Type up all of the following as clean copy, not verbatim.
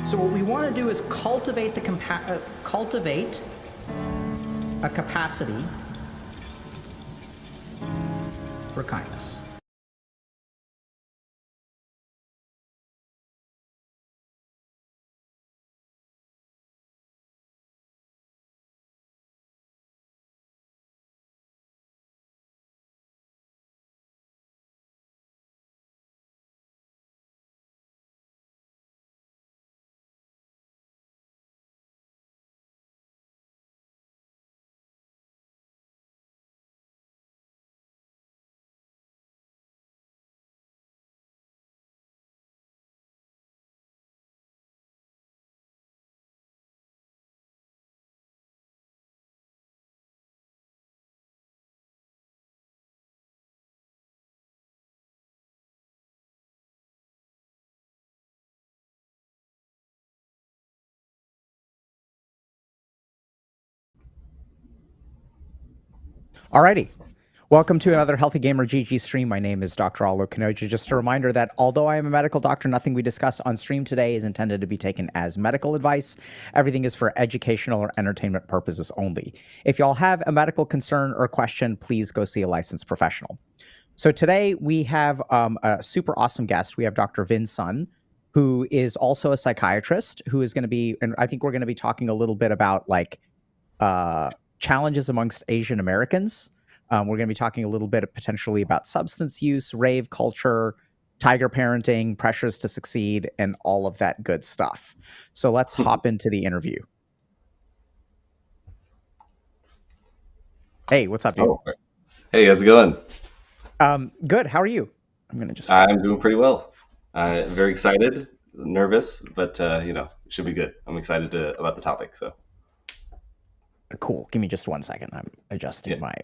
So what we want to do is cultivate cultivate a capacity for kindness. Alrighty. Welcome to another Healthy Gamer GG stream. My name is Dr. Alok Kanoja. Just a reminder that although I am a medical doctor, nothing we discuss on stream today is intended to be taken as medical advice. Everything is for educational or entertainment purposes only. If y'all have a medical concern or question, please go see a licensed professional. So today we have a super awesome guest. We have Dr. Vinh-Son, who is also a psychiatrist, who is going to be, and I think we're going to be talking a little bit about challenges amongst Asian Americans. We're going to be talking a little bit potentially about substance use, rave culture, tiger parenting, pressures to succeed, and all of that good stuff. So let's hop into the interview. Hey, what's up, dude? Oh, hey, how's it going? Good. How are you? I'm doing pretty well. Very excited, nervous, but it should be good. I'm excited about the topic. So cool. Give me just 1 second. I'm adjusting my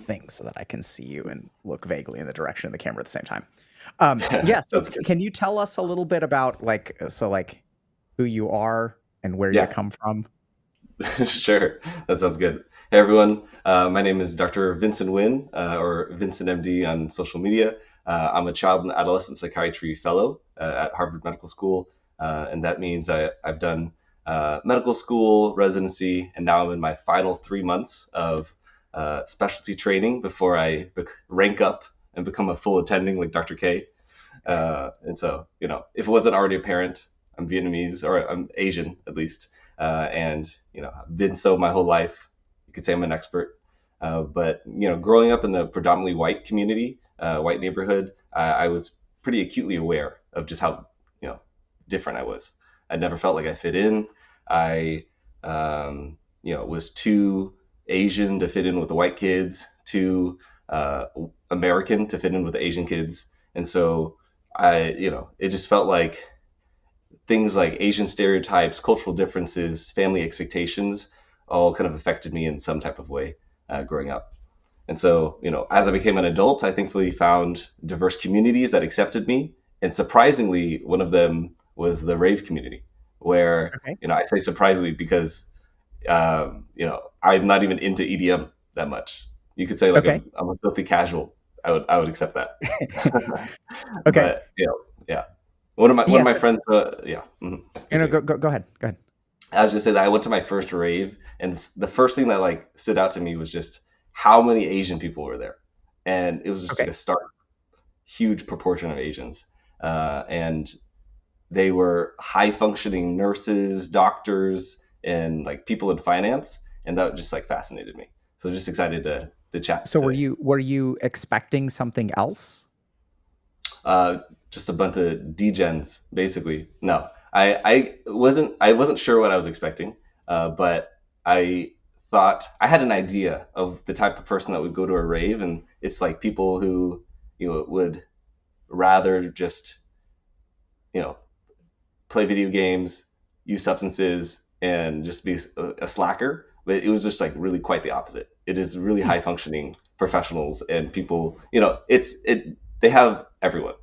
thing so that I can see you and look vaguely in the direction of the camera at the same time. So can you tell us a little bit about who you are and where you come from? Sure, that sounds good. Hey everyone, my name is Dr. Vincent Nguyen, or Vincent MD on social media. I'm a child and adolescent psychiatry fellow at Harvard Medical School, and that means I've done medical school, residency, and now I'm in my final 3 months of specialty training before I rank up and become a full attending like Dr. K. And so, if it wasn't already apparent, I'm Vietnamese, or I'm Asian at least, and I've been so my whole life. You could say I'm an expert. But growing up in the predominantly white community, white neighborhood, I was pretty acutely aware of just how different I was. I never felt like I fit in. I was too Asian to fit in with the white kids, too American to fit in with the Asian kids, and so it just felt like things like Asian stereotypes, cultural differences, family expectations, all kind of affected me in some type of way growing up. And so, as I became an adult, I thankfully found diverse communities that accepted me. And surprisingly, one of them was the rave community, where, I say surprisingly because, I'm not even into EDM that much. You could say I'm a filthy casual. I would accept that. Okay. But, yeah. One of my friends, Go ahead. I was just saying that I went to my first rave, and the first thing that stood out to me was just how many Asian people were there, and it was just like a stark, huge proportion of Asians, and they were high functioning nurses, doctors, and like people in finance, and that just fascinated me. So just excited to chat. So were you expecting something else? Just a bunch of degens, basically. No, I wasn't sure what I was expecting, but I thought I had an idea of the type of person that would go to a rave, and it's like people who would rather just play video games, use substances, and just be a slacker. But it was just really quite the opposite. It is really high functioning professionals and people. They have everyone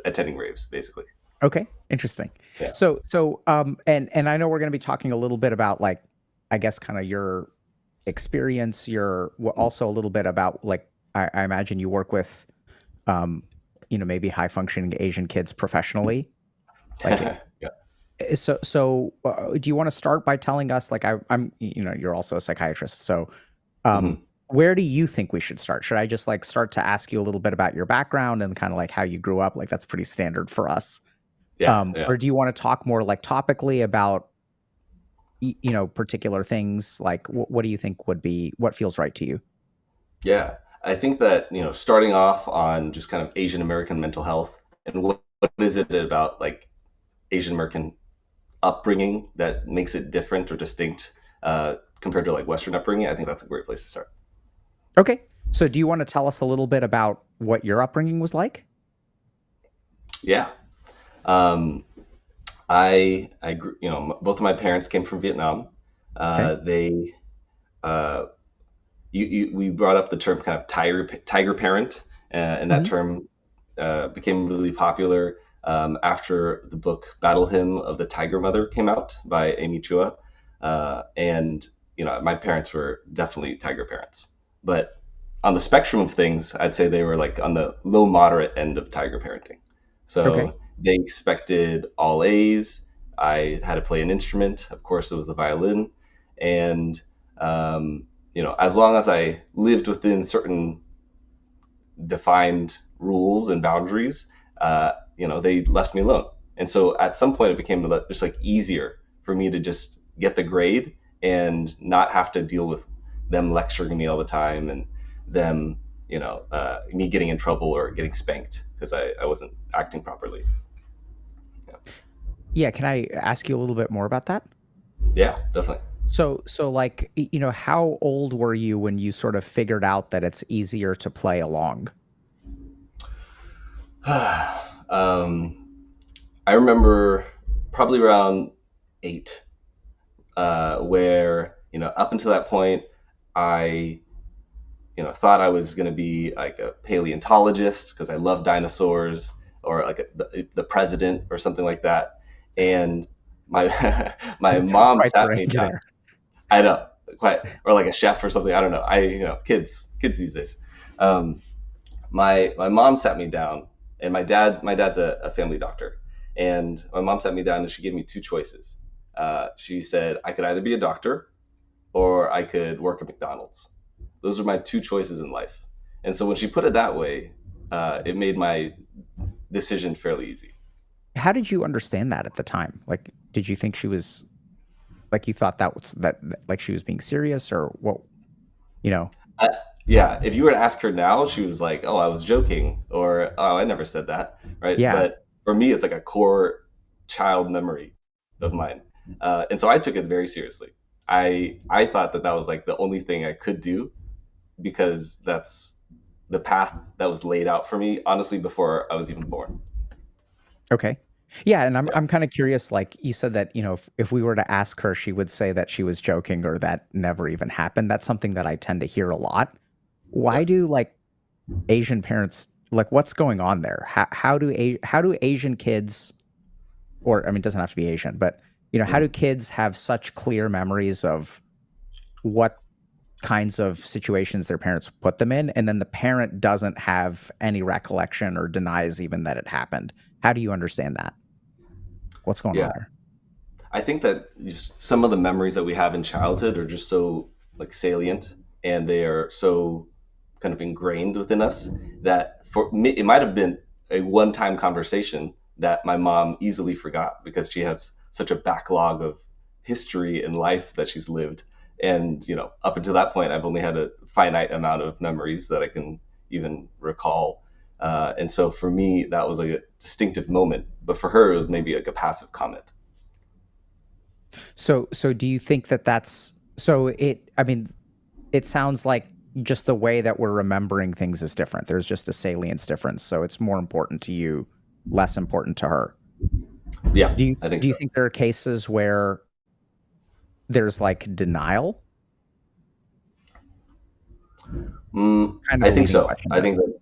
attending raves basically. Okay, interesting. Yeah. So and I know we're going to be talking a little bit about I guess kind of your experience, also a little bit about I imagine you work with maybe high functioning Asian kids professionally. Yeah. Do you want to start by telling us, like, I'm, you're also a psychiatrist, so Hmm. where do you think we should start? Should I just like start to ask you a little bit about your background and kind of like how you grew up? Like that's pretty standard for us. Yeah, yeah, Or do you want to talk more like topically about particular things? Like what do you think would be what feels right to you? yeah. I think that, starting off on just kind of Asian American mental health and what is it about like Asian American upbringing that makes it different or distinct compared to like Western upbringing, I think that's a great place to start. Okay. So do you want to tell us a little bit about what your upbringing was like? Yeah. Um, I grew, both of my parents came from Vietnam. Okay. They uh, we brought up the term kind of tiger parent, and that Hmm. term became really popular after the book Battle Hymn of the Tiger Mother came out by Amy Chua. And my parents were definitely tiger parents, but on the spectrum of things, I'd say they were like on the low moderate end of tiger parenting. Okay. So they expected all A's. I had to play an instrument. Of course, it was the violin, and as long as I lived within certain defined rules and boundaries, they left me alone. And so at some point, it became just like easier for me to just get the grade and not have to deal with them lecturing me all the time and them, me getting in trouble or getting spanked because I wasn't acting properly. Yeah, Yeah. Can I ask you a little bit more about that? yeah, definitely. So like, how old were you when you sort of figured out that it's easier to play along? um, I remember probably around 8, where up until that point, I thought I was going to be like a paleontologist because I love dinosaurs, or like the president or something like that. And my my It's mom quite the sat me range down. there. I know, quite, or like a chef or something. I don't know. Kids these days. Um, my mom sat me down, and my dad's a family doctor, and my mom sat me down and she gave me two choices. She said I could either be a doctor or I could work at McDonald's. Those are my two choices in life. And so when she put it that way, it made my decision fairly easy. How did you understand that at the time? Like, did you think she was like you thought like she was being serious or what? You know? I, yeah, if you were to ask her now, she was like, "Oh, I was joking," or "Oh, I never said that," right? Yeah. But for me, it's like a core child memory of mine, and so I took it very seriously. I thought that that was like the only thing I could do because that's the path that was laid out for me, honestly, before I was even born. Okay. Yeah, and I'm Yeah, I'm kind of curious. Like you said that if we were to ask her, she would say that she was joking or that never even happened. That's something that I tend to hear a lot. Why yeah, do like Asian parents like what's going on there? How do Asian kids or I mean, it doesn't have to be Asian, but how do mhm. kids have such clear memories of what kinds of situations their parents put them in, and then the parent doesn't have any recollection or denies even that it happened? How do you understand that? What's going on Yeah. there? I think that just some of the memories that we have in childhood are just so like salient, and they are so kind of ingrained within us that for me it might have been a one-time conversation that my mom easily forgot because she has such a backlog of history and life that she's lived. And up until that point, I've only had a finite amount of memories that I can even recall. And so for me, that was like a distinctive moment, but for her, it was maybe like a passive comment. So do you think that that's so it I mean, it sounds like just the way that we're remembering things is different. There's just a salience difference, so it's more important to you, less important to her. Yeah, Do you I think do you so. think there are cases where there's like denial? Kind of I a think leading so. question, I but think that,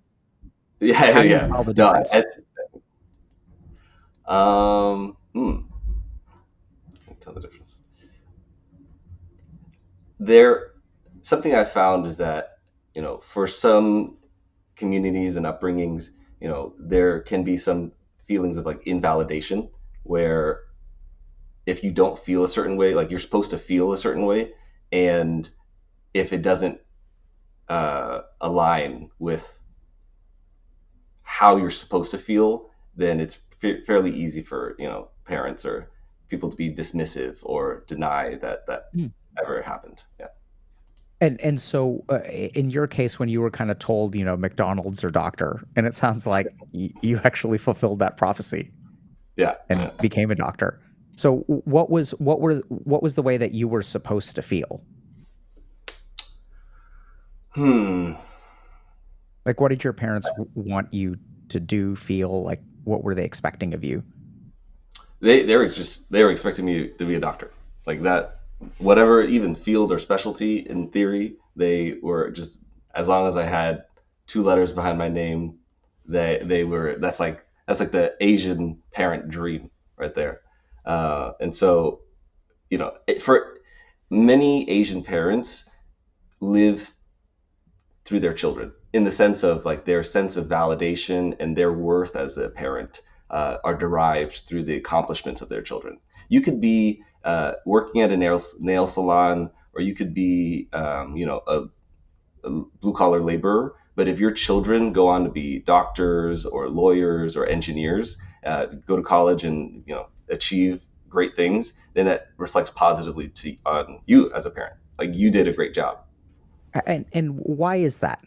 yeah, how yeah, do you yeah. tell the No, difference? I can't tell the difference. There, something I found is that, for some communities and upbringings, there can be some feelings of like invalidation where if you don't feel a certain way, like you're supposed to feel a certain way, and if it doesn't align with how you're supposed to feel, then it's fairly easy for parents or people to be dismissive or deny that Mm. ever happened. Yeah, And so in your case, when you were kind of told, McDonald's or doctor, and it sounds like you actually fulfilled that prophecy yeah. and became a doctor. So what was the way that you were supposed to feel? Hmm. Like, what did your parents want you to do, feel? Like, what were they expecting of you? They were expecting me to be a doctor, like that, whatever even field or specialty in theory. They were just, as long as I had two letters behind my name, they were that's like the Asian parent dream right there. And so for many Asian parents live through their children in the sense of like their sense of validation and their worth as a parent are derived through the accomplishments of their children. You could be working at a nail salon, or you could be a blue collar laborer. But if your children go on to be doctors or lawyers or engineers, go to college and achieve great things, then that reflects positively on you as a parent. Like you did a great job. And why is that?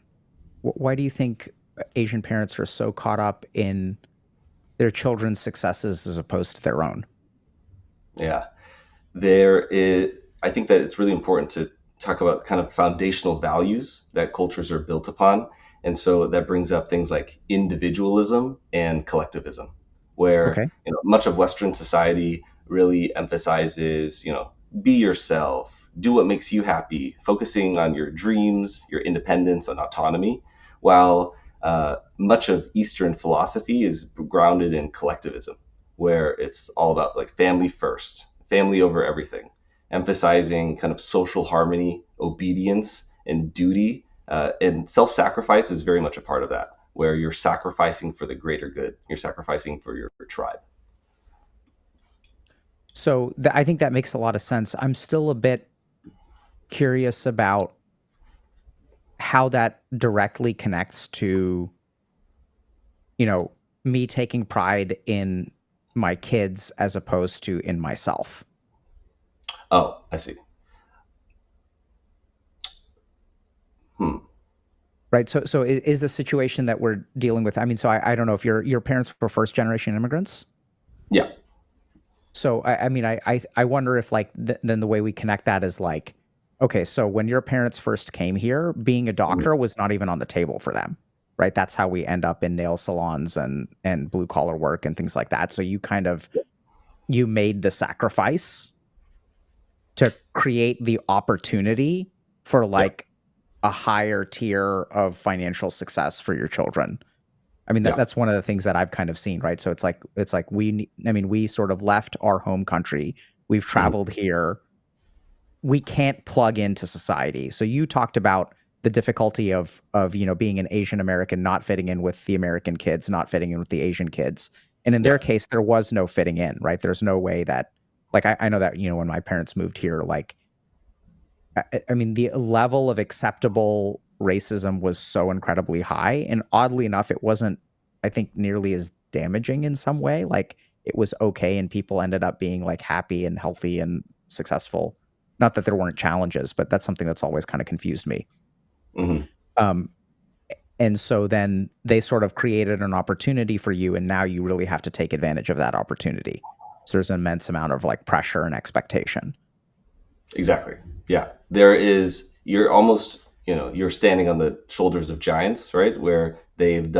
Why do you think Asian parents are so caught up in their children's successes as opposed to their own? Yeah. There is, I think that it's really important to talk about kind of foundational values that cultures are built upon. And so that brings up things like individualism and collectivism, where Okay. much of Western society really emphasizes, be yourself, do what makes you happy, focusing on your dreams, your independence and autonomy, while much of Eastern philosophy is grounded in collectivism, where it's all about like family first, family over everything, emphasizing kind of social harmony, obedience, and duty. And self sacrifice is very much a part of that, where you're sacrificing for the greater good, you're sacrificing for your tribe. So I think that makes a lot of sense. I'm still a bit curious about how that directly connects to, you know, me taking pride in my kids as opposed to in myself. Oh, I see. Hmm. Right. So is the situation that we're dealing with? I mean, so I don't know if your parents were first generation immigrants. Yeah. So I mean, I wonder if like then the way we connect that is like, okay, so when your parents first came here, being a Mhm. doctor was not even on the table for them, right? That's how we end up in nail salons and blue collar work and things like that. So you kind of you made the sacrifice to create the opportunity for Yeah. like a higher tier of financial success for your children. I mean, Yeah. that's one of the things that I've kind of seen, right? So it's like I mean, we sort of left our home country. We've Mhm. traveled here. We can't plug into society. So you talked about the difficulty of being an Asian American, not fitting in with the American kids, not fitting in with the Asian kids. And in their Yeah. case, there was no fitting in, right? There's no way that like I know that, when my parents moved here, like I mean, the level of acceptable racism was so incredibly high, and oddly enough, it wasn't, I think, nearly as damaging in some way. Like, it was okay, and people ended up being, like, happy and healthy and successful. Not that there weren't challenges, but that's something that's always kinda confused me. Hmm. Um, and so then they sort of created an opportunity for you, and now you really have to take advantage of that opportunity. So there's an immense amount of, like, pressure and expectation. Exactly. Yeah. There is, you're almost, you're standing on the shoulders of giants, right? Where they've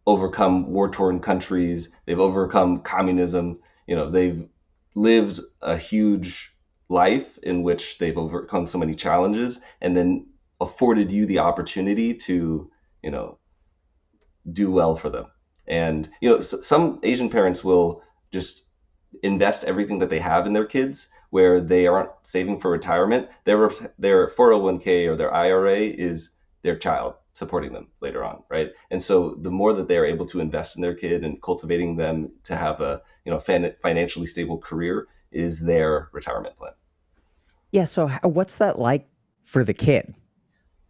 overcome war torn countries, they've overcome communism, they've lived a huge life in which they've overcome so many challenges and then afforded you the opportunity to, you know, do well for them. And, some Asian parents will just invest everything that they have in their kids where they aren't saving for retirement. Their 401k or their IRA is their child, supporting them later on, right? And so the more that they're able to invest in their kid and cultivating them to have a financially stable career is their retirement plan. Yeah. So what's that like for the kid?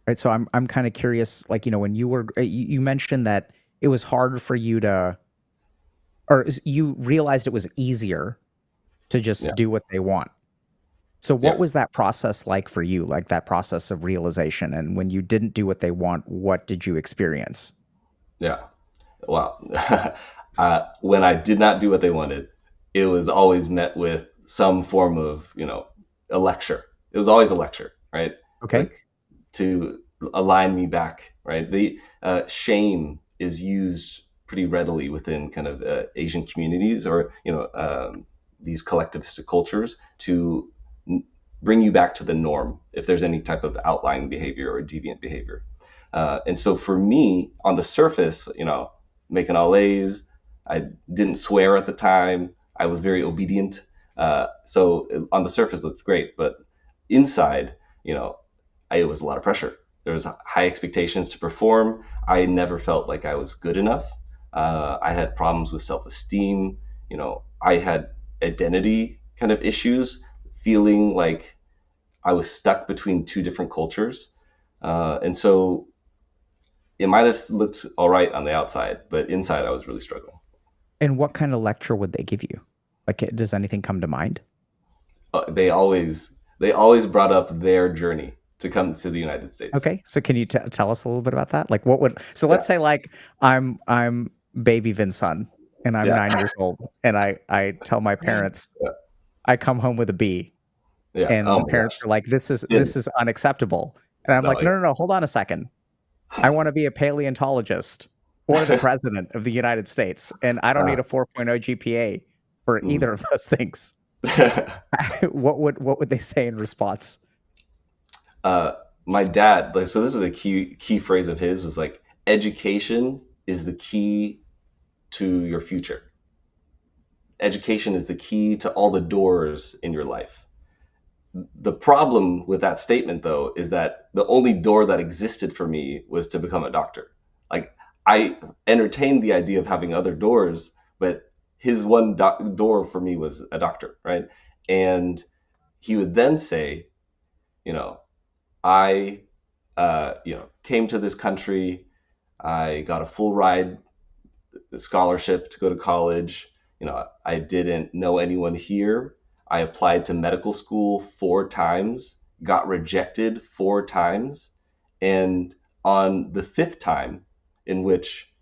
Right. So I'm kind of curious, like, when you were, you mentioned that it was hard for you to, or you realized it was easier to just Yeah, do what they want. So what yeah, was that process like for you? Like that process of realization, and when you didn't do what they want, what did you experience? yeah. Wow. When I did not do what they wanted, it was always met with some form of, a lecture. It was always a lecture, right? Okay. Like to align me back, right? The shame is used pretty readily within kind of Asian communities or, these collectivistic cultures to n- bring you back to the norm if there's any type of outlying behavior or deviant behavior. And so for me, on the surface, making all A's. I didn't swear at the time. I was very obedient. So on the surface, it looked great, but inside, you know, it was a lot of pressure. There was high expectations to perform. I never felt like I was good enough. I had problems with self-esteem. I had identity kind of issues, feeling like I was stuck between two different cultures. And so it might have looked all right on the outside, but inside I was really struggling. And what kind of lecture would they give you? Like, does anything come to mind? They always brought up their journey to come to the United States. Okay, so can you tell us a little bit about that? Like, what would so Yeah, let's say like I'm baby Vinh-Son and I'm yeah, 9 years old, and I tell my parents yeah, I come home with a B, yeah. and Oh the my parents gosh, are like, this sin. is unacceptable, and I'm No, like, no, no, no, hold on a second. I want to be a paleontologist or the president of the United States, and I don't uh, need a 4.0 GPA for mm. either of those things. What would they say in response? uh, my dad, like, so this is a key phrase of his was like, education is the key to your future. Education is the key to all the doors in your life. The problem with that statement, though, is that the only door that existed for me was to become a doctor. Like, I entertained the idea of having other doors, but his one door for me was a doctor, right? And he would then say, you know, I, came to this country. I got a full ride scholarship to go to college. I didn't know anyone here. I applied to medical school 4 times, got rejected 4 times, and on the fifth time, in which,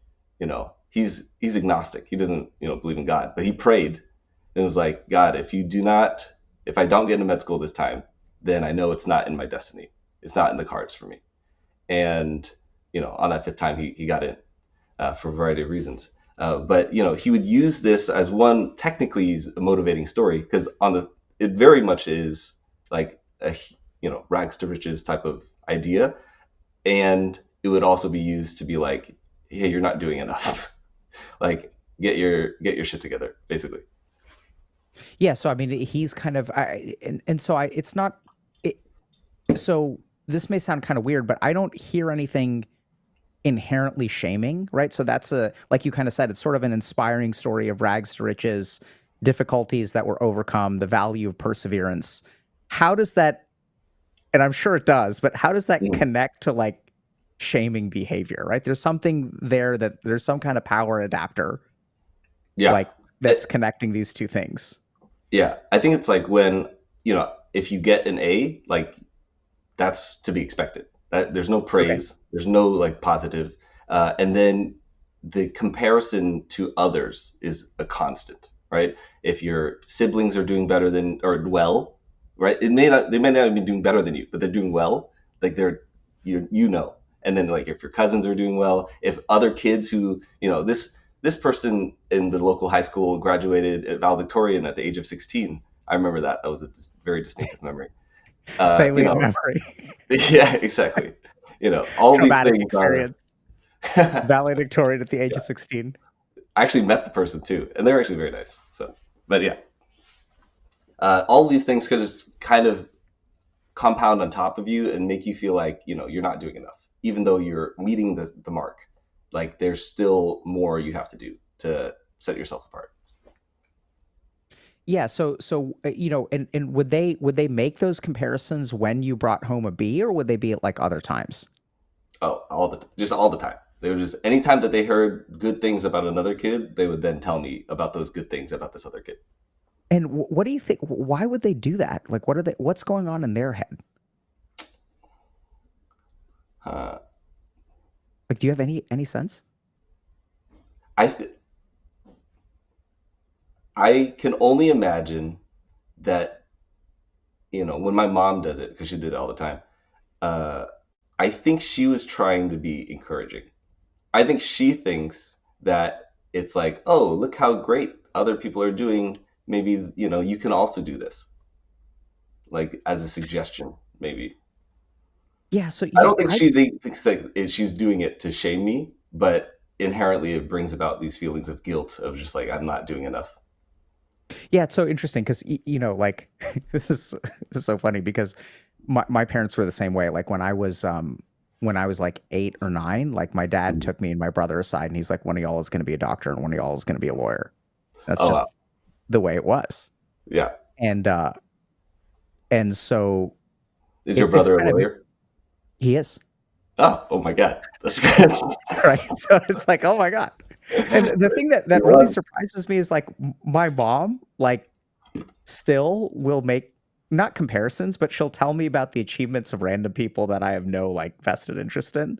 he's agnostic. He doesn't, believe in God, but he prayed and was like, God, if I don't get into med school this time, then I know it's not in my destiny. It's not in the cards for me. And on that fifth time, he got in for a variety of reasons. But he would use this as one technically a motivating story because it very much is like a rags to riches type of idea, and it would also be used to be like, hey, you're not doing enough. Like, get your shit together, basically. Yeah, so I mean, he's kind of, and so it's not, it, so this may sound kind of weird, but I don't hear anything inherently shaming, right? So that's like you kind of said, it's sort of an inspiring story of rags to riches, difficulties that were overcome, the value of perseverance. How does that, and I'm sure it does, but how does that Mm. connect to like shaming behavior, right? There's something there that there's some kind of power adapter, Yeah. like that's connecting these two things. Yeah, I think it's like when, if you get an A, like, that's to be expected. That there's no Okay. praise, there's no like positive, and then the comparison to others is a constant, right? If your siblings are doing better than or well, right? They may not even be doing better than you, but they're doing well. Like and then like if your cousins are doing well, if other kids who this person in the local high school graduated at valedictorian at the age of 16. I remember that. That was a very distinctive memory. Uh, you Salient know, memory, yeah, exactly. All these traumatic things are. experience, I valedictorian at the age of 16. actually met the person too, and they're actually very nice. So, but yeah, all these things could just kind of compound on top of you and make you feel like you're not doing enough. even though you're meeting the mark, like there's still more you have to do to set yourself apart. Yeah, and would they make those comparisons when you brought home a B, or would they be at like other times? Oh, just all the time. They would just anytime that they heard good things about another kid, they would then tell me about those good things about this other kid. And what do you think? Why would they do that? Like, what's going on in their head? Uh, Like, do you have any sense? I th- I can only imagine that when my mom does it because she did it all the time. Uh, I think she was trying to be encouraging. I think she thinks that it's like, oh, look how great other people are doing. Maybe you can also do this, like as a suggestion, maybe. Yeah, so I yeah, don't think thinks like she's doing it to shame me, but inherently it brings about these feelings of guilt of just like I'm not doing enough. yeah, it's so interesting because like this is so funny because my parents were the same way. Like when I was like 8 or 9, like my dad Mhm. took me and my brother aside and he's like, one of y'all is going to be a doctor and one of y'all is going to be a lawyer. That's Oh wow, just the way it was. yeah. And so Is your it's brother a kind of lawyer? he is. Oh my God, that's good. Right? So it's like, "Oh my god." And the thing that You're really wrong. surprises me is, like, my mom, like, still will make not comparisons, but she'll tell me about the achievements of random people that I have no, like, vested interest in.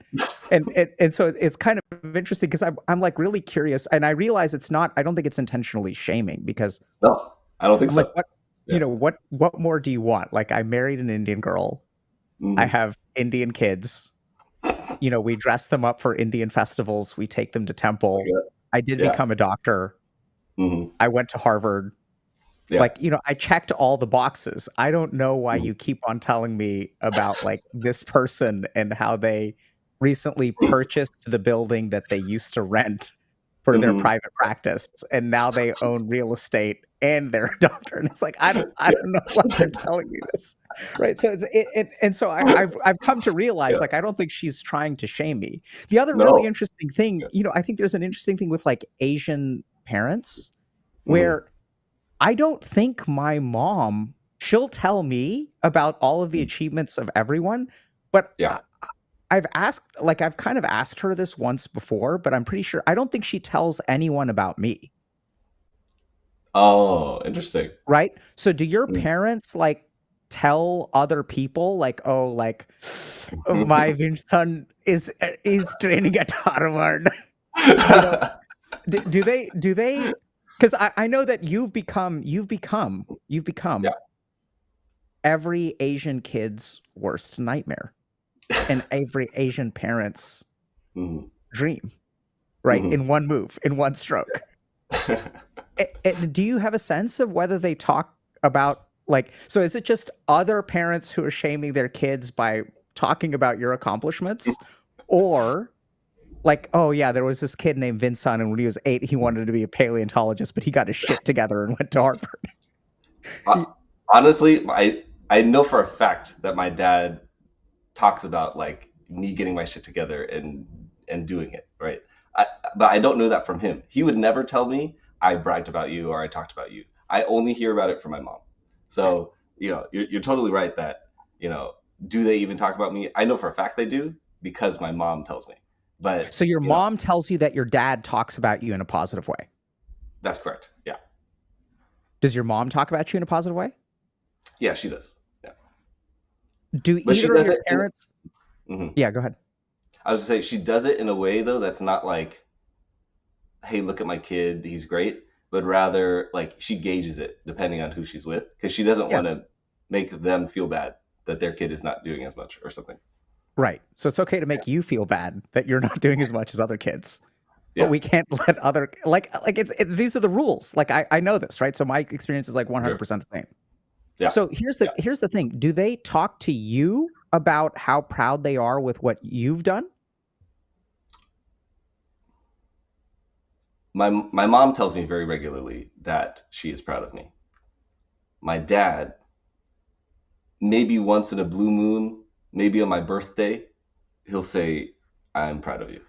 And so it's kind of interesting because I'm, like, really curious, and I realize I don't think it's intentionally shaming because No, I don't think I'm like, so. "What Yeah. what more do you want?" Like, I married an Indian girl. I Hmm. have Indian kids. We dress them up for Indian festivals. We take them to temple. I did Yeah. become a doctor. Hmm. I went to Harvard. Yeah. Like, I checked all the boxes. I don't know why Mhm. you keep on telling me about like this person and how they recently purchased the building that they used to rent for their Hmm. private practice and now they own real estate and they're a doctor. And it's like I Yeah. don't know why you're telling me this. Right. So and so I've come to realize Yeah. like I don't think she's trying to shame me. The other really No. interesting thing, Yeah. I think there's an interesting thing with like Asian parents Hmm. where I don't think my mom she'll tell me about all of the achievements of everyone, but Yeah. I've kind of asked her this once before, but I'm pretty sure I don't think she tells anyone about me, Oh, interesting. right? So do your Mm. parents like tell other people like, "Oh, like my Vinh-Son is training at Harvard." You know, do they because I know that you've become Yeah. every Asian kid's worst nightmare and every Asian parent's Hmm. dream, right? Hmm. In one move, in one stroke. And do you have a sense of whether they talk about like so is it just other parents who are shaming their kids by talking about your accomplishments or like, oh yeah, there was this kid named Vinh-Son, and when he was 8, he wanted to be a paleontologist, but he got his shit together and went to Harvard. Uh, Honestly, I know for a fact that my dad talks about like me getting my shit together and doing it right. I, but I don't know that from him. He would never tell me I bragged about you or I talked about you. I only hear about it from my mom. So you're totally right that you know do they even talk about me? I know for a fact they do because my mom tells me. But So your mom tells you that your dad talks about you in a positive way. that's correct. Yeah, Does your mom talk about you in a positive way? yeah, she does. Yeah, Do but she either of does your it. parents? Mhm. Yeah, go ahead. I was gonna say she does it in a way though that's not like hey, look at my kid, he's great, but rather like she gauges it depending on who she's with because she doesn't Yeah, want to make them feel bad that their kid is not doing as much or something. right. So it's okay to Yeah, make you feel bad that you're not doing as much as other kids, but yeah, we can't let other these are the rules. Like I know this, right? So my experience is like sure. 100% the same. Yeah, So here's the yeah. here's the thing. Do they talk to you about how proud they are with what you've done? My mom tells me very regularly that she is proud of me. My dad, maybe once in a blue moon, maybe on my birthday, he'll say, "I'm proud of you."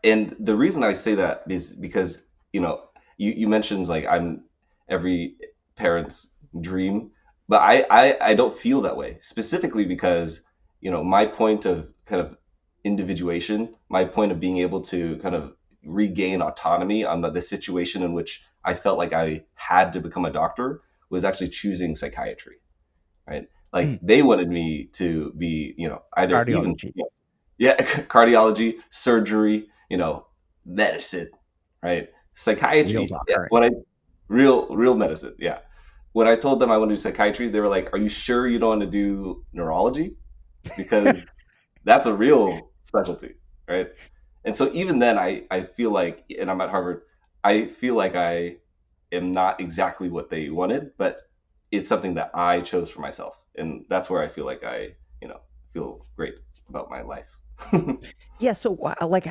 And the reason I say that is because, you know, you mentioned like I'm every parent's dream, but I don't feel that way specifically because, my point of kind of individuation, my point of being able to kind of regain autonomy on the situation in which I felt like I had to become a doctor was actually choosing psychiatry, right? Like Mm. they wanted me to be, either even, Cardiology. yeah, cardiology, surgery, medicine, right? Real Psychiatry. Yeah, doctor. when I real medicine, yeah. When I told them I want to do psychiatry, they were like, "Are you sure you don't want to do neurology? Because that's a real specialty, right?" And so even then, I feel like, and I'm at Harvard, I feel like I am not exactly what they wanted, but it's something that I chose for myself, and that's where I feel like I, feel great about my life. Yeah, so like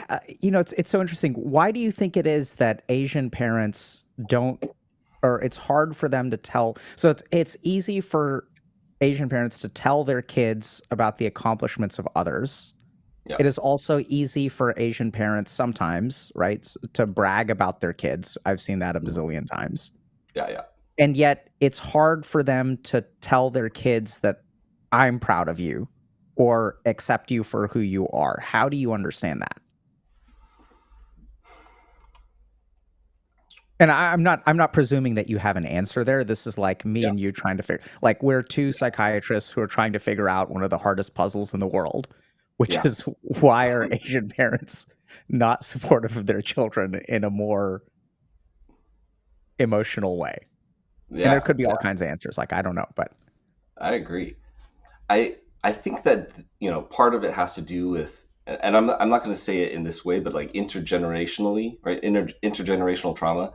it's so interesting. Why do you think it is that Asian parents don't, or it's hard for them to tell? So it's easy for Asian parents to tell their kids about the accomplishments of others. Yeah. It is also easy for Asian parents sometimes, right, to brag about their kids. I've seen that a Mhm. bazillion times. Yeah, yeah. And yet it's hard for them to tell their kids that I'm proud of you or accept you for who you are. How do you understand that? And I'm not presuming that you have an answer there. This is like me Yeah. and you trying to figure, like, we're two psychiatrists who are trying to figure out one of the hardest puzzles in the world, which Yeah. is why are Asian parents not supportive of their children in a more emotional way? And there Yeah. could be all Yeah. kinds of answers. Like, I don't know, but I agree. I think that, part of it has to do with, and I'm not going to say it in this way, but like intergenerationally, right? Intergenerational trauma.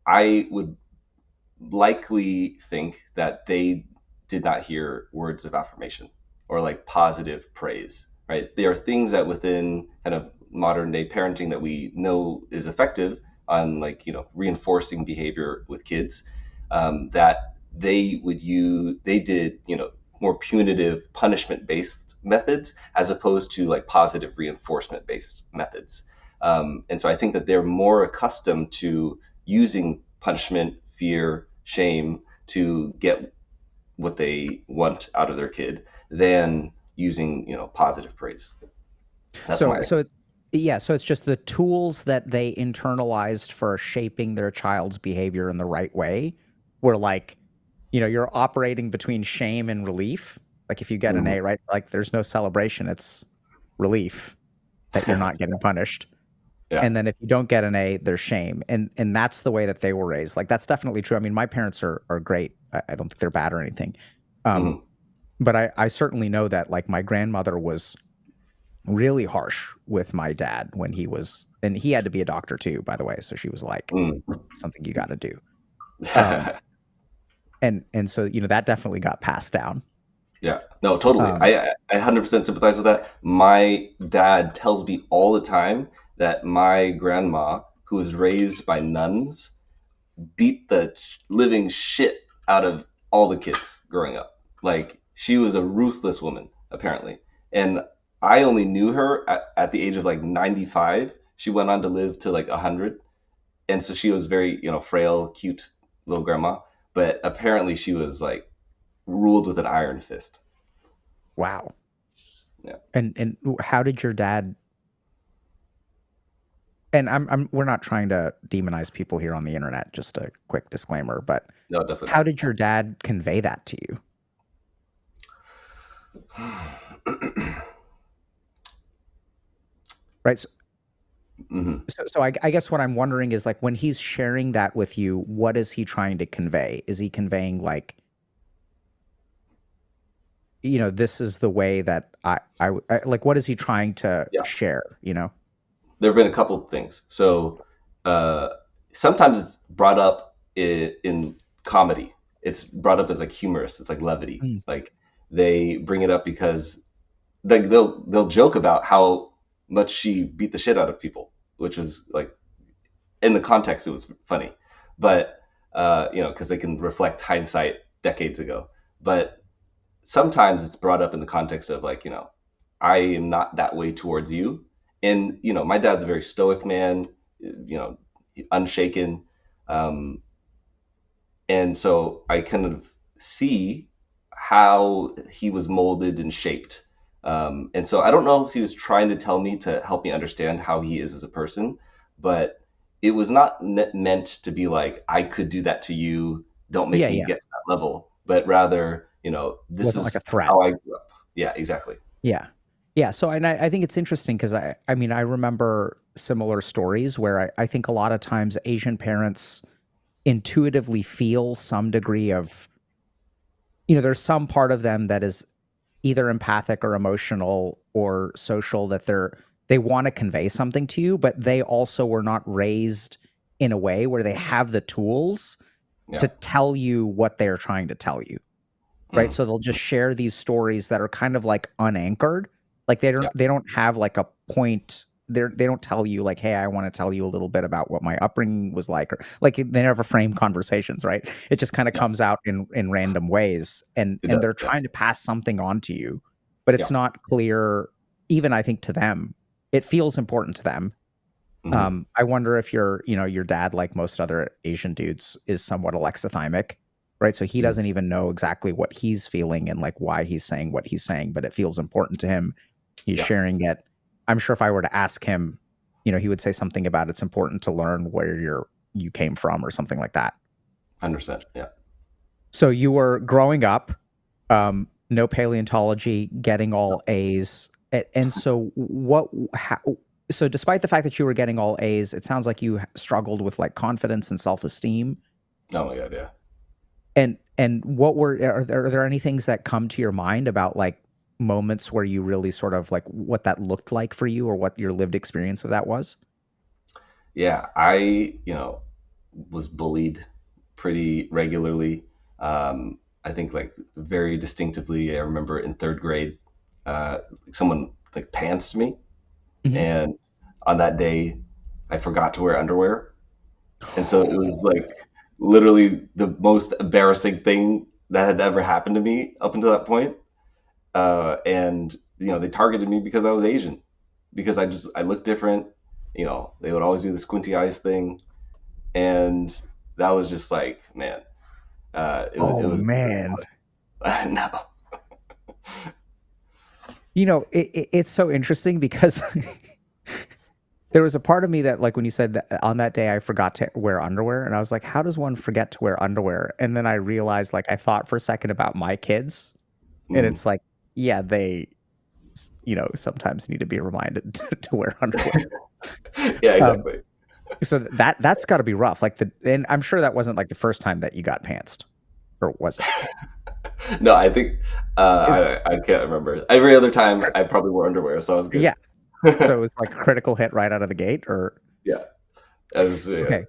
I would likely think that they did not hear words of affirmation or like positive praise, right? There are things that within kind of modern day parenting that we know is effective on, like, reinforcing behavior with kids, that they did, more punitive punishment based methods as opposed to like positive reinforcement based methods. And so I think that they're more accustomed to using punishment, fear, shame to get what they want out of their kid than using, positive praise. That's so my so it, yeah, so it's just the tools that they internalized for shaping their child's behavior in the right way were like, you're operating between shame and relief. Like if you get an Mhm. A, right? Like there's no celebration, it's relief that you're not getting punished. Yeah. And then if you don't get an A, there's shame. And that's the way that they were raised. Like that's definitely true. I mean, my parents are great. I don't think they're bad or anything. Um, Mhm. but I certainly know that like my grandmother was really harsh with my dad when he was, and he had to be a doctor too, by the way. So she was like, Mm. something you got to do. Um, and so that definitely got passed down. Yeah, no, totally. Um, I 100% sympathize with that. My dad tells me all the time that my grandma, who was raised by nuns, beat the living shit out of all the kids growing up. Like, she was a ruthless woman, apparently. And I only knew her at the age of like 95. She went on to live to like 100. And so she was very, frail, cute little grandma. But apparently she was like ruled with an iron fist. wow. Yeah. And how did your dad? And we're not trying to demonize people here on the internet. Just a quick disclaimer. But No, definitely how not. did your dad convey that to you? Right. So, Hmm. so I guess what I'm wondering is like when he's sharing that with you, what is he trying to convey? Is he conveying like, this is the way that like, what is he trying to Yeah. share? There have been a couple of things. So uh, sometimes it's brought up in comedy. It's brought up as like humorous. It's like levity. Mm. Like they bring it up because they'll joke about how much she beat the shit out of people, which was like, in the context it was funny, but because they can reflect hindsight decades ago. But sometimes it's brought up in the context of like, I am not that way towards you. And my dad's a very stoic man, unshaken. Um, and so I kind of see how he was molded and shaped. And so I don't know if he was trying to tell me to help me understand how he is as a person, but it was not meant to be like, I could do that to you. Don't make Yeah, me yeah. get to that level. But rather, It this wasn't like a is threat. how I grew up. Yeah, exactly. Yeah. Yeah. So, and I think it's interesting because I mean, I remember similar stories where I think a lot of times Asian parents intuitively feel some degree of, there's some part of them that is either empathic or emotional or social that they want to convey something to you, but they also were not raised in a way where they have the tools to Yeah. tell you what they're trying to tell you. Right? Mm. So they'll just share these stories that are kind of like unanchored. Like Yeah. they don't have like a point. They don't tell you like, hey, I want to tell you a little bit about what my upbringing was like, or like they never frame conversations, right? It just kind of Yeah. comes out in random ways, It and does. they're Yeah. trying to pass something on to you, but it's Yeah. not clear. Even I think to them, it feels important to them. Hmm. I wonder if your dad, like most other Asian dudes, is somewhat alexithymic, right? So he doesn't even know exactly what he's feeling and like why he's saying what he's saying, but it feels important to him. He's Yeah. sharing it. I'm sure if I were to ask him, he would say something about it's important to learn where you came from or something like that. 100%. Yeah. So you were growing up, no paleontology, getting all A's, and so so despite the fact that you were getting all A's, it sounds like you struggled with like confidence and self-esteem. Oh my God. Yeah. And what are there any things that come to your mind about like moments where you really sort of like what that looked like for you or what your lived experience of that was? Yeah. I was bullied pretty regularly. I think like very distinctively, I remember in third grade, someone like pantsed me, Mhm. and on that day, I forgot to wear underwear, and so it was like literally the most embarrassing thing that had ever happened to me up until that point. And they targeted me because I was Asian, because I looked different. They would always do the squinty eyes thing, and that was just like, man, it Oh was man. no. It's so interesting because there was a part of me that like when you said that on that day I forgot to wear underwear and I was like, how does one forget to wear underwear? And then I realized like I thought for a second about my kids and Mhm. it's like, yeah, they sometimes need to be reminded to wear underwear. Yeah, Um, exactly. so that's got to be rough. Like and I'm sure that wasn't like the first time that you got pantsed, or was it? No, I think Is I can't remember. Every other time I probably wore underwear, so I was good. Yeah. So it was like a critical hit right out of the gate, or Yeah, as yeah, okay.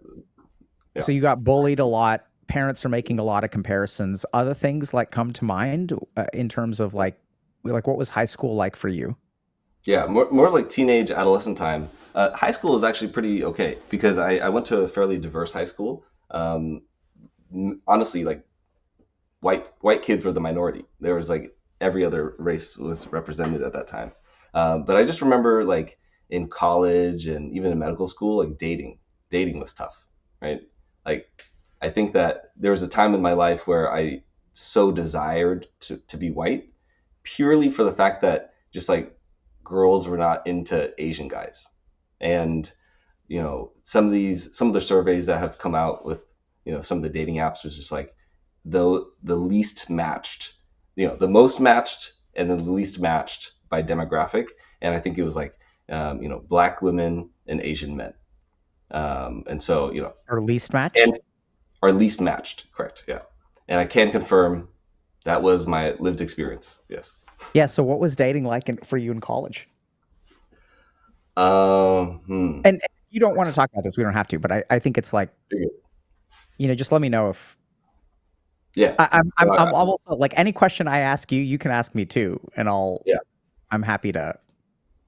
yeah. So you got bullied a lot. Parents are making a lot of comparisons. Other things like come to mind in terms of like what was high school like for you? Yeah, more like teenage adolescent time. High school is actually pretty okay because I went to a fairly diverse high school. Honestly, like white kids were the minority. There was like every other race was represented at that time. But I just remember like in college and even in medical school, like dating was tough, right? Like I think that there was a time in my life where I so desired to be white purely for the fact that just like girls were not into Asian guys. And some of the surveys that have come out with some of the dating apps was just like the least matched, the most matched and then the least matched by demographic. And I think it was like black women and Asian men. And so Or least matched? and are least matched, correct? Yeah. And I can confirm that was my lived experience. Yes. Yeah. So what was dating like for you in college? Hmm. And if you don't want to talk about this, we don't have to. But I think it's like just let me know if Yeah. I'm almost like any question I ask you, you can ask me too, and Yeah. I'm happy to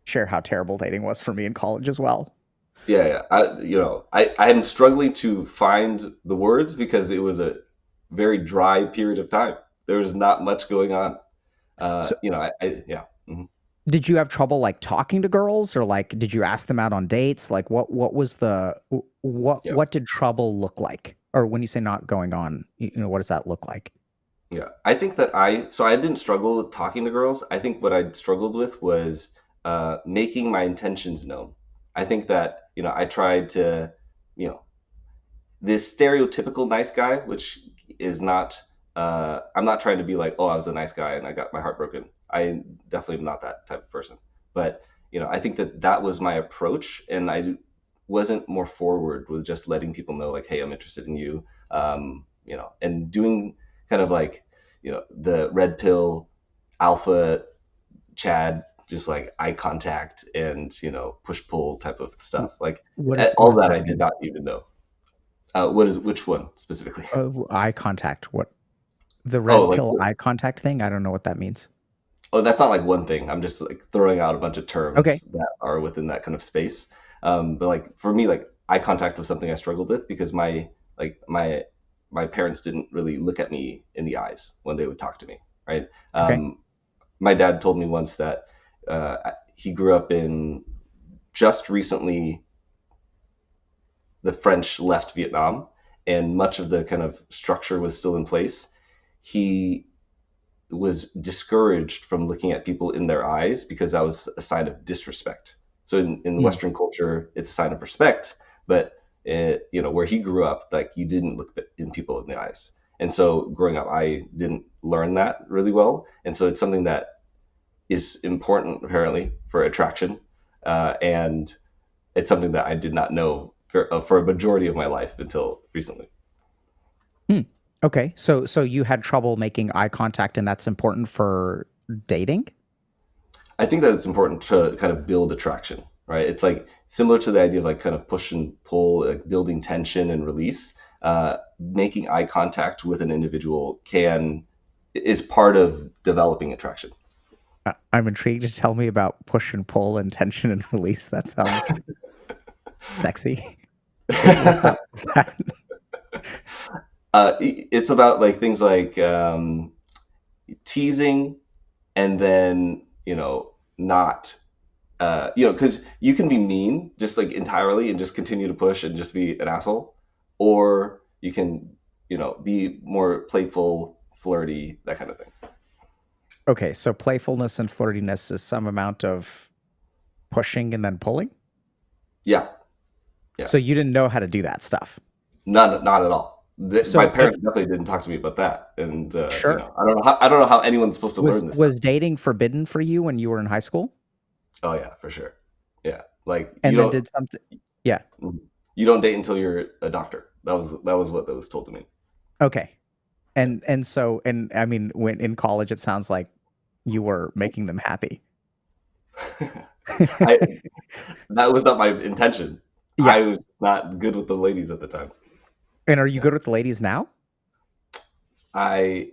share how terrible dating was for me in college as well. Yeah, yeah. I'm struggling to find the words because it was a very dry period of time. There was not much going on. So Yeah. Mhm. Did you have trouble like talking to girls, or like did you ask them out on dates? Like what was the Yeah. what did trouble look like? Or when you say not going on, what does that look like? Yeah, I think that I didn't struggle with talking to girls. I think what I struggled with was making my intentions known. I think that, I tried to, you know, this stereotypical nice guy, which is not, I'm not trying to be like, oh, I was a nice guy and I got my heart broken. I definitely am not that type of person. But, I think that that was my approach, and I wasn't more forward with just letting people know, like, hey, I'm interested in you, and doing kind of like, the red pill alpha Chad, just like eye contact and, push pull type of stuff. Like What all does that that I did mean? not even know. Which one specifically? Eye contact. What the Oh, red like pill eye contact thing? I don't know what that means. oh, that's not like one thing. I'm just like throwing out a bunch of Okay. terms that are within that kind of space. But like for me, like eye contact was something I struggled with because like my parents didn't really look at me in the eyes when they would talk to me, right? Okay. My dad told me once that he grew up in just recently the French left Vietnam, and much of the kind of structure was still in place. He was discouraged from looking at people in their eyes because that was a sign of disrespect. So in Hmm. Western culture, it's a sign of respect, but where he grew up, like you didn't look in people in the eyes. And so growing up, I didn't learn that really well, and so it's something that is important apparently for attraction, and it's something that I did not know for a majority of my life until recently. Hmm. Okay. So you had trouble making eye contact, and that's important for dating? I think that it's important to kind of build attraction, right? It's like similar to the idea of like kind of push and pull, like building tension and release. Making eye contact with an individual is part of developing attraction. I'm intrigued to tell me about push and pull and tension and release. That sounds sexy. What's up with that? It's about like things like teasing, and then not because you can be mean just like entirely and just continue to push and just be an asshole, or you can be more playful, flirty, that kind of thing. Okay, so playfulness and flirtiness is some amount of pushing and then pulling. Yeah, yeah, So you didn't know how to do that stuff. not at all. My So if parents definitely didn't talk to me about that, and sure, I don't know how anyone's supposed to learn this stuff. was dating forbidden for you when you were in high school? Oh yeah, for sure. Yeah, like And then did something? Yeah. you don't date until you're a doctor. That was what was told to me. Okay. And I mean, when in college, it sounds like you were making them happy. I That was not my intention. Yeah. I was not good with the ladies at the time. And are you Yeah. good with the ladies now? I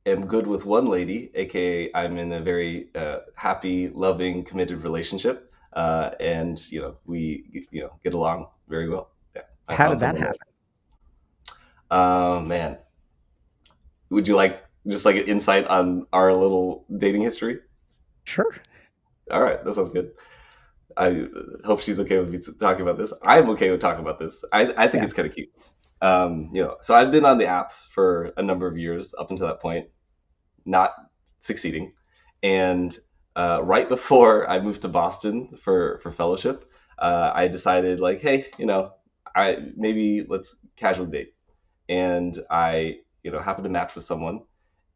am good with one lady, aka I'm in a very happy, loving, committed relationship, and we get along very well. Yeah, I How found did that someone that. happen? Man, would you like just like an insight on our little dating history? Sure. All right, that sounds good. I hope she's okay with me talking about this. I'm okay with talking about this. I think Yeah. it's kind of cute. So I've been on the apps for a number of years up until that point, not succeeding. And right before I moved to Boston for fellowship, I decided like, hey, I maybe let's casually date. And I, happened to match with someone,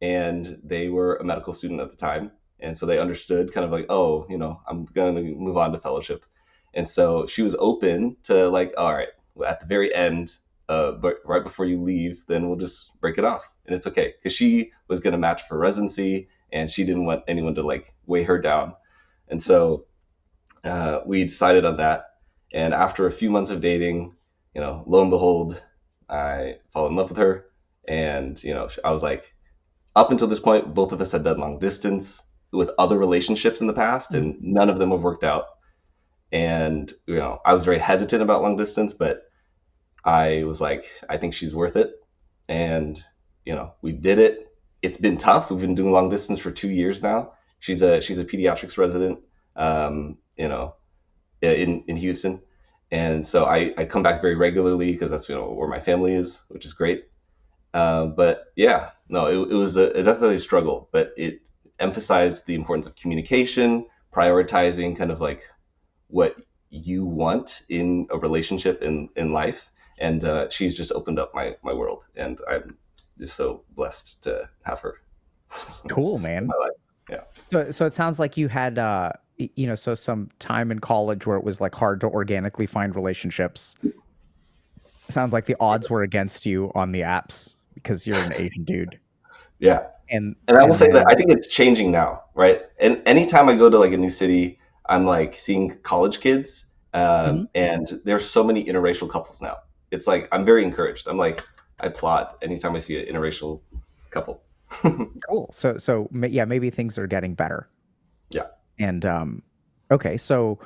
and they were a medical student at the time, and so they understood kind of like, oh, I'm going to move on to fellowship, and so she was open to like, all right, well, at the very end, but right before you leave, then we'll just break it off, and it's okay, because she was going to match for residency, and she didn't want anyone to like weigh her down, and so we decided on that. And after a few months of dating, lo and behold, I fall in love with her. And, I was like, up until this point, both of us had done long distance with other relationships in the past, Mhm. and none of them have worked out. And, I was very hesitant about long distance, but I was like, I think she's worth it. And, we did it. It's been tough. We've been doing long distance for 2 years now. She's a pediatrics resident, in Houston, and so I come back very regularly because that's where my family is, which is great. But yeah, no, it was definitely a struggle, but it emphasized the importance of communication, prioritizing kind of like what you want in a relationship in life. And she's just opened up my world, and I'm just so blessed to have her Cool, in man. my life. Yeah. So it sounds like you had so some time in college where it was like hard to organically find relationships. Sounds like the odds were against you on the apps because you're an Asian dude. Yeah. And And I will and say that then I think it's changing now, right? And anytime I go to like a new city, I'm like seeing college kids, Mhm. and there's so many interracial couples now. It's like I'm very encouraged. I'm like I applaud anytime I see an interracial couple. Cool. Yeah, maybe things are getting better. Yeah. And okay, so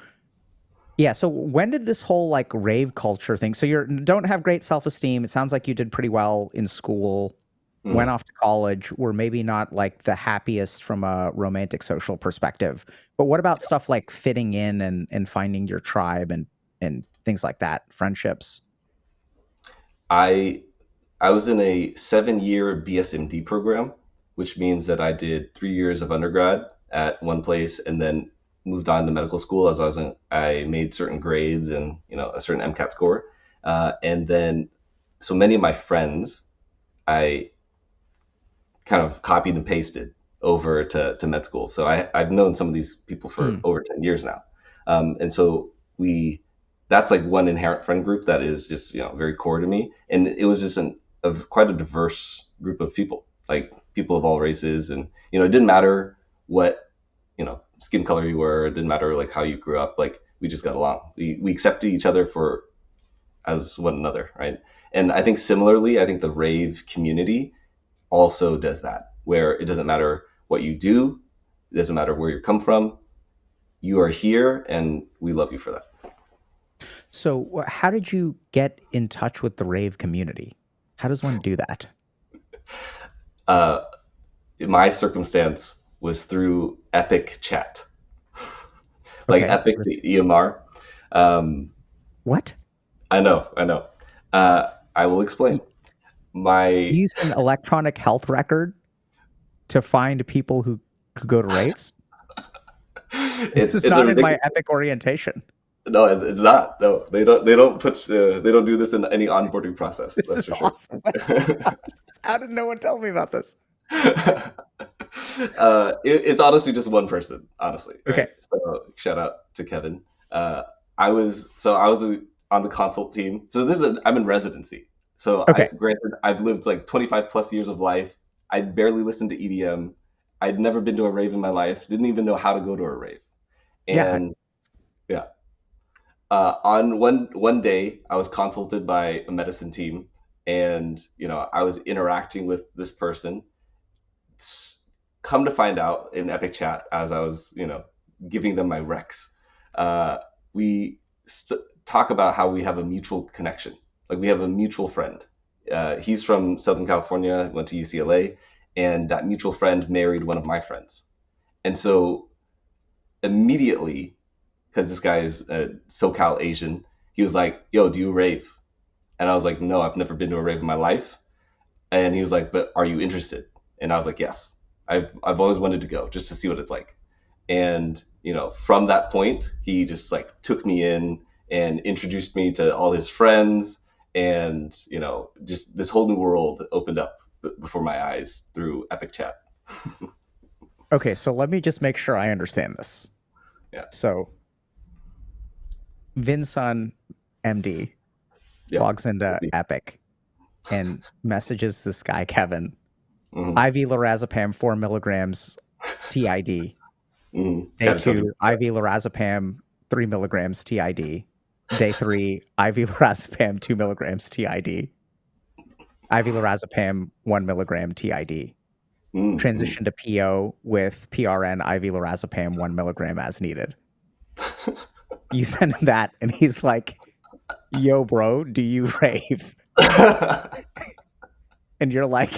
yeah, so when did this whole like rave culture thing? So you don't have great self-esteem. It sounds like you did pretty well in school, went Mhm. off to college, were maybe not like the happiest from a romantic social perspective. But what about stuff like fitting in and finding your tribe and things like that, friendships? I I was in a 7-year BSMD program, which means that I did 3 years of undergrad at one place and then moved on to medical school as I made certain grades and a certain MCAT score, and then so many of my friends I kind of copied and pasted over to med school. So I've known some of these people for Hmm. over 10 years now, and so we that's like one inherent friend group that is just very core to me, and it was just quite a diverse group of people, like people of all races, and it didn't matter what skin color you were, it didn't matter like how you grew up, like we just got along. We accepted each other for as one another, right? And I think similarly, I think the rave community also does that, where it doesn't matter what you do, it doesn't matter where you come from, you are here, and we love you for that. So how did you get in touch with the rave community? How does one do that? Uh, my circumstance was through Epic Chat, like Okay. Epic the EMR. Um, What? I know, I know. I will explain. You My used an electronic health record to find people who go to raves? This was it's a not in my ridiculous. Epic orientation. No, it's not. No, they don't do this in any onboarding process. This That's is for sure. awesome. How did no one tell me about this? It's honestly just one person, honestly, right? Okay. So shout out to Kevin. Uh, I was on the consult team. So I'm in residency. So Okay. granted, I've lived like 25 plus years of life. I barely listened to EDM. I'd never been to a rave in my life. Didn't even know how to go to a rave. Yeah. And yeah, on one day, I was consulted by a medicine team, and I was interacting with this person. Come to find out in Epic Chat, as I was giving them my recs, uh, we talk about how we have a mutual connection. Like we have a mutual friend. He's from Southern California, went to UCLA, and that mutual friend married one of my friends. And so immediately, because this guy is a SoCal Asian, he was like, "Yo, do you rave?" And I was like, "No, I've never been to a rave in my life." And he was like, "But are you interested?" And I was like, "Yes, I've always wanted to go just to see what it's like." And from that point, he just like took me in and introduced me to all his friends, and just this whole new world opened up before my eyes through Epic Chat. Okay. So let me just make sure I understand this. Yeah, So Vinh-Son MD yeah, logs into Epic and messages this guy, Kevin, mm-hmm. IV lorazepam 4 milligrams TID. Mm-hmm. Day Kind of told 2, you. IV lorazepam 3 milligrams TID. Day 3, IV lorazepam 2 milligrams TID. IV lorazepam 1 milligram TID. Mm-hmm. Transition to PO with PRN IV lorazepam 1 milligram as needed. You send him that, and he's like, "Yo, bro, do you rave?" And you're like,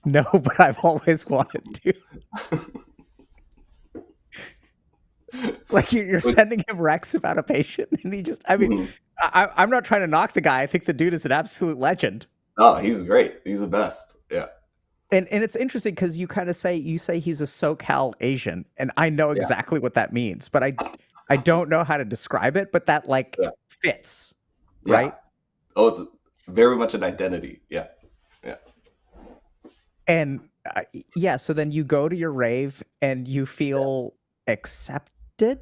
"No, but I've always wanted to." Like you're Which, sending him Rex about a patient, and he just, I mean, mhm. I'm not trying to knock the guy. I think the dude is an absolute legend. Oh, he's great. He's the best. Yeah, And it's interesting because you say he's a SoCal Asian, and I know yeah, exactly what that means, but I don't know how to describe it, but that like yeah, fits, yeah. right? Oh, it's very much an identity. Yeah, yeah, And yeah, so then you go to your rave and you yeah. feel accepted.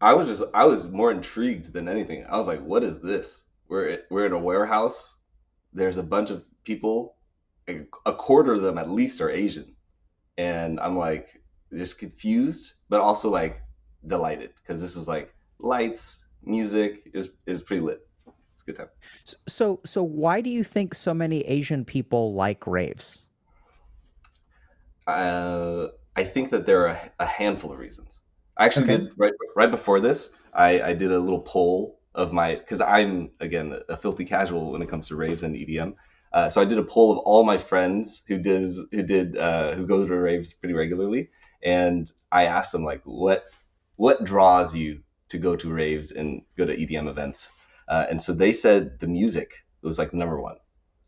I was more intrigued than anything. I was like, what is this? We're in a warehouse. There's a bunch of people. A quarter of them at least are Asian, and I'm like just confused, but also like delighted because this was like lights, music is pretty lit. It's a good time. So why do you think so many Asian people like raves? I think that there are a handful of reasons. I actually Okay. did right before this. I did a little poll of my because I'm again a filthy casual when it comes to raves and EDM. So I did a poll of all my friends who go to raves pretty regularly, and I asked them like, what draws you to go to raves and go to EDM events? And so they said the music was like number one,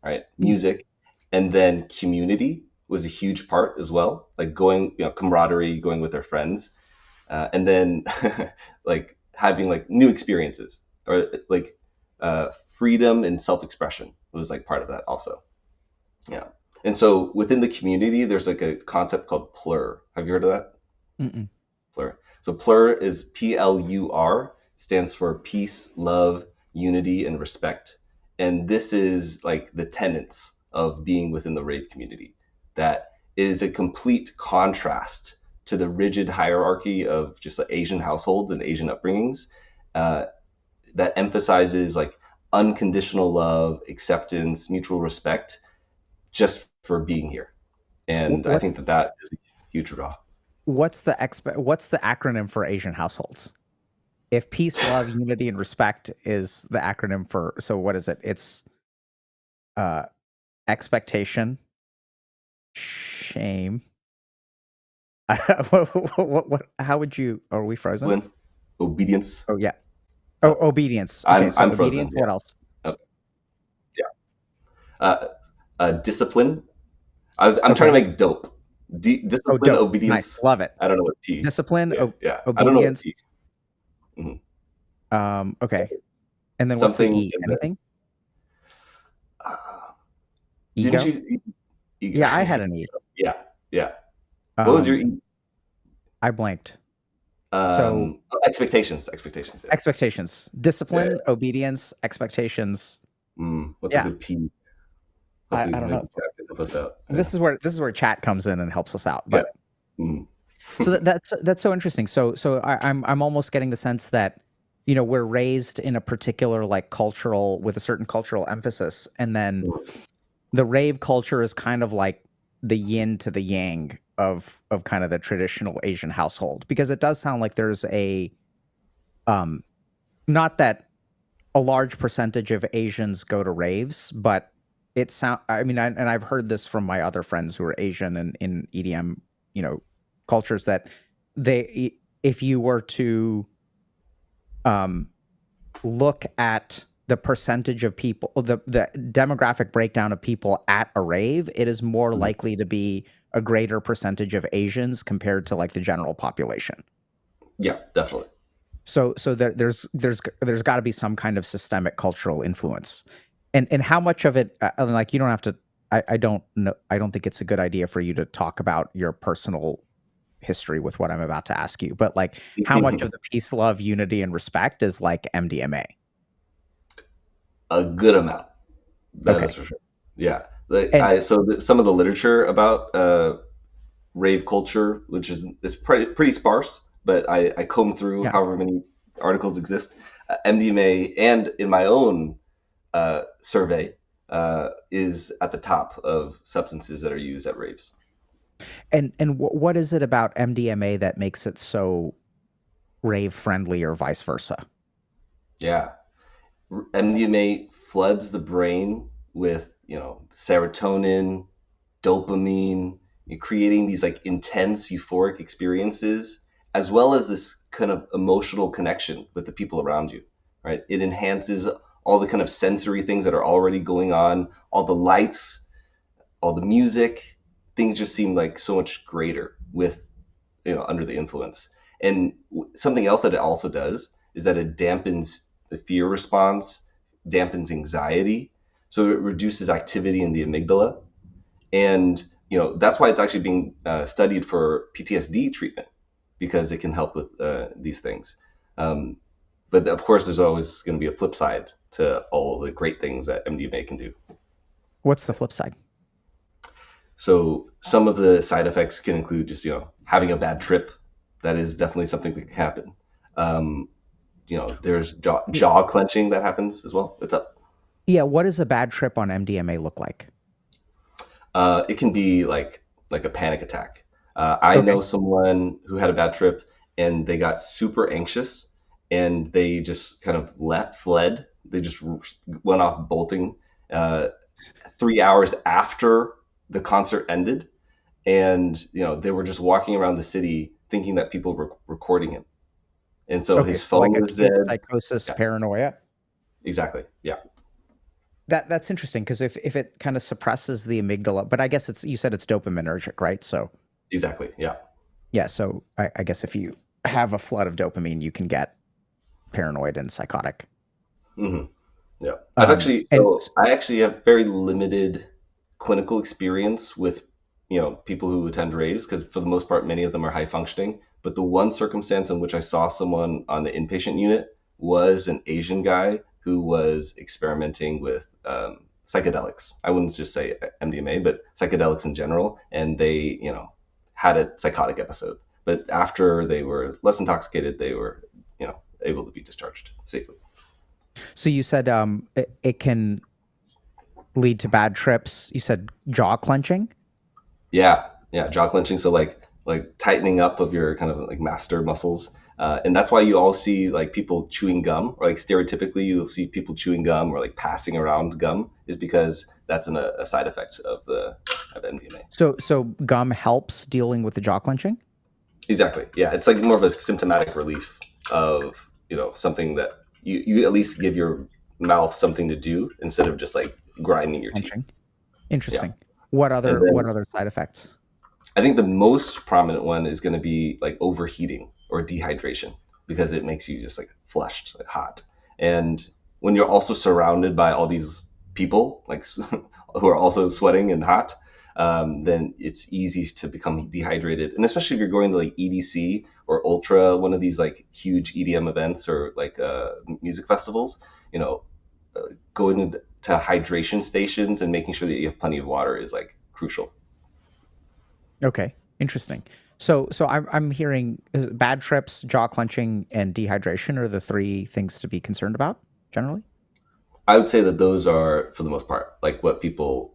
right? Mm. Music, and then community was a huge part as well, like going, camaraderie, going with their friends, and then like having like new experiences or like freedom and self-expression was like part of that also. Yeah. And so within the community, there's like a concept called plur. Have you heard of that? Mm-mm. Plur. So plur is PLUR, stands for peace, love, unity, and respect. And this is like the tenets of being within the rave community. That is a complete contrast to the rigid hierarchy of just like Asian households and Asian upbringings, uh, that emphasizes like unconditional love, acceptance, mutual respect, just for being here. And I What think that that is a huge draw. what's the acronym for Asian households? If peace, love, unity, and respect is the acronym for, so what is it? It's uh expectation, shame. How would you, are we frozen? Discipline, obedience. Oh yeah. Uh, Oh, obedience. Okay, so I'm frozen. obedience, Yeah. what else? Okay. Yeah. Uh, discipline. I'm trying Okay. to make dope. Oh, Discipline, dope. Nice. obedience. Love it. I don't know what T. Discipline, Yeah, yeah. I don't know what obedience. T. Mhm. Okay. And then what's the Something E? in the. Anything? Uh, didn't Ego? you? Yeah, I had an E. Yeah, yeah. What was your Um, E? I blanked. So Expectations. Expectations. Yeah, expectations, yeah. discipline, obedience, expectations. What's a Yeah, good P? I Hopefully, don't know. maybe Chad can help us out. Yeah, This is where chat comes in and helps us out. yeah. But Mm. so that's so interesting. So I'm almost getting the sense that we're raised in a particular like cultural with a certain cultural emphasis, and then the rave culture is kind of like the yin to the yang of kind of the traditional Asian household, because it does sound like there's a um not that a large percentage of Asians go to raves, but I mean, and I've heard this from my other friends who are Asian and in EDM, cultures, that if you were to um, look at the percentage of people, the demographic breakdown of people at a rave, it is more Mhm. likely to be a greater percentage of Asians compared to like the general population. Yeah, definitely. So there's got to be some kind of systemic cultural influence, and how much of it, like you don't have to. I don't know. I don't think it's a good idea for you to talk about your personal history with what I'm about to ask you, but like how much of the peace, love, unity, and respect is like MDMA? A good amount. That is Okay, for sure. Yeah. Like and some of the literature about rave culture, which is pretty sparse, but I combed through yeah, however many articles exist. MDMA, and in my own survey, is at the top of substances that are used at raves. and what is it about MDMA that makes it so rave friendly, or vice versa? Yeah. MDMA floods the brain with, serotonin, dopamine, you're creating these like intense euphoric experiences as well as this kind of emotional connection with the people around you, right? It enhances all the kind of sensory things that are already going on, all the lights, all the music. Things just seem like so much greater with, under the influence. And something else that it also does is that it dampens the fear response, dampens anxiety, so it reduces activity in the amygdala. And that's why it's actually being studied for PTSD treatment, because it can help with these things. um, but of course there's always going to be a flip side to all the great things that MDMA can do. What's the flip side? So some of the side effects can include just having a bad trip. That is definitely something that can happen. um, there's jaw clenching that happens as well. What's up? Yeah, what does a bad trip on MDMA look like? It can be like a panic attack. I Okay. know someone who had a bad trip and they got super anxious and they just kind of fled. They just went off bolting 3 hours after the concert ended, and they were just walking around the city thinking that people were recording him, and so Okay, his so like phone was acute dead. psychosis, Yeah, paranoia. exactly. Yeah, That's interesting because if it kind of suppresses the amygdala, but I guess you said it's dopaminergic, right? So exactly. Yeah. yeah, so I guess if you have a flood of dopamine, you can get paranoid and psychotic. Hmm. Yeah, And I actually have very limited clinical experience with people who attend raves, because for the most part many of them are high functioning. But the one circumstance in which I saw someone on the inpatient unit was an Asian guy who was experimenting with psychedelics. I wouldn't just say MDMA, but psychedelics in general, and they had a psychotic episode. But after they were less intoxicated, they were able to be discharged safely. so you said it can lead to bad trips. You said jaw clenching. Yeah, yeah, jaw clenching. So like tightening up of your kind of like master muscles, and that's why you all see like people chewing gum, or like stereotypically you'll see people chewing gum or like passing around gum, is because that's a side effect of MDMA. So gum helps dealing with the jaw clenching. Exactly. Yeah, it's like more of a symptomatic relief of something that you at least give your mouth something to do instead of just like grinding your teeth. Clenching. Yeah, Interesting. and What then other side effects? I think the most prominent one is going to be like overheating or dehydration, because it makes you just like flushed, like hot. And when you're also surrounded by all these people, like who are also sweating and hot, then it's easy to become dehydrated. And especially if you're going to like EDC or Ultra, one of these like huge EDM events or like music festivals, you know, going to hydration stations and making sure that you have plenty of water is like crucial. Okay, interesting. So I'm hearing bad trips, jaw clenching, and dehydration are the three things to be concerned about generally. I would say that those are, for the most part, like what people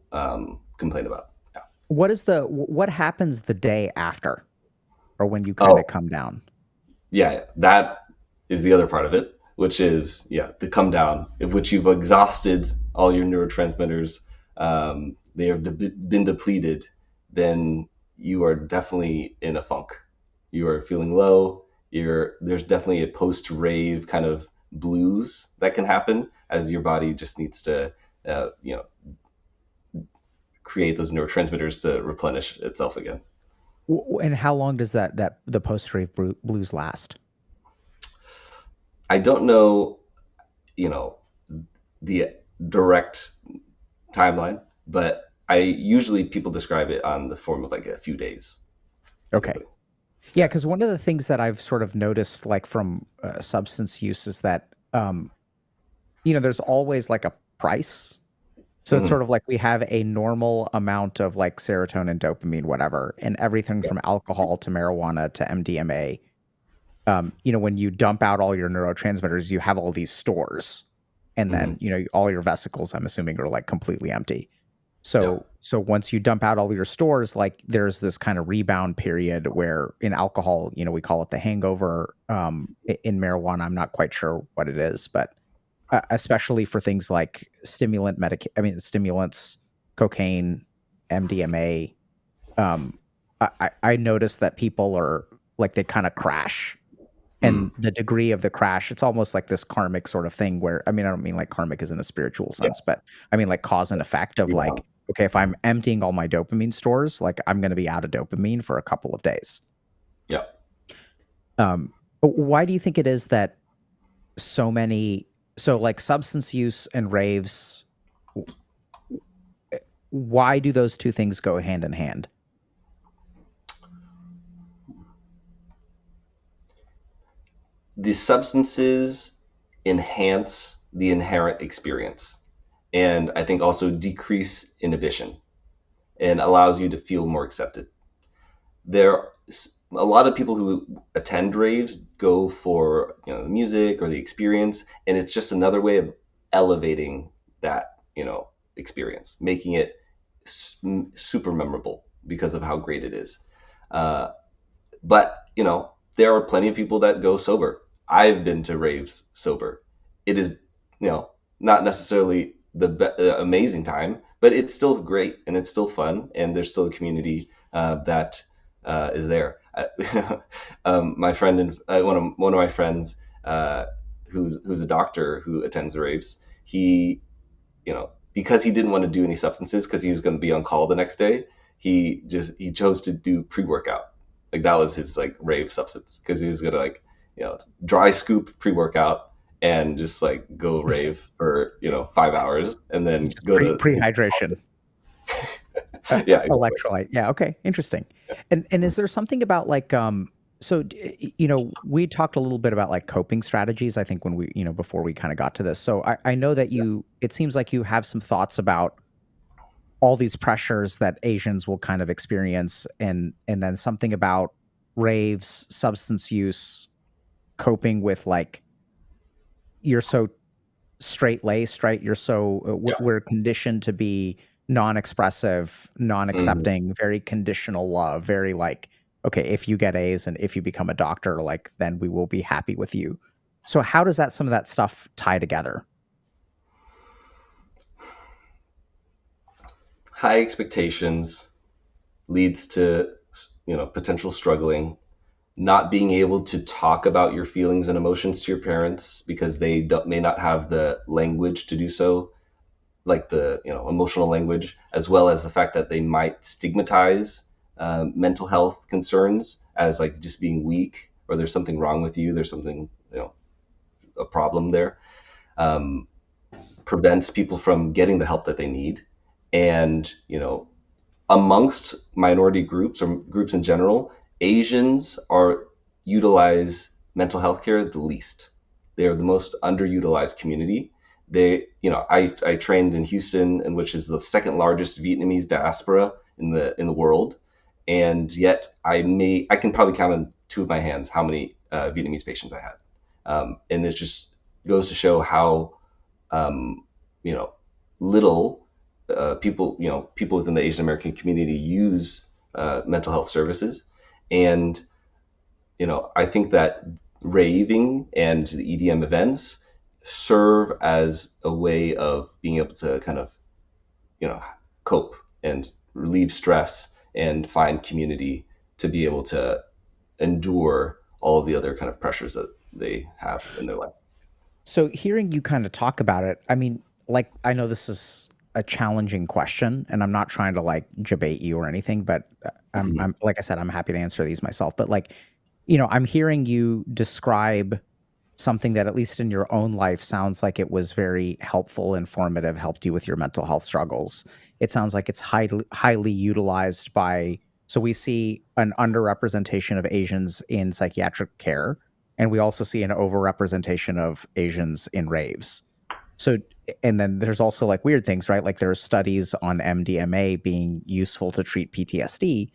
complain about. Yeah. What happens the day after, or when you kind of Oh, come down? yeah, that is the other part of it, which is the come down, of which you've exhausted all your neurotransmitters. They have been depleted. Then you are definitely in a funk. You are feeling low. There's definitely a post rave kind of blues that can happen, as your body just needs to uh, you know create those neurotransmitters to replenish itself again. And how long does that the post rave blues last? I don't know, you know, the direct timeline, but I usually people describe it on the form of like a few days, Okay. typically. Yeah, Yeah. because one of the things that I've sort of noticed, like from substance use, is that there's always like a price. So it's Hmm. sort of like we have a normal amount of like serotonin, dopamine, whatever, and everything Yeah. from alcohol to marijuana to MDMA. When you dump out all your neurotransmitters, you have all these stores, and Hmm. then all your vesicles, I'm assuming, are like completely empty. Yeah. So once you dump out all your stores, like there's this kind of rebound period where in alcohol, we call it the hangover. In marijuana, I'm not quite sure what it is, but especially for things like stimulants, cocaine, MDMA. Um, I noticed that people are like they kind of crash. Mm. And the degree of the crash, it's almost like this karmic sort of thing where, I mean, I don't mean like karmic is in the spiritual Yeah. sense, but I mean like cause and effect of Yeah. like, okay, if I'm emptying all my dopamine stores, like I'm going to be out of dopamine for a couple of days. Yeah. Why do you think it is that so many, so like substance use and raves, why do those two things go hand in hand? The substances enhance the inherent experience, and I think also decrease inhibition and allows you to feel more accepted. There a lot of people who attend raves go for, the music or the experience, and it's just another way of elevating that, experience, making it super memorable because of how great it is. Uh, but there are plenty of people that go sober. I've been to raves sober. It is, not necessarily the amazing time, but it's still great and it's still fun, and there's still a community that is there. My friend and one of my friends, who's a doctor who attends the raves, he, because he didn't want to do any substances because he was going to be on call the next day, he chose to do pre-workout. Like that was his like rave substance, because he was gonna like, dry scoop pre-workout and just like go rave for 5 hours and then Just go to pre-hydration. yeah, exactly. Electrolyte. Yeah. Okay. Interesting. And is there something about like so we talked a little bit about like coping strategies, I think, when we before we kind of got to this. So I know that it seems like you have some thoughts about all these pressures that Asians will kind of experience, and then something about raves, substance use, coping with like you're so straight laced, right? You're so Yeah. we're conditioned to be non-expressive, Mhm. non-accepting, very conditional love, very like, okay, if you get A's and if you become a doctor, like then we will be happy with you. So how does some of that stuff tie together? High expectations leads to potential struggling, not being able to talk about your feelings and emotions to your parents because they may not have the language to do so, like the emotional language, as well as the fact that they might stigmatize mental health concerns as like just being weak, or there's something wrong with you, there's something, a problem there. um, Prevents people from getting the help that they need. And amongst minority groups or groups in general, Asians are utilize mental health care the least. They are the most underutilized community. I trained in Houston, and which is the second largest Vietnamese diaspora in the world, and yet I can probably count on two of my hands how many Vietnamese patients I had, and it just goes to show how um, you know little people within the Asian American community use mental health services. And I think that raving and the EDM events serve as a way of being able to kind of you know cope and relieve stress and find community to be able to endure all of the other kind of pressures that they have in their life. So hearing you kind of talk about it, I mean, like I know this is a challenging question, and I'm not trying to like debate you or anything, but Mhm. I'm like I said, I'm happy to answer these myself. But like, I'm hearing you describe something that, at least in your own life, sounds like it was very helpful, informative, helped you with your mental health struggles. It sounds like it's highly utilized by. So we see an underrepresentation of Asians in psychiatric care, and we also see an overrepresentation of Asians in raves. So, and then there's also like weird things, right? Like there are studies on MDMA being useful to treat PTSD.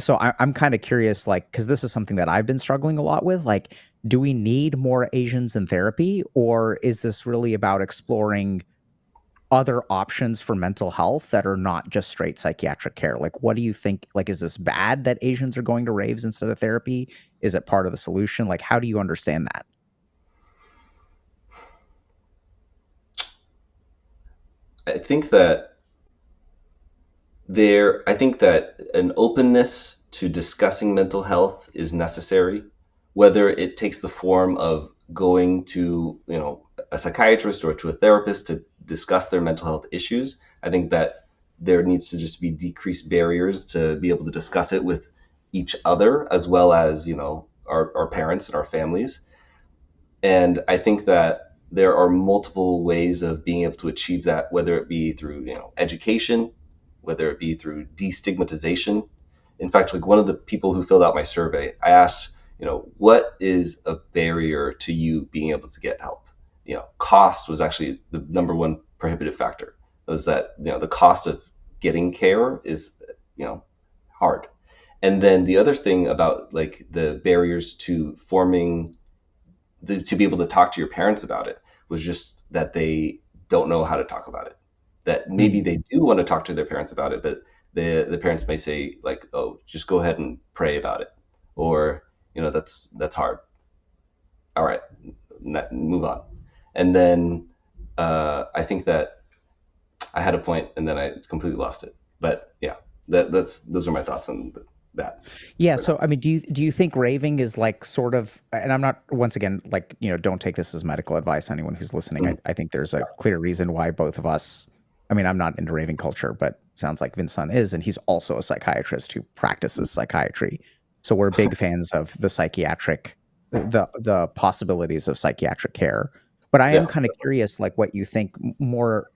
So I'm kind of curious, like, because this is something that I've been struggling a lot with. Like, do we need more Asians in therapy, or is this really about exploring other options for mental health that are not just straight psychiatric care? Like, what do you think? Like, is this bad that Asians are going to raves instead of therapy? Is it part of the solution? Like, how do you understand that? I think that I think that an openness to discussing mental health is necessary, whether it takes the form of going to, a psychiatrist or to a therapist to discuss their mental health issues. I think that there needs to just be decreased barriers to be able to discuss it with each other as well as, our parents and our families. And I think that there are multiple ways of being able to achieve that, whether it be through, education, whether it be through destigmatization. In fact, like one of the people who filled out my survey, I asked, what is a barrier to you being able to get help? Cost was actually the number one prohibitive factor. Was that, the cost of getting care is, hard. And then the other thing about like the barriers to forming to be able to talk to your parents about it was just that they don't know how to talk about it. That maybe Mm. they do want to talk to their parents about it, but the parents may say like, "Oh, just go ahead and pray about it," or that's hard. All right, move on. And then I think that I had a point, and then I completely lost it. But yeah, that's those are my thoughts on that Yeah, for now. so I mean, do you think raving is like sort of, and I'm not, once again, like, don't take this as medical advice, anyone who's listening. I think there's a clear reason why both of us, I mean, I'm not into raving culture, but it sounds like Vinh-Son is, and he's also a psychiatrist who practices psychiatry. So we're big fans of the psychiatric, the possibilities of psychiatric care. But I am Yeah. kind of curious, like what you think more,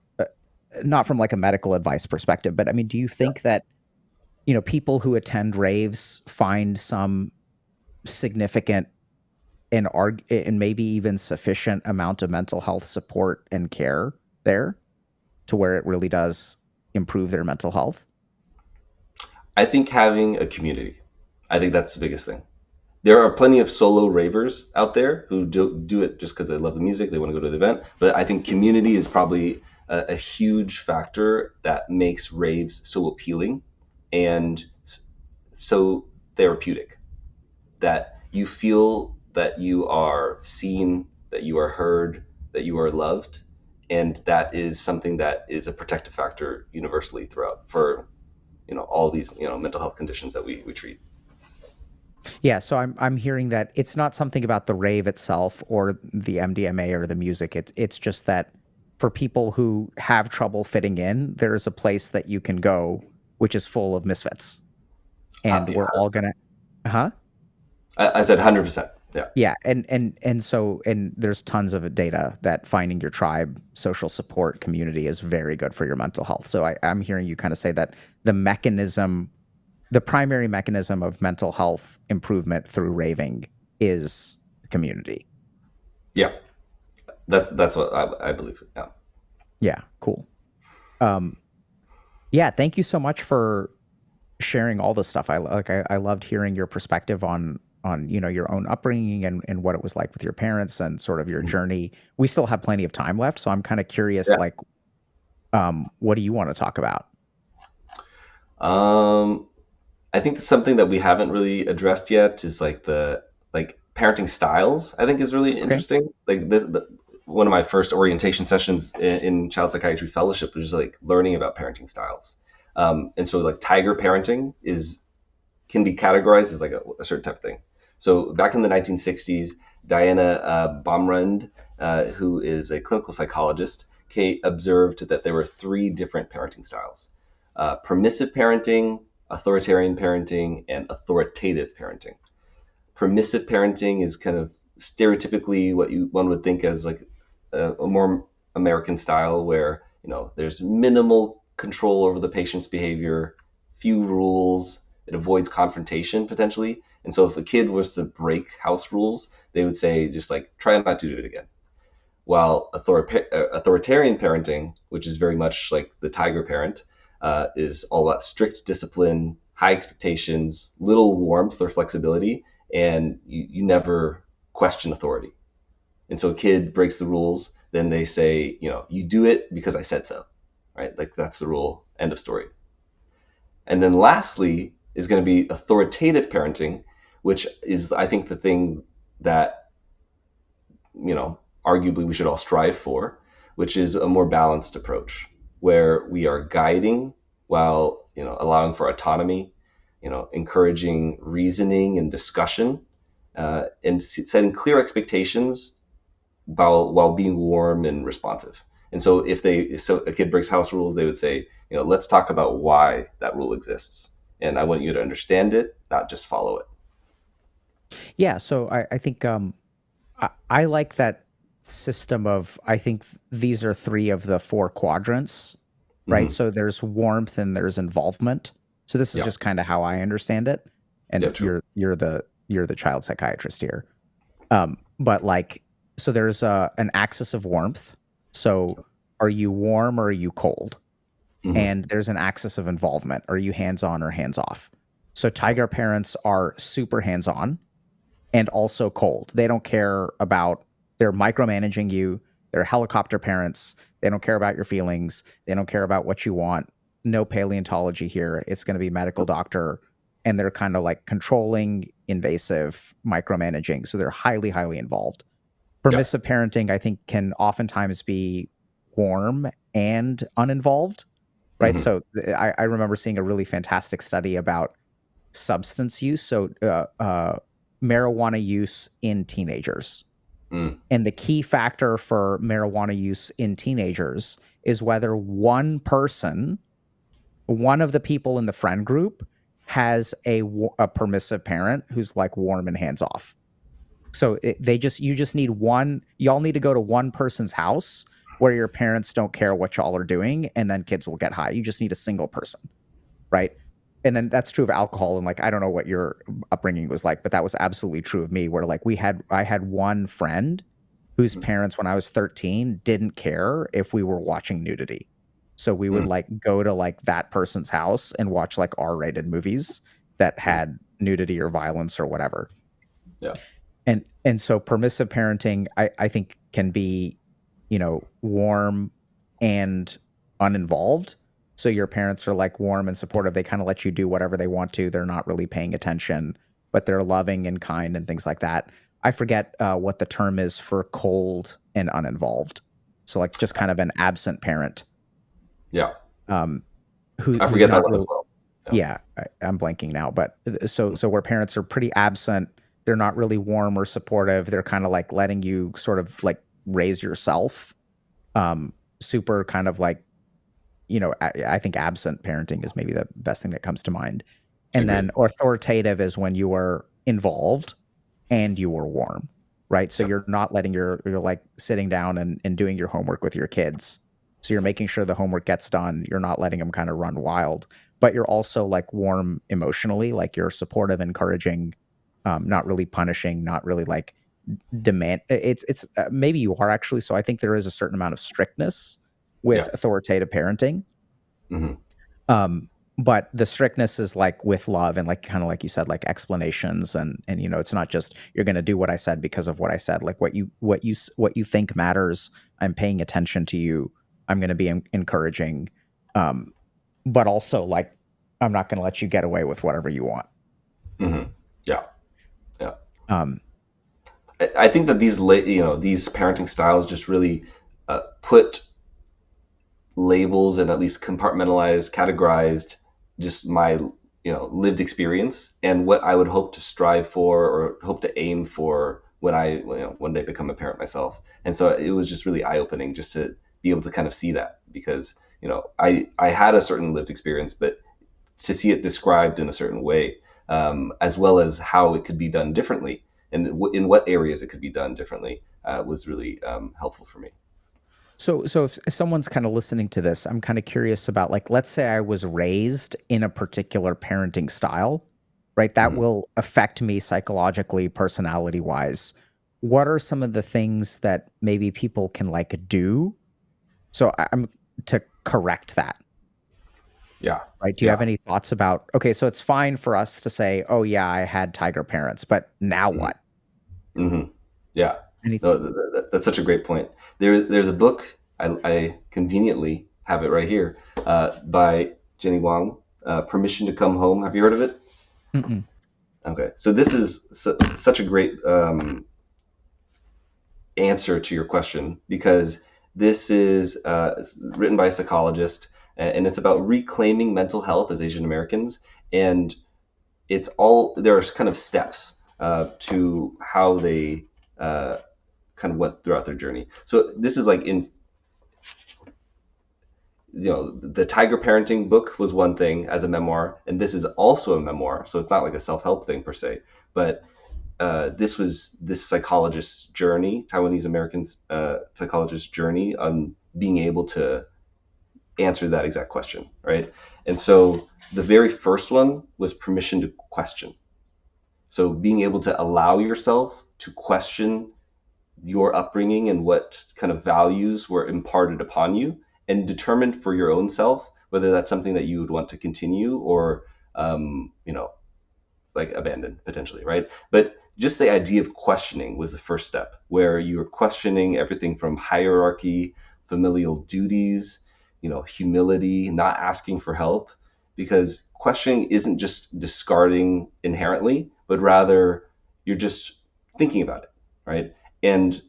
not from like a medical advice perspective, but I mean, do you think that people who attend raves find some significant and maybe even sufficient amount of mental health support and care there to where it really does improve their mental health? I think having a community, I think that's the biggest thing. There are plenty of solo ravers out there who do it just because they love the music, they want to go to the event. But I think community is probably a huge factor that makes raves so appealing and so therapeutic. That you feel that you are seen, that you are heard, that you are loved, and that is something that is a protective factor universally throughout for all these mental health conditions that we treat. Yeah, so I'm hearing that it's not something about the rave itself or the MDMA or the music. It's just that for people who have trouble fitting in, there is a place that you can go which is full of misfits, and Yeah, we're all gonna, huh? I said 100%. Yeah. Yeah, and there's tons of data that finding your tribe, social support, community is very good for your mental health. So I'm hearing you kind of say that the primary mechanism of mental health improvement through raving is community. Yeah, that's what I believe. Yeah. Yeah, cool. Um, yeah, thank you so much for sharing all this stuff. I loved hearing your perspective on your own upbringing and what it was like with your parents and sort of your Mhm. journey. We still have plenty of time left, so I'm kind of curious, Yeah. like, what do you want to talk about? Um, I think something that we haven't really addressed yet is like the like parenting styles. I think is really Okay. interesting. Like one of my first orientation sessions in child psychiatry fellowship was just like learning about parenting styles. And so like tiger parenting is can be categorized as like a certain type of thing. So back in the 1960s, Diana Baumrind, who is a clinical psychologist, observed that there were three different parenting styles: permissive parenting, authoritarian parenting, and authoritative parenting. Permissive parenting is kind of stereotypically what one would think as like a more American style, where there's minimal control over the patient's behavior, few rules. It avoids confrontation potentially, and so if a kid was to break house rules, they would say just like try not to do it again. While authoritarian parenting, which is very much like the tiger parent, is all about strict discipline, high expectations, little warmth or flexibility, and you never question authority. And so a kid breaks the rules, then they say, you do it because I said so, right? Like that's the rule, end of story. And then lastly is going to be authoritative parenting, which is, I think, the thing that, arguably we should all strive for, which is a more balanced approach where we are guiding while, allowing for autonomy. encouraging reasoning and discussion, and setting clear expectations while being warm and responsive. And so so a kid breaks house rules, they would say, let's talk about why that rule exists. And I want you to understand it, not just follow it. Yeah, so I think I like that system of, I think these are three of the four quadrants, right? Hmm. So there's warmth and there's involvement. So this is Yeah. just kind of how I understand it. Yeah. And True. you're the child psychiatrist here. But like, so there's an axis of warmth. So are you warm or are you cold? Hmm. And there's an axis of involvement. Are you hands-on or hands-off? So tiger parents are super hands-on and also cold. They don't care about, they're micromanaging you. They're helicopter parents. They don't care about your feelings. They don't care about what you want. No paleontology here. It's going to be medical doctor. And they're kind of like controlling, invasive, micromanaging. So they're highly, highly involved. Yeah. Permissive parenting, I think, can oftentimes be warm and uninvolved, right? Hmm. So I remember seeing a really fantastic study about substance use. So marijuana use in teenagers. Mm. And the key factor for marijuana use in teenagers is whether one person, one of the people in the friend group, has a permissive parent who's like warm and hands off. So you just need one, y'all need to go to one person's house where your parents don't care what y'all are doing, and then kids will get high. You just need a single person, right? And then that's true of alcohol. And like, I don't know what your upbringing was like, but that was absolutely true of me, where like I had one friend whose parents, when I was 13, didn't care if we were watching nudity. So we would Mm. like go to like that person's house and watch like R-rated movies that Mm. had nudity or violence or whatever. Yeah. And so permissive parenting, I think, can be, warm and uninvolved. So your parents are like warm and supportive. They kind of let you do whatever they want to. They're not really paying attention, but they're loving and kind and things like that. I forget what the term is for cold and uninvolved. So like just kind of an absent parent, Yeah. um, I who's forget that not one as really. well. Yeah. Yeah, I'm blanking now, but so where parents are pretty absent, they're not really warm or supportive. They're kind of like letting you sort of like raise yourself. Super kind of like, I think absent parenting is maybe the best thing that comes to mind. And Agreed. then authoritative is when you are involved and you are warm, right? So Yeah. you're not letting you're like sitting down and doing your homework with your kids. So you're making sure the homework gets done. You're not letting them kind of run wild, but you're also like warm emotionally, like you're supportive, encouraging, not really punishing, not really like demand. It's maybe you are actually. So I think there is a certain amount of strictness with Yeah. authoritative parenting. Hmm. Um, but the strictness is like with love and like kind of like you said, like explanations and it's not just you're going to do what I said because of what I said. Like what you think matters. I'm paying attention to you. I'm going to be encouraging, but also like I'm not going to let you get away with whatever you want. Hmm. Yeah. Yeah. Um, I think that these parenting styles just really put labels and at least compartmentalized, categorized just my lived experience and what I would hope to strive for or hope to aim for when I one day become a parent myself. And so it was just really eye opening just to be able to kind of see that because I had a certain lived experience, but to see it described in a certain way, as well as how it could be done differently and in what areas it could be done differently, was really helpful for me. so if someone's kind of listening to this, I'm kind of curious about like, let's say I was raised in a particular parenting style, right? That Mhm. will affect me psychologically, personality wise. What are some of the things that maybe people can like do? So I'm to correct that, Yeah, right? Do you have yeah. any thoughts about, okay, so it's fine for us to say, oh yeah, I had tiger parents, but now Mhm. what? Mhm. Yeah. Any, No, that's such a great point. There's a book I conveniently have it right here, by Jenny Wang, "Permission to Come Home." Have you heard of it? mm-mm, Okay, so this is such a great answer to your question because this is it's written by a psychologist and it's about reclaiming mental health as Asian Americans and there's kind of steps to how they kind of went throughout their journey. So this is like in the Tiger Parenting book was one thing as a memoir, and this is also a memoir. So it's not like a self-help thing per se, but this was this psychologist's journey, Taiwanese American psychologist's journey on being able to answer that exact question, right? And so the very first one was permission to question. So being able to allow yourself to question your upbringing and what kind of values were imparted upon you, and determine for your own self whether that's something that you would want to continue or like abandon potentially, right? But just the idea of questioning was the first step, where you were questioning everything from hierarchy, familial duties, humility, not asking for help, because questioning isn't just discarding inherently, but rather you're just thinking about it, right? And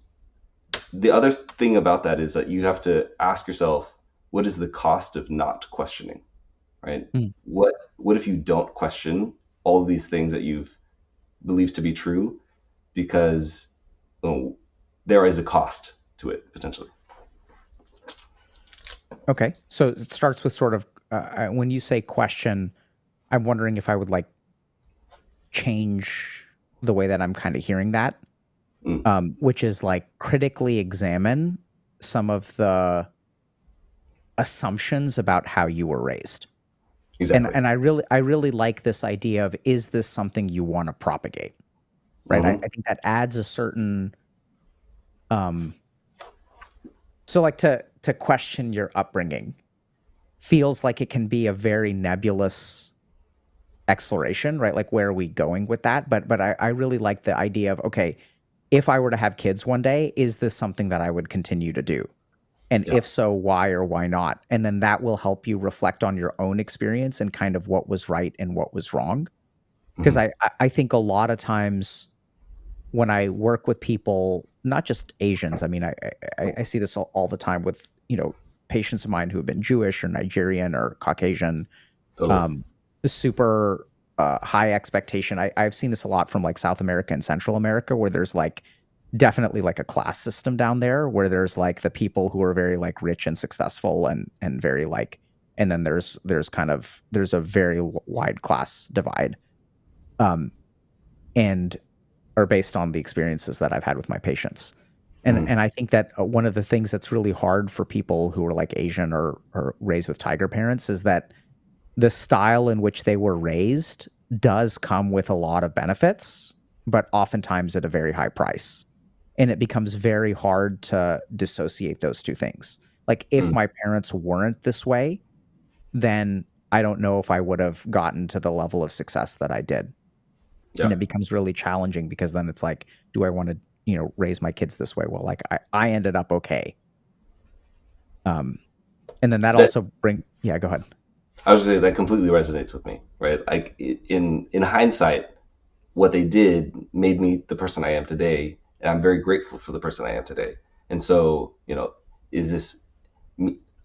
the other thing about that is that you have to ask yourself, what is the cost of not questioning, right? Mm. What if you don't question all of these things that you've believed to be true, because there is a cost to it potentially. Okay. So it starts with sort of when you say question, I'm wondering if I would like change the way that I'm kind of hearing that, which is like critically examine some of the assumptions about how you were raised. Exactly. And I really like this idea of, is this something you want to propagate? Right. I think that adds a certain so like to question your upbringing feels like it can be a very nebulous exploration, right? Like, where are we going with that? But I really like the idea of, okay, if I were to have kids one day, is this something that I would continue to do? And Yeah. if so, why or why not? And then that will help you reflect on your own experience and kind of what was right and what was wrong. Because I think a lot of times when I work with people, not just Asians, I mean, I see this all the time with, patients of mine who have been Jewish or Nigerian or Caucasian, Totally. super high expectation. I've seen this a lot from like South America and Central America, where there's like definitely like a class system down there, where there's like the people who are very like rich and successful and very like, and then there's a very wide class divide, and are based on the experiences that I've had with my patients. And I think that one of the things that's really hard for people who are like Asian or raised with tiger parents is that the style in which they were raised does come with a lot of benefits, but oftentimes at a very high price. And it becomes very hard to dissociate those two things. Like, if my parents weren't this way, then I don't know if I would have gotten to the level of success that I did. Yeah. And it becomes really challenging, because then it's like, do I want to, raise my kids this way? Well, like I ended up okay. And then that also yeah, go ahead. I was saying that completely resonates with me, right? Like in hindsight, what they did made me the person I am today, and I'm very grateful for the person I am today. And so, is this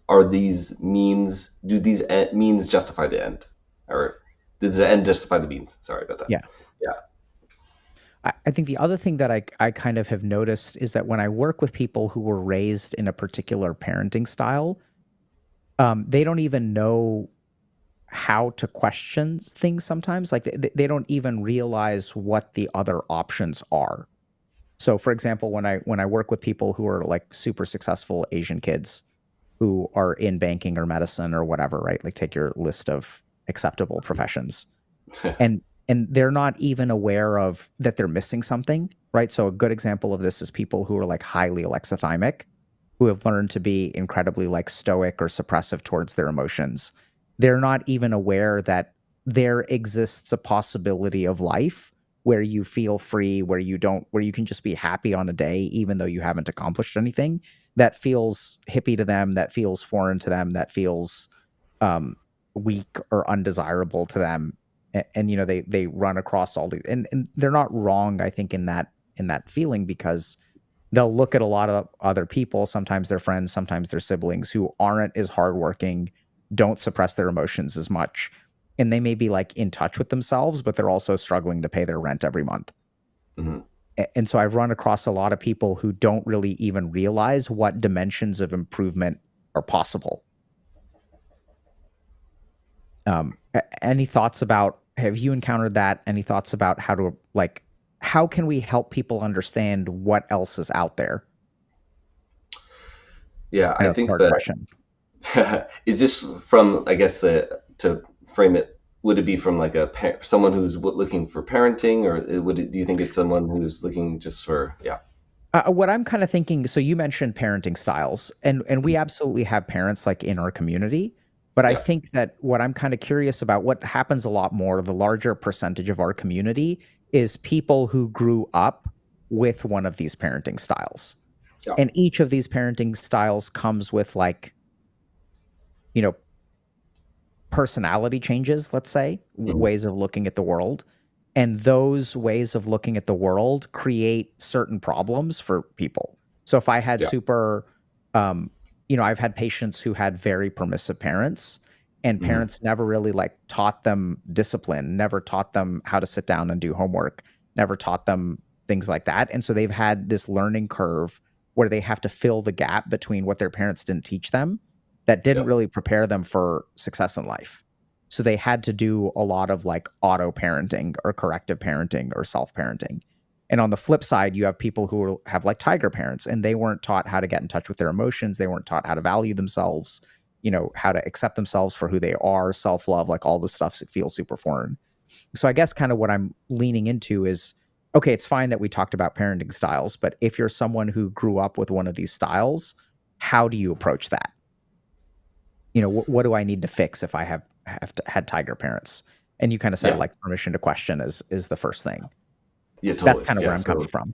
are these means? Do these means justify the end, or did the end justify the means? Sorry about that. Yeah. Yeah. I think the other thing that I kind of have noticed is that when I work with people who were raised in a particular parenting style, they don't even know how to question things sometimes. Like, they don't even realize what the other options are. So, for example, when I work with people who are like super successful Asian kids who are in banking or medicine or whatever, right? Like, take your list of acceptable professions. and they're not even aware of that they're missing something, right? So a good example of this is people who are like highly alexithymic, who have learned to be incredibly like stoic or suppressive towards their emotions. They're not even aware that there exists a possibility of life where you feel free, where you can just be happy on a day, even though you haven't accomplished anything. That feels hippie to them, that feels foreign to them, that feels weak or undesirable to them. And they run across all these, and they're not wrong, I think, in that feeling, because they'll look at a lot of other people, sometimes their friends, sometimes their siblings, who aren't as hardworking, don't suppress their emotions as much, and they may be like in touch with themselves, but they're also struggling to pay their rent every month. Hmm. And so I've run across a lot of people who don't really even realize what dimensions of improvement are possible. Any thoughts about, have you encountered that? Any thoughts about how to, like, how can we help people understand what else is out there? Yeah, I I know it's a think hard question. that is this from, I guess, to frame it, would it be from like someone who's looking for parenting, or do you think it's someone who's looking just for, yeah, What I'm kind of thinking, so you mentioned parenting styles, and we absolutely have parents like in our community, but I yeah, think that what I'm kind of curious about, what happens a lot more, the larger percentage of our community is people who grew up with one of these parenting styles. yeah, And each of these parenting styles comes with like, you know, personality changes, let's say, mhm, ways of looking at the world. And those ways of looking at the world create certain problems for people. So if I had yeah, super, um, I've had patients who had very permissive parents, and mhm, parents never really like taught them discipline, never taught them how to sit down and do homework, never taught them things like that. And so they've had this learning curve where they have to fill the gap between what their parents didn't teach them that didn't yeah, really prepare them for success in life. So they had to do a lot of like auto parenting or corrective parenting or self parenting. And on the flip side, you have people who have like tiger parents and they weren't taught how to get in touch with their emotions. They weren't taught how to value themselves, how to accept themselves for who they are, self love, like all this stuff feels super foreign. So I guess kind of what I'm leaning into is, okay, it's fine that we talked about parenting styles, but if you're someone who grew up with one of these styles, how do you approach that? What do I need to fix if I had tiger parents? And you kind of said yeah, like permission to question is the first thing. yeah, That's totally, kind of where yeah. I'm So coming from.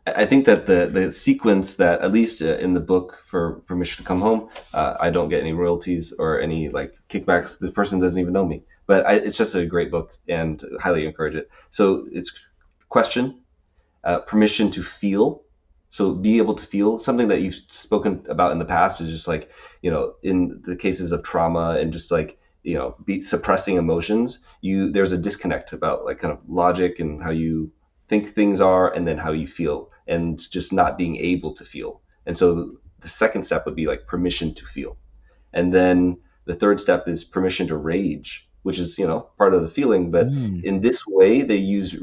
I think that the sequence that, at least in the book for Permission to Come Home, I don't get any royalties or any like kickbacks. This person doesn't even know me, but it's just a great book and highly encourage it. So it's question, permission to feel. So be able to feel something that you've spoken about in the past is just like, in the cases of trauma and just like, be suppressing emotions, there's a disconnect about like kind of logic and how you think things are and then how you feel and just not being able to feel. And so the second step would be like permission to feel. And then the third step is permission to rage, which is, part of the feeling. But Mm. in this way, they use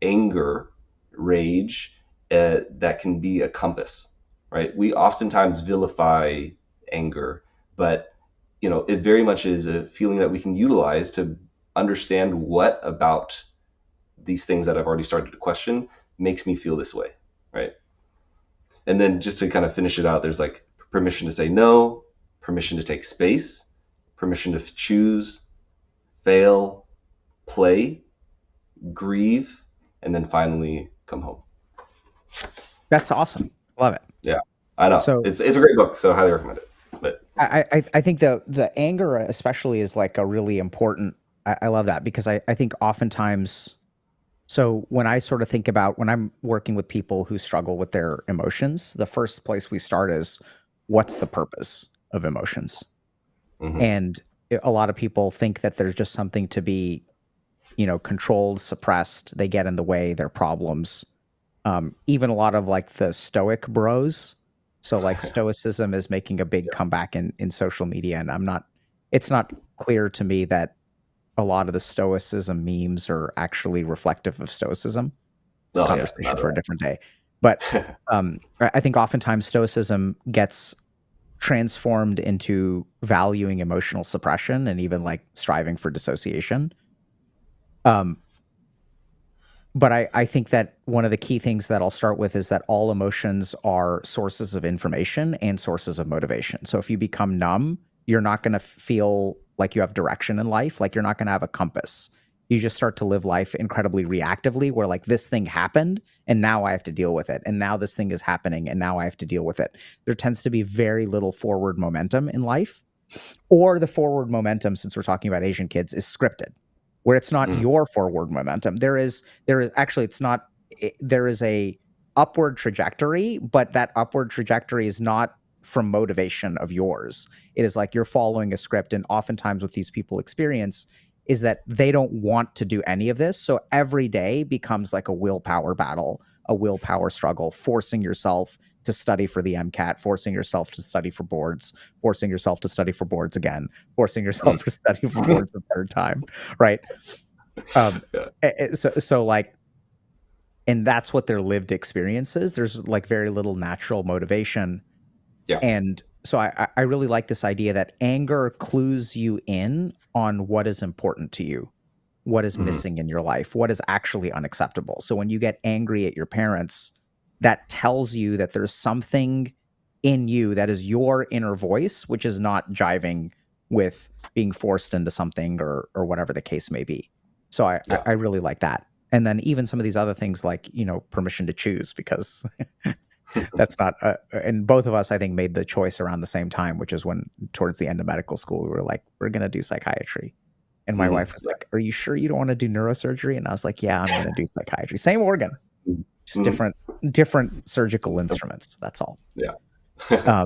anger, rage, that can be a compass, right? We oftentimes vilify anger, but, it very much is a feeling that we can utilize to understand what about these things that I've already started to question makes me feel this way, right? And then just to kind of finish it out, there's like permission to say no, permission to take space, permission to choose, fail, play, grieve, and then finally come home. That's awesome. Love it. Yeah, I know So it's a great book, so I highly recommend it. But I think the anger especially is like a really important. I love that because I think oftentimes. So when I sort of think about when I'm working with people who struggle with their emotions, the first place we start is what's the purpose of emotions? mhm, And a lot of people think that there's just something to be, controlled, suppressed. They get in the way, their problems. Even a lot of like the stoic bros. So like stoicism is making a big yeah, comeback in social media. And it's not clear to me that a lot of the stoicism memes are actually reflective of stoicism. It's a no, yeah, conversation not at for a all. different day. But I think oftentimes stoicism gets transformed into valuing emotional suppression and even like striving for dissociation. Um, but I think that one of the key things that I'll start with is that all emotions are sources of information and sources of motivation. So if you become numb, you're not going to feel like you have direction in life. Like you're not going to have a compass. You just start to live life incredibly reactively, where like this thing happened and now I have to deal with it. And now this thing is happening and now I have to deal with it. There tends to be very little forward momentum in life, or the forward momentum, since we're talking about Asian kids, is scripted, where it's not Mm, your forward momentum. There is actually, it's not, there is a upward trajectory, but that upward trajectory is not from motivation of yours. It is like you're following a script. And oftentimes what these people experience is that they don't want to do any of this. So every day becomes like a willpower battle, a willpower struggle, forcing yourself to study for the MCAT, forcing yourself to study for boards, forcing yourself to study for boards again, forcing yourself to study for boards the third time, right? So like, and that's what their lived experience is. There's like very little natural motivation. Yeah. And so I really like this idea that anger clues you in on what is important to you, what is missing in your life, what is actually unacceptable. So when you get angry at your parents, that tells you that there's something in you that is your inner voice, which is not jiving with being forced into something or whatever the case may be. So I really like that. And then even some of these other things like, permission to choose, because that's not, and both of us, I think, made the choice around the same time, which is when towards the end of medical school, we were like, we're going to do psychiatry. And my wife was like, are you sure you don't want to do neurosurgery? And I was like, yeah, I'm going to do psychiatry. Same organ, just different surgical instruments. That's all. Yeah.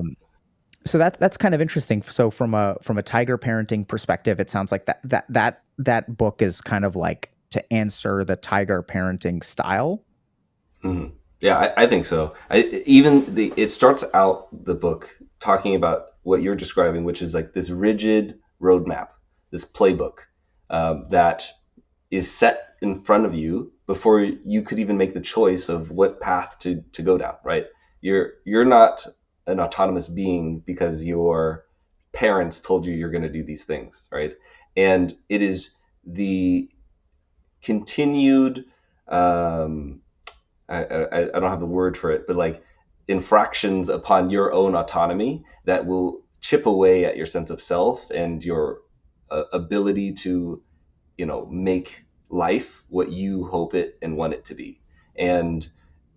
So that's kind of interesting. So from a tiger parenting perspective, it sounds like that book is kind of like to answer the tiger parenting style. Yeah, I think so. It starts out the book talking about what you're describing, which is like this rigid roadmap, this playbook that is set in front of you before you could even make the choice of what path to go down. Right? You're not an autonomous being because your parents told you you're going to do these things, right? And it is the continued I don't have the word for it, but like infractions upon your own autonomy that will chip away at your sense of self and your ability to, make life what you hope it and want it to be. And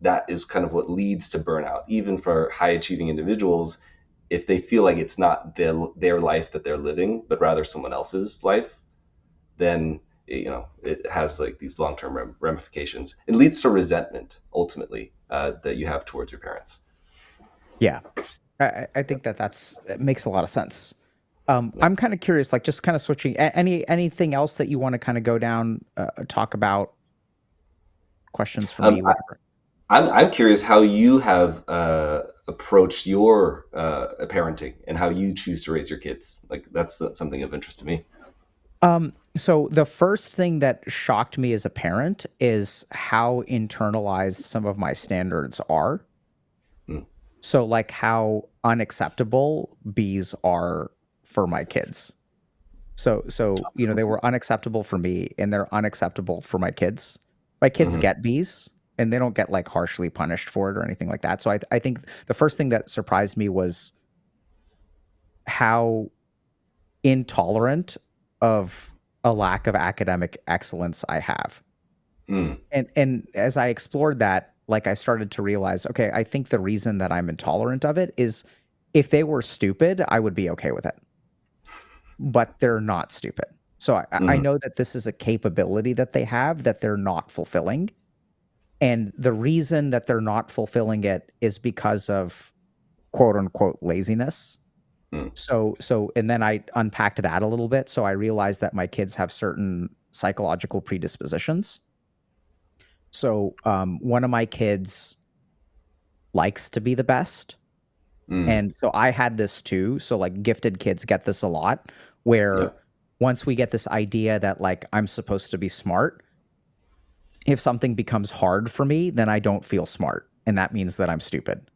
that is kind of what leads to burnout, even for high achieving individuals. If they feel like it's not their life that they're living, but rather someone else's life, then it has like these long-term ramifications. It leads to resentment ultimately that you have towards your parents. Yeah, I think it makes a lot of sense. I'm kind of curious, like just kind of switching. Anything else that you want to kind of go down, talk about? Questions for me? Whatever. I'm curious how you have approached your parenting and how you choose to raise your kids. Like that's something of interest to me. So the first thing that shocked me as a parent is how internalized some of my standards are. So like how unacceptable bees are for my kids. So they were unacceptable for me and they're unacceptable for my kids. My kids get bees and they don't get like harshly punished for it or anything like that. So I think the first thing that surprised me was how intolerant of a lack of academic excellence I have. And as I explored that, like I started to realize, okay, I think the reason that I'm intolerant of it is if they were stupid, I would be okay with it. But they're not stupid. So I know that this is a capability that they have that they're not fulfilling. And the reason that they're not fulfilling it is because of quote unquote laziness. So and then I unpacked that a little bit. So I realized that my kids have certain psychological predispositions. So one of my kids likes to be the best. And so I had this too. So like gifted kids get this a lot, where once we get this idea that like I'm supposed to be smart, if something becomes hard for me, then I don't feel smart. And that means that I'm stupid.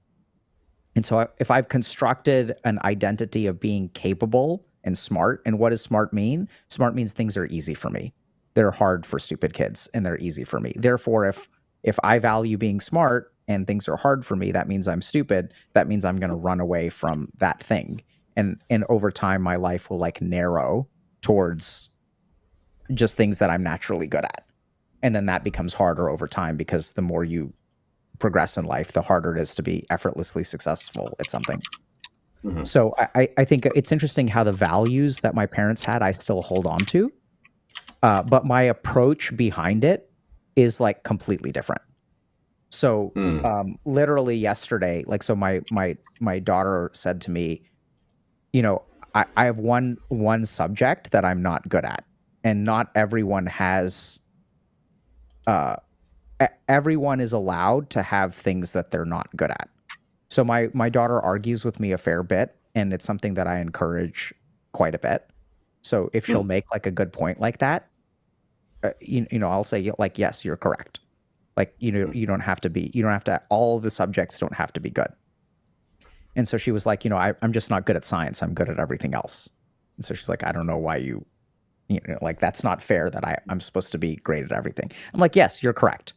And so if I've constructed an identity of being capable and smart, and what does smart mean? Smart means things are easy for me. They're hard for stupid kids and they're easy for me. Therefore, if I value being smart and things are hard for me, that means I'm stupid. That means I'm going to run away from that thing. And over time, my life will like narrow towards just things that I'm naturally good at. And then that becomes harder over time because the more you progress in life, the harder it is to be effortlessly successful at something. So I think it's interesting how the values that my parents had, I still hold on to. But my approach behind it is like completely different. So literally yesterday, like, so my daughter said to me, I have one subject that I'm not good at. and not everyone has everyone is allowed to have things that they're not good at. So my daughter argues with me a fair bit, and it's something that I encourage quite a bit. So if she'll Mm, make like a good point like that, I'll say like, yes, you're correct. Like, mm, you don't have to, all of the subjects don't have to be good. And so she was like, I'm just not good at science. I'm good at everything else. And so she's like, I don't know why like, that's not fair that I'm supposed to be great at everything. I'm like, yes, you're correct.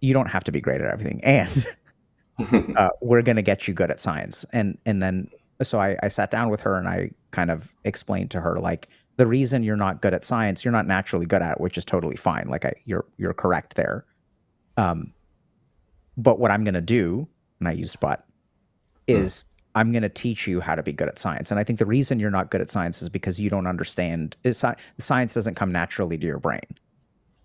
You don't have to be great at everything. And we're going to get you good at science. And then, so I sat down with her and I kind of explained to her, like, the reason you're not good at science, you're not naturally good at, which is totally fine. Like, you're correct there. Um, but what I'm going to do, and I used but, mm. is I'm going to teach you how to be good at science. And I think the reason you're not good at science is because you don't understand, science doesn't come naturally to your brain.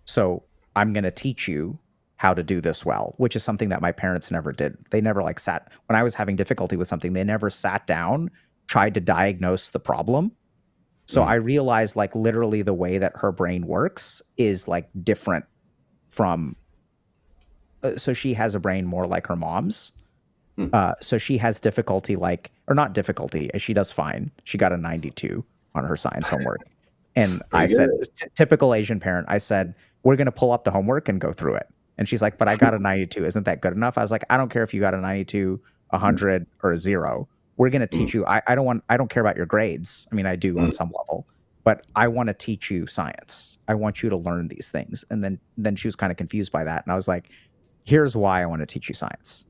So I'm going to teach you how to do this well, which is something that my parents never did. They never like sat, when I was having difficulty with something, they never sat down, tried to diagnose the problem. So Mm, I realized like literally the way that her brain works is like different from, so she has a brain more like her mom's. mm. So she has difficulty, like, or not difficulty, she does fine. She got a 92 on her science homework. And I Pretty said, good. typical Asian parent, I said, we're going to pull up the homework and go through it. And she's like, but I got a 92. Isn't that good enough? I was like, I don't care if you got a 92, 100, or a 0. We're going to Mm, teach you. I don't care about your grades. I mean, I do on mm, some level, but I want to teach you science. I want you to learn these things. And then she was kind of confused by that. And I was like, here's why I want to teach you science.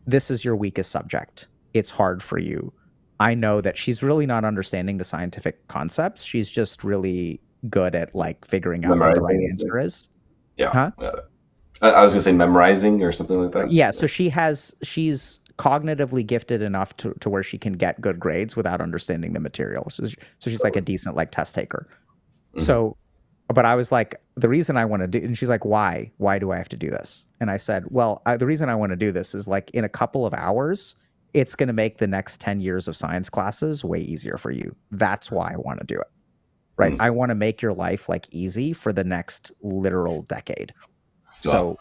This is your weakest subject. It's hard for you. I know that she's really not understanding the scientific concepts. She's just really good at like figuring out what the right Memorizing, I think. answer is. Yeah, Huh? got it. I was gonna say memorizing or something like that. Yeah. So she's cognitively gifted enough to where she can get good grades without understanding the material. So she's like a Totally. decent like test taker. Hmm. So, but I was like, the reason I want to do, and she's like, why? Why do I have to do this? And I said, well, the reason I want to do this is like in a couple of hours, it's going to make the next 10 years of science classes way easier for you. That's why I want to do it. Right. Mm. I want to make your life like easy for the next literal decade. Wow. So,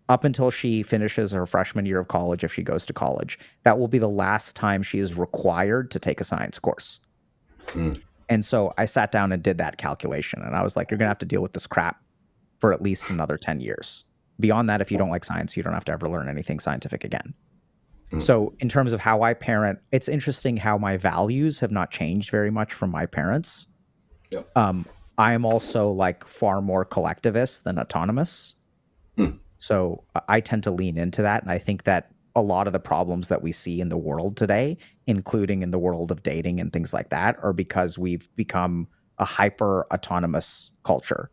up until she finishes her freshman year of college, if she goes to college, that will be the last time she is required to take a science course. Mm. And so I sat down and did that calculation. And I was like, you're going to have to deal with this crap for at least another 10 years. Beyond that, if you don't like science, you don't have to ever learn anything scientific again. Mm. So, in terms of how I parent, it's interesting how my values have not changed very much from my parents. Yep. I am also like far more collectivist than autonomous. Mm. So, I tend to lean into that. And I think that a lot of the problems that we see in the world today, including in the world of dating and things like that, are because we've become a hyper autonomous culture.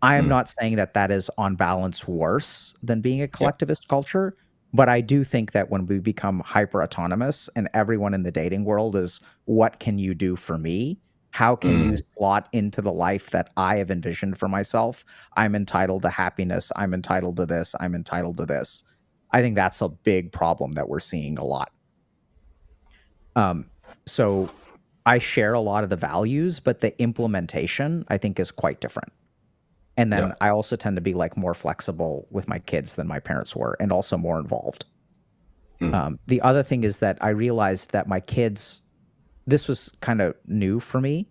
I am Mm. not saying that that is on balance worse than being a Yeah. collectivist culture, but I do think that when we become hyper autonomous and everyone in the dating world is, what can you do for me? How can you Mm. slot into the life that I have envisioned for myself? I'm entitled to happiness. I'm entitled to this. I'm entitled to this. I think that's a big problem that we're seeing a lot. Um, so I share a lot of the values, but the implementation I think is quite different. And Yeah. then I also tend to be like more flexible with my kids than my parents were, and also more involved. Mm. The other thing is that I realized that my kids, this was kind of new for me.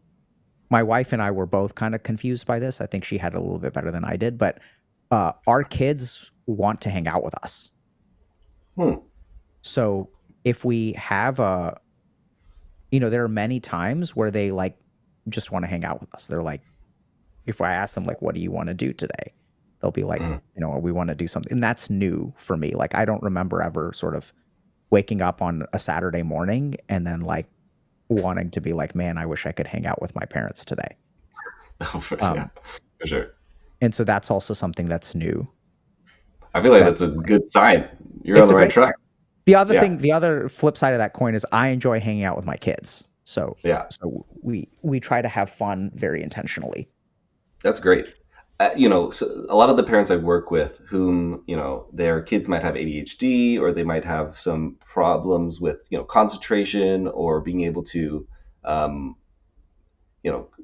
My wife and I were both kind of confused by this. I think she had it a little bit better than I did, but our kids want to hang out with us. Hmm. So if we have there are many times where they like just want to hang out with us. They're like, if I ask them like, what do you want to do today? They'll be like, Mm. we want to do something. And that's new for me. Like, I don't remember ever sort of waking up on a Saturday morning and then like wanting to be like, man, I wish I could hang out with my parents today. Oh, yeah, Um, for sure. and so that's also something that's new. I feel like That that's a good sign. You're on it's a the right great track. sign. Yeah. The other flip side of that coin is I enjoy hanging out with my kids. So Yeah. we try to have fun very intentionally. That's great. So a lot of the parents I work with, whom their kids might have ADHD, or they might have some problems with concentration or being able to,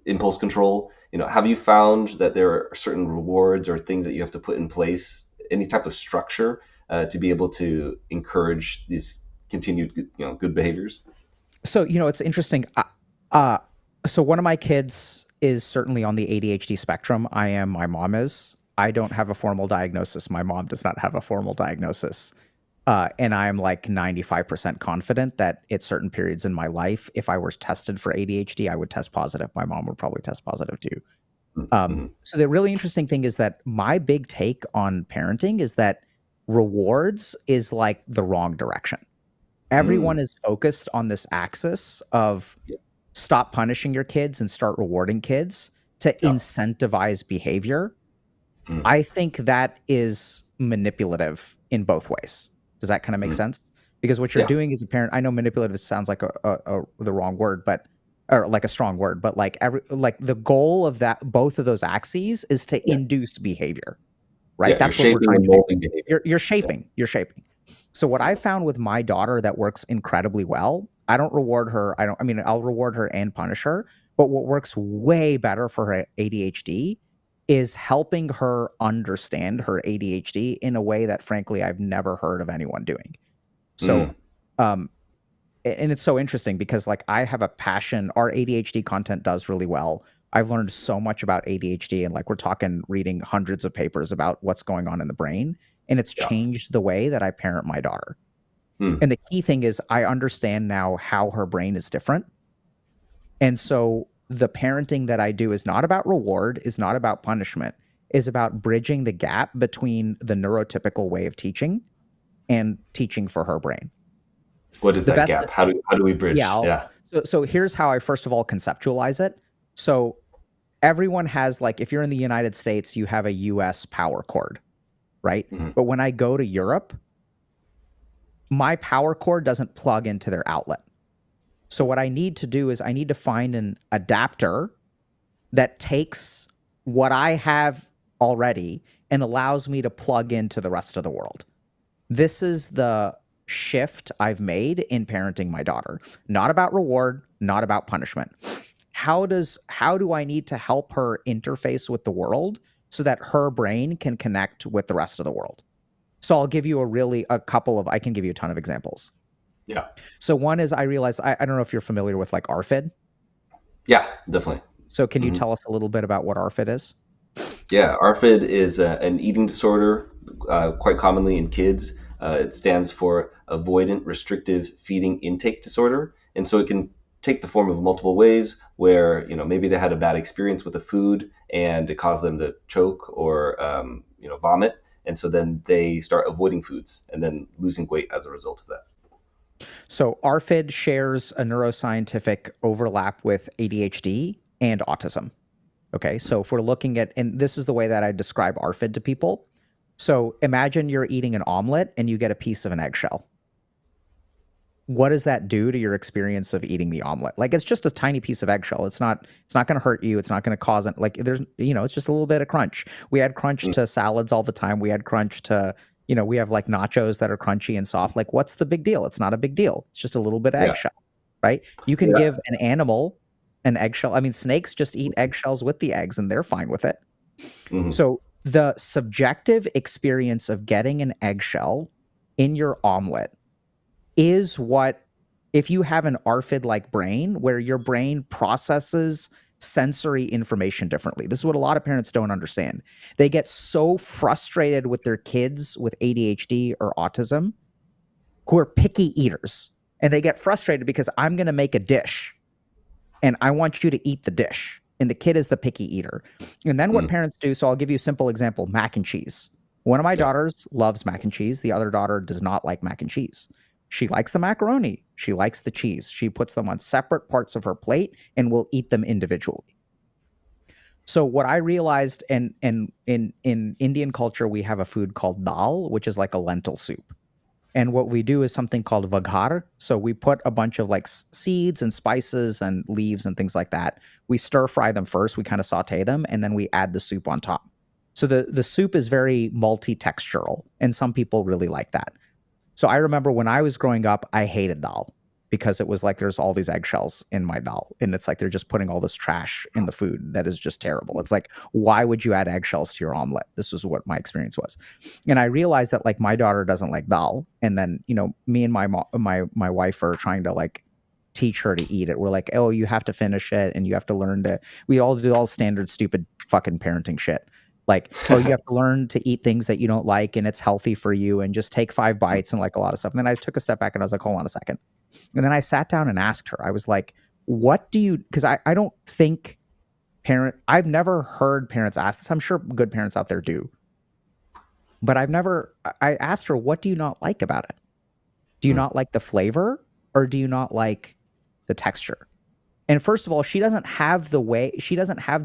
impulse control. Have you found that there are certain rewards or things that you have to put in place, any type of structure to be able to encourage these continued good behaviors? So, it's interesting. Uh, so one of my kids is certainly on the ADHD spectrum. My mom is. I don't have a formal diagnosis. My mom does not have a formal diagnosis. And I'm like 95% confident that at certain periods in my life, if I was tested for ADHD, I would test positive. My mom would probably test positive too. Mm-hmm. So the really interesting thing is that my big take on parenting is that rewards is like the wrong direction. Everyone Mm. is focused on this axis of Yeah. stop punishing your kids and start rewarding kids to Yeah. incentivize behavior. Mm. I think that is manipulative in both ways. Does that kind of make Mm. sense? Because what you're Yeah. doing as a parent, I know manipulative sounds like the wrong word, but or like a strong word, but like the goal of that both of those axes is to Yeah. induce behavior, right? Yeah. You're That's what we're shaping trying and to do. molding behavior. You're Yeah. shaping. You're shaping. So what I found with my daughter that works incredibly well, I don't reward her. I'll reward her and punish her. But what works way better for her ADHD is helping her understand her ADHD in a way that, frankly, I've never heard of anyone doing. So, Mm. um, and it's so interesting because like I have a passion. Our ADHD content does really well. I've learned so much about ADHD, and like we're talking reading hundreds of papers about what's going on in the brain, and it's Yeah. changed the way that I parent my daughter. Mm. And the key thing is I understand now how her brain is different. And so the parenting that I do is not about reward, is not about punishment, is about bridging the gap between the neurotypical way of teaching and teaching for her brain. What is The that best gap? How do we Yeah, bridge? Yeah. so here's how I first of all conceptualize it. So everyone has, like, if you're in the United States, you have a US power cord, right? Hmm. But when I go to Europe, my power cord doesn't plug into their outlet. So what I need to do is I need to find an adapter that takes what I have already and allows me to plug into the rest of the world. This is the shift I've made in parenting my daughter. Not about reward, not about punishment. How do I need to help her interface with the world so that her brain can connect with the rest of the world? So I'll give you I can give you a ton of examples. Yeah. So one is I realized, I don't know if you're familiar with like ARFID. Yeah. Definitely. So can you Hmm. tell us a little bit about what ARFID is? Yeah. ARFID is an eating disorder, quite commonly in kids. It stands for avoidant restrictive feeding intake disorder, and so it can take the form of multiple ways. Where maybe they had a bad experience with a food and it caused them to choke or vomit, and so then they start avoiding foods and then losing weight as a result of that. So ARFID shares a neuroscientific overlap with ADHD and autism. Okay, so if we're looking at, and this is the way that I describe ARFID to people. So imagine you're eating an omelet and you get a piece of an eggshell. What does that do to your experience of eating the omelet? Like, it's just a tiny piece of eggshell. It's not going to hurt you. It's not going to cause it. Like, it's just a little bit of crunch. We add crunch Mm. to salads all the time. We add crunch to, we have like nachos that are crunchy and soft. Like, what's the big deal? It's not a big deal. It's just a little bit of Yeah. eggshell, right? You can Yeah. give an animal an eggshell. I mean, snakes just eat eggshells with the eggs and they're fine with it. Hmm. So the subjective experience of getting an eggshell in your omelet is what, if you have an ARFID-like brain where your brain processes sensory information differently. This is what a lot of parents don't understand. They get so frustrated with their kids with ADHD or autism who are picky eaters. And they get frustrated because I'm going to make a dish and I want you to eat the dish. And the kid is the picky eater. And then what Mm. parents do, so I'll give you a simple example, mac and cheese. One of my Yeah. daughters loves mac and cheese. The other daughter does not like mac and cheese. She likes the macaroni. She likes the cheese. She puts them on separate parts of her plate and will eat them individually. So what I realized, and in Indian culture, we have a food called dal, which is like a lentil soup. And what we do is something called vaghar. So we put a bunch of like seeds and spices and leaves and things like that. We stir fry them first. We kind of saute them, and then we add the soup on top. So the soup is very multi-textural, and some people really like that. So I remember when I was growing up, I hated dal because it was like there's all these eggshells in my dal, and it's like they're just putting all this trash in the food that is just terrible. It's like, why would you add eggshells to your omelet? This was what my experience was. And I realized that like my daughter doesn't like dal, and then me and my wife are trying to like teach her to eat it. We're like, oh, you have to finish it, and you have to learn to. We all do all standard stupid fucking parenting shit. Like, oh, you have to learn to eat things that you don't like, and it's healthy for you, and just take 5 bites and like a lot of stuff. And then I took a step back and I was like, hold on a second. And then I sat down and asked her, I was like, what do you, because I don't think I've never heard parents ask this. I'm sure good parents out there do. But I asked her, what do you not like about it? Do you not like the flavor, or do you not like the texture? And first of all, she doesn't have the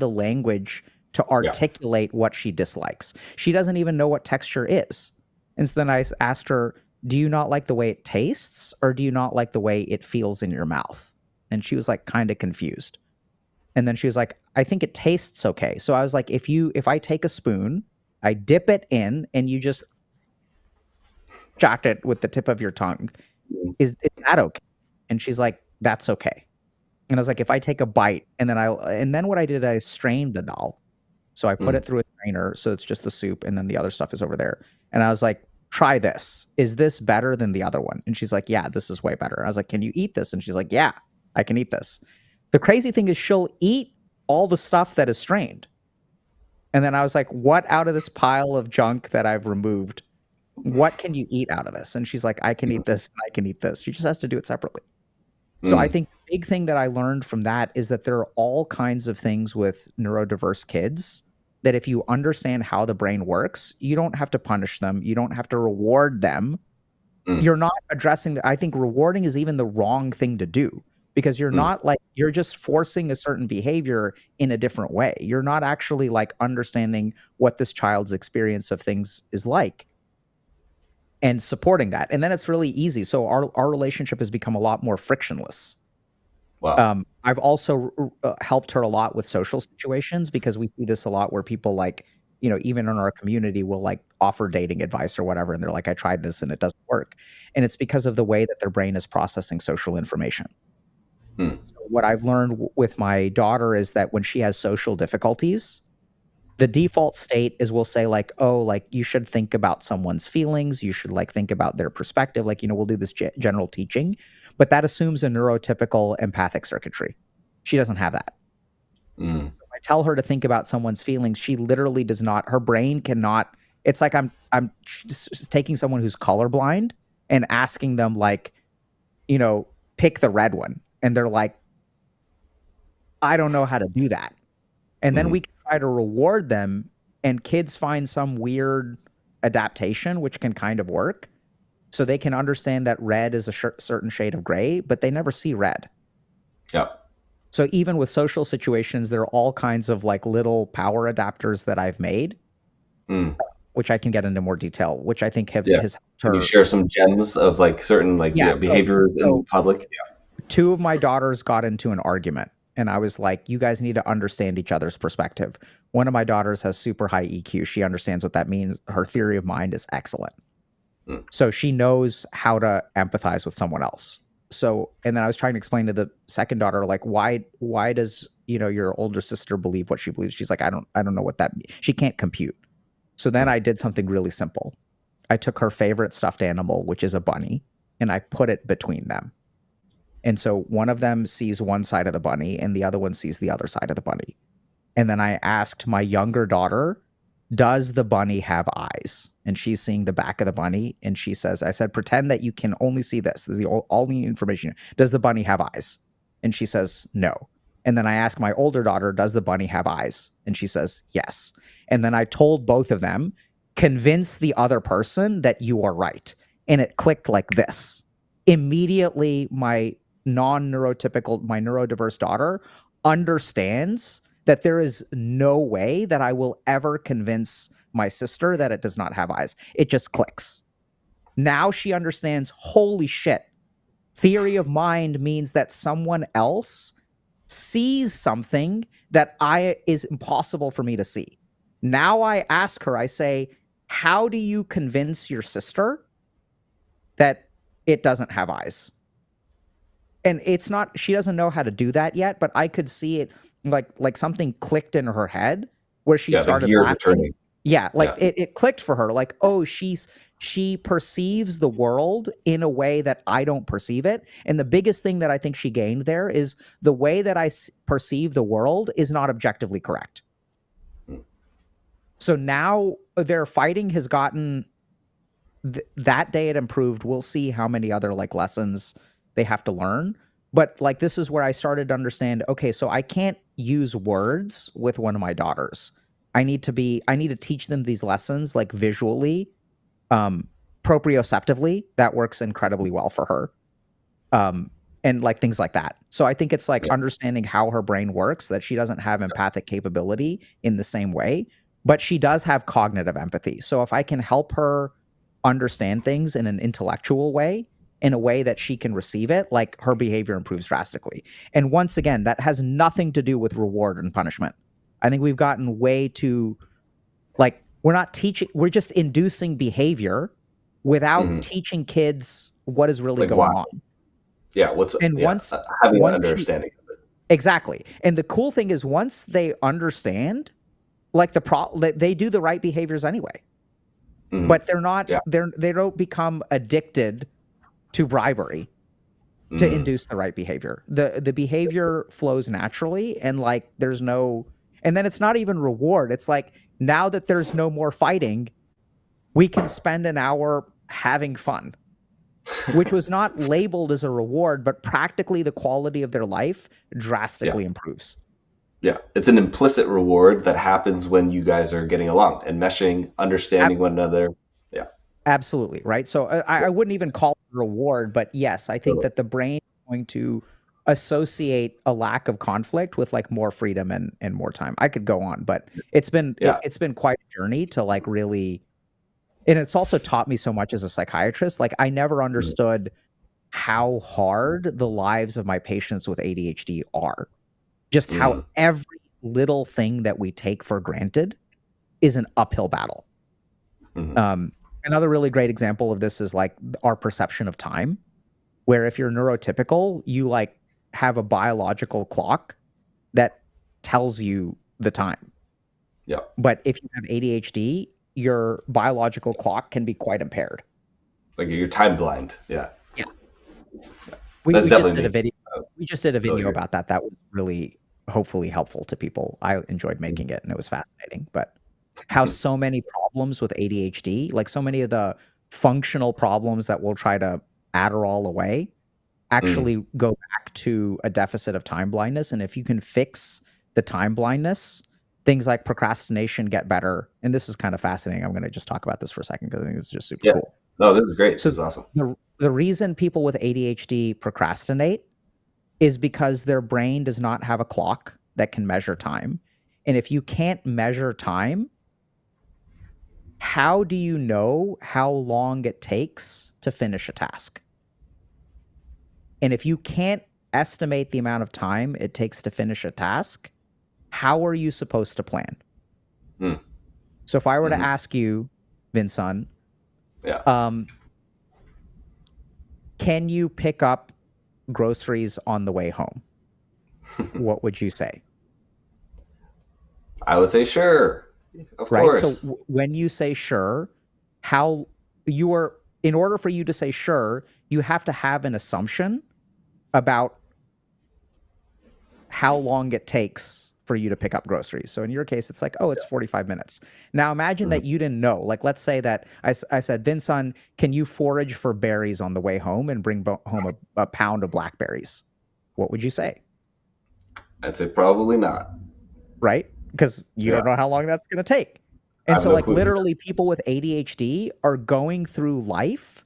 language to articulate what she dislikes. She doesn't even know what texture is. And so then I asked her, do you not like the way it tastes, or do you not like the way it feels in your mouth? And she was like kind of confused. And then she was like, I think it tastes okay. So I was like, if I take a spoon, I dip it in, and you just jot it with the tip of your tongue, is that okay? And she's like, that's okay. And I was like, if I take a bite, and then what I did, I strained the dal. So I put it through a strainer, so it's just the soup, and then the other stuff is over there. And I was like, try this. Is this better than the other one? And she's like, yeah, this is way better. I was like, can you eat this? And she's like, yeah, I can eat this. The crazy thing is she'll eat all the stuff that is strained. And then I was like, what out of this pile of junk that I've removed, what can you eat out of this? And she's like, I can eat this, and I can eat this. She just has to do it separately. So I think the big thing that I learned from that is that there are all kinds of things with neurodiverse kids that if you understand how the brain works, you don't have to punish them. You don't have to reward them. You're not addressing I think rewarding is even the wrong thing to do, because you're not like, you're just forcing a certain behavior in a different way. You're not actually like understanding what this child's experience of things is like and supporting that. And then it's really easy. So our relationship has become a lot more frictionless. Wow. I've also helped her a lot with social situations, because we see this a lot where people like, even in our community will like offer dating advice or whatever. And they're like, I tried this and it doesn't work. And it's because of the way that their brain is processing social information. So what I've learned with my daughter is that when she has social difficulties, the default state is we'll say like, oh, like you should think about someone's feelings. You should like think about their perspective. Like, we'll do this general teaching, but that assumes a neurotypical empathic circuitry. She doesn't have that. So if I tell her to think about someone's feelings, she literally does not, her brain cannot, it's like I'm just taking someone who's colorblind and asking them like, pick the red one. And they're like, I don't know how to do that. And then we can try to reward them, and kids find some weird adaptation, which can kind of work. So they can understand that red is a certain shade of gray, but they never see red. Yeah. So even with social situations, there are all kinds of like little power adapters that I've made, which I can get into more detail, which I think has helped her. Can you share some gems of like certain like behaviors in public? Yeah. 2 of my daughters got into an argument. And I was like, you guys need to understand each other's perspective. One of my daughters has super high EQ. She understands what that means. Her theory of mind is excellent. So she knows how to empathize with someone else. So, and then I was trying to explain to the second daughter, like, why does, your older sister believe what she believes? She's like, I don't know what that means. She can't compute. So then I did something really simple. I took her favorite stuffed animal, which is a bunny, and I put it between them. And so one of them sees one side of the bunny and the other one sees the other side of the bunny. And then I asked my younger daughter, does the bunny have eyes? And she's seeing the back of the bunny. And she says, I said, pretend that you can only see this. This is all the information. Does the bunny have eyes? And she says, no. And then I asked my older daughter, does the bunny have eyes? And she says, yes. And then I told both of them, convince the other person that you are right. And it clicked like this. Immediately, my neurodiverse daughter understands that there is no way that I will ever convince my sister that it does not have eyes. It just clicks. Now she understands, holy shit. Theory of mind means that someone else sees something that is impossible for me to see. Now I ask her, I say, how do you convince your sister that it doesn't have eyes? and it's not, she doesn't know how to do that yet, but I could see it like something clicked in her head where she Yeah, the started gears are laughing. turning. Yeah, like Yeah. it clicked for her. Like, oh, she perceives the world in a way that I don't perceive it. And the biggest thing that I think she gained there is the way that I perceive the world is not objectively correct. Mm. So now their fighting has gotten that day it improved. We'll see how many other like lessons they have to learn. But like this is where I started to understand, okay, so I can't use words with one of my daughters. I need to teach them these lessons like visually, proprioceptively. That works incredibly well for her. And like things like that. So I think it's like Yeah. understanding how her brain works, that she doesn't have empathic capability in the same way, but she does have cognitive empathy. So if I can help her understand things in an intellectual way, in a way that she can receive it, like her behavior improves drastically. And once again, that has nothing to do with reward and punishment. I think we've gotten way too, like, we're not teaching, we're just inducing behavior without teaching kids what is really Like why? going on. Yeah. And Having an once understanding of it. exactly. And the cool thing is once they understand, like they do the right behaviors anyway. But they're not, Yeah. they don't become addicted to bribery to induce the right behavior. The behavior flows naturally, and like there's no, and then it's not even reward. It's like now that there's no more fighting, we can spend an hour having fun, which was not labeled as a reward, but practically the quality of their life drastically improves. Yeah, it's an implicit reward that happens when you guys are getting along and meshing, understanding one another. Yeah, Absolutely, right? So I wouldn't even call it a reward, but yes, I think that the brain is going to associate a lack of conflict with like more freedom and more time. I could go on, but it's been it's been quite a journey to like really, and it's also taught me so much as a psychiatrist. Like I never understood how hard the lives of my patients with ADHD are. Just how every little thing that we take for granted is an uphill battle. Another really great example of this is like our perception of time, where if you're neurotypical, you like have a biological clock that tells you the time. Yeah. But if you have ADHD, your biological clock can be quite impaired. Like you're time blind. Yeah. Yeah. Yeah. We That's just definitely did a me. video. We just did a Totally video agree. about that. That was really hopefully helpful to people. I enjoyed making it and it was fascinating. But how so many problems with ADHD, like so many of the functional problems that we'll try to Adderall away, actually go back to a deficit of time blindness. And if you can fix the time blindness, things like procrastination get better. And this is kind of fascinating. I'm going to just talk about this for a second because I think it's just super cool. No, this is great. So this is awesome. The reason people with ADHD procrastinate is because their brain does not have a clock that can measure time. And if you can't measure time, how do you know how long it takes to finish a task? And if you can't estimate the amount of time it takes to finish a task, how are you supposed to plan? So if I were to ask you, Vinh-Son, can you pick up groceries on the way home? What would you say? I would say sure. Of course. So when you say sure, in order for you to say sure, you have to have an assumption about how long it takes for you to pick up groceries. So in your case, it's like, oh, it's 45 minutes. Now imagine that you didn't know. Like, let's say that I said, Vinh-Son, can you forage for berries on the way home and bring home a pound of blackberries? What would you say? I'd say probably not. Right? Because you don't know how long that's going to take. And so, like, literally, people with ADHD are going through life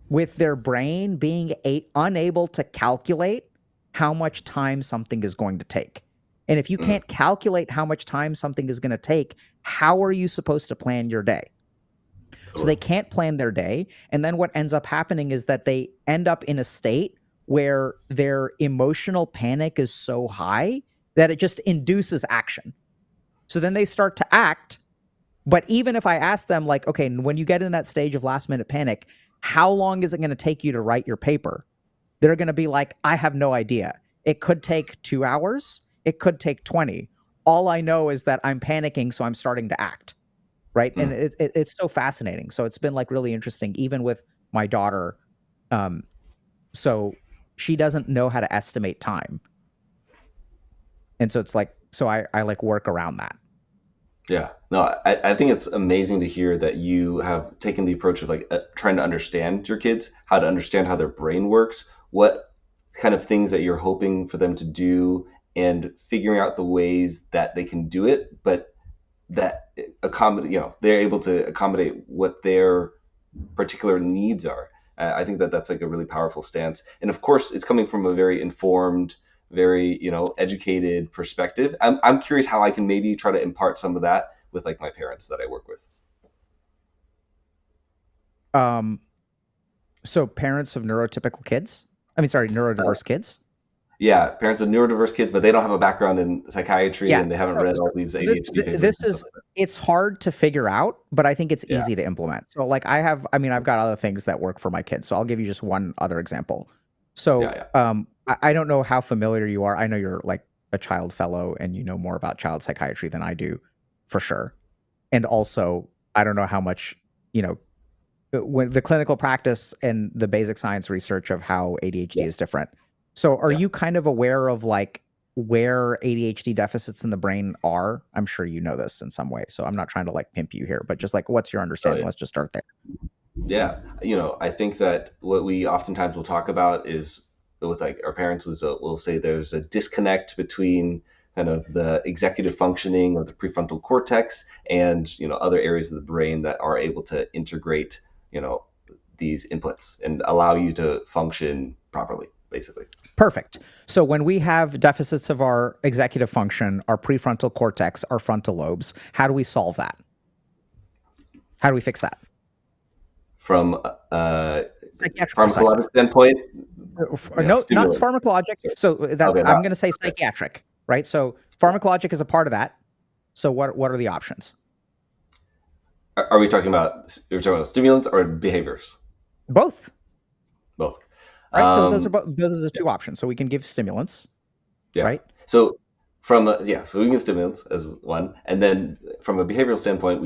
with their brain being unable to calculate how much time something is going to take. And if you can't calculate how much time something is going to take, how are you supposed to plan your day? So they can't plan their day. And then what ends up happening is that they end up in a state where their emotional panic is so high that it just induces action. So then they start to act. But even if I ask them, like, okay, when you get in that stage of last minute panic, how long is it going to take you to write your paper? they're going to be like, I have no idea. It could take 2 hours. It could take 20. All I know is that I'm panicking, so I'm starting to act. Right. And it's so fascinating. So it's been like really interesting, even with my daughter. So she doesn't know how to estimate time. And so it's like, so I like work around that. Yeah, no, I think it's amazing to hear that you have taken the approach of like trying to understand your kids, how to understand how their brain works, what kind of things that you're hoping for them to do, and figuring out the ways that they can do it, but that accommodate, they're able to accommodate what their particular needs are. I think that that's like a really powerful stance. And of course, it's coming from a very informed, very, educated perspective. I'm curious how I can maybe try to impart some of that with like my parents that I work with. So parents of neurodiverse kids. Yeah, parents of neurodiverse kids, but they don't have a background in psychiatry Yeah. and they haven't read all these ADHD papers. This is, it's hard to figure out, but I think it's easy to implement. So like I've got other things that work for my kids. So I'll give you just one other example. So I don't know how familiar you are. I know you're like a child fellow and you know more about child psychiatry than I do, for sure. And also, I don't know how much, when the clinical practice and the basic science research of how ADHD is different. So are you kind of aware of like where ADHD deficits in the brain are? I'm sure you know this in some way. So I'm not trying to like pimp you here, but just like, what's your understanding? Let's just start there. Yeah. I think that what we oftentimes will talk about is with like our parents will say there's a disconnect between kind of the executive functioning of the prefrontal cortex and, other areas of the brain that are able to integrate, these inputs and allow you to function properly, basically. Perfect. So when we have deficits of our executive function, our prefrontal cortex, our frontal lobes, how do we solve that? How do we fix that? From a pharmacologic standpoint? No, not pharmacologic. So that I'm going to say psychiatric, right? So pharmacologic is a part of that. So what are the options? Are we talking about stimulants or behaviors? Both. Right. So those are two options. So we can give stimulants. Yeah. Right. So so we can give stimulants as one, and then from a behavioral standpoint,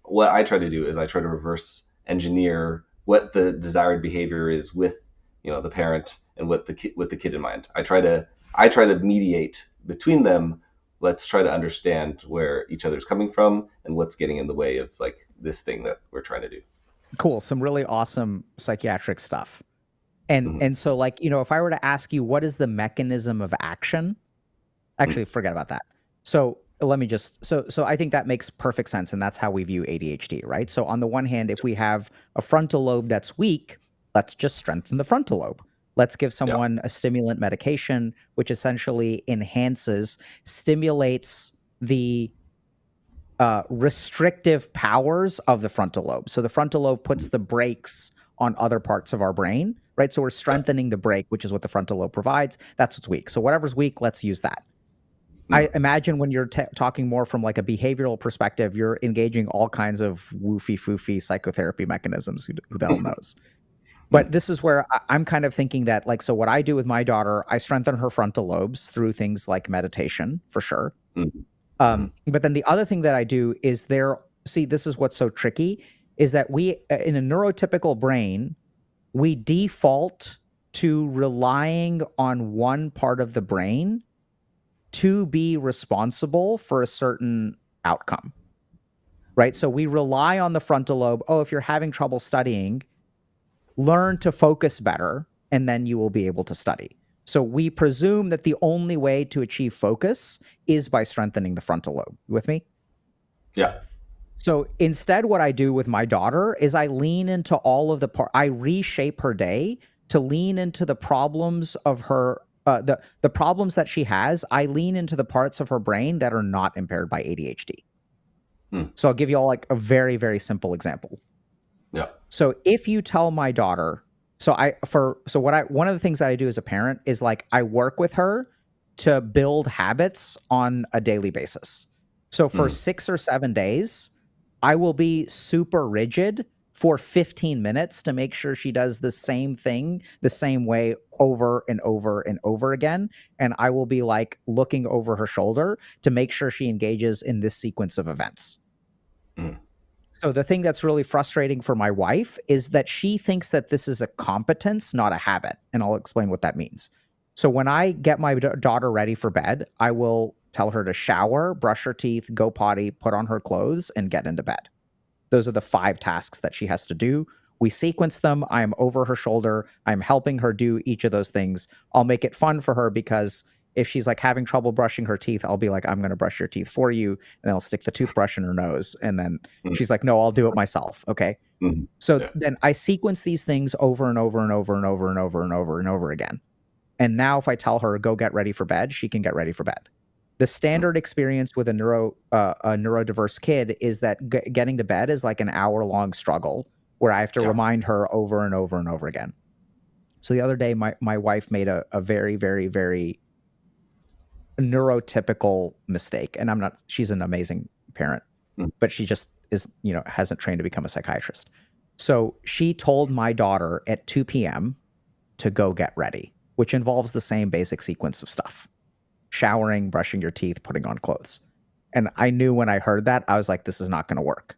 what I try to do is I try to reverse engineer what the desired behavior is with the parent and with the kid in mind. I try to mediate between them. Let's try to understand where each other's coming from and what's getting in the way of like this thing that we're trying to do. Cool. Some really awesome psychiatric stuff. And so like, if I were to ask you, what is the mechanism of action? Actually, forget about that. So let me just, so I think that makes perfect sense. And that's how we view ADHD, right? So on the one hand, if we have a frontal lobe that's weak, let's just strengthen the frontal lobe. Let's give someone a stimulant medication, which essentially stimulates the restrictive powers of the frontal lobe. So the frontal lobe puts the brakes on other parts of our brain, right? So we're strengthening the brake, which is what the frontal lobe provides. That's what's weak. So whatever's weak, let's use that. I imagine when you're talking more from like a behavioral perspective, you're engaging all kinds of woofy-foofy psychotherapy mechanisms. Who the hell knows? But this is where I'm kind of thinking that, like, so what I do with my daughter, I strengthen her frontal lobes through things like meditation, for sure. But then the other thing that I do is this is what's so tricky, is that we, in a neurotypical brain, we default to relying on one part of the brain to be responsible for a certain outcome, right? So we rely on the frontal lobe. Oh, if you're having trouble studying, learn to focus better, and then you will be able to study. So we presume that the only way to achieve focus is by strengthening the frontal lobe. You with me? Yeah. So instead, what I do with my daughter is I lean into all of I reshape her day to lean into the problems of her, the problems that she has. I lean into the parts of her brain that are not impaired by ADHD. So I'll give you all like a very, very simple example. Yeah. So if you tell my daughter, one of the things that I do as a parent is like I work with her to build habits on a daily basis. So for 6 or 7 days, I will be super rigid for 15 minutes to make sure she does the same thing the same way over and over and over again. And I will be like looking over her shoulder to make sure she engages in this sequence of events. Mm. So the thing that's really frustrating for my wife is that she thinks that this is a competence, not a habit. And I'll explain what that means. So when I get my daughter ready for bed, I will tell her to shower, brush her teeth, go potty, put on her clothes, and get into bed. Those are the 5 tasks that she has to do. We sequence them. I'm over her shoulder. I'm helping her do each of those things. I'll make it fun for her because if she's like having trouble brushing her teeth, I'll be like, I'm going to brush your teeth for you. And then I'll stick the toothbrush in her nose. And then she's like, no, I'll do it myself. Okay. Mm-hmm. So then I sequence these things over and over and over and over and over and over and over again. And now if I tell her, go get ready for bed, she can get ready for bed. The standard experience with a neurodiverse kid is that getting to bed is like an hour-long struggle where I have to remind her over and over and over again. So the other day, my wife made a very, very, very neurotypical mistake. And she's an amazing parent, but she just is, hasn't trained to become a psychiatrist. So she told my daughter at 2 p.m. to go get ready, which involves the same basic sequence of stuff. Showering, brushing your teeth, putting on clothes. And I knew when I heard that, I was like, this is not going to work.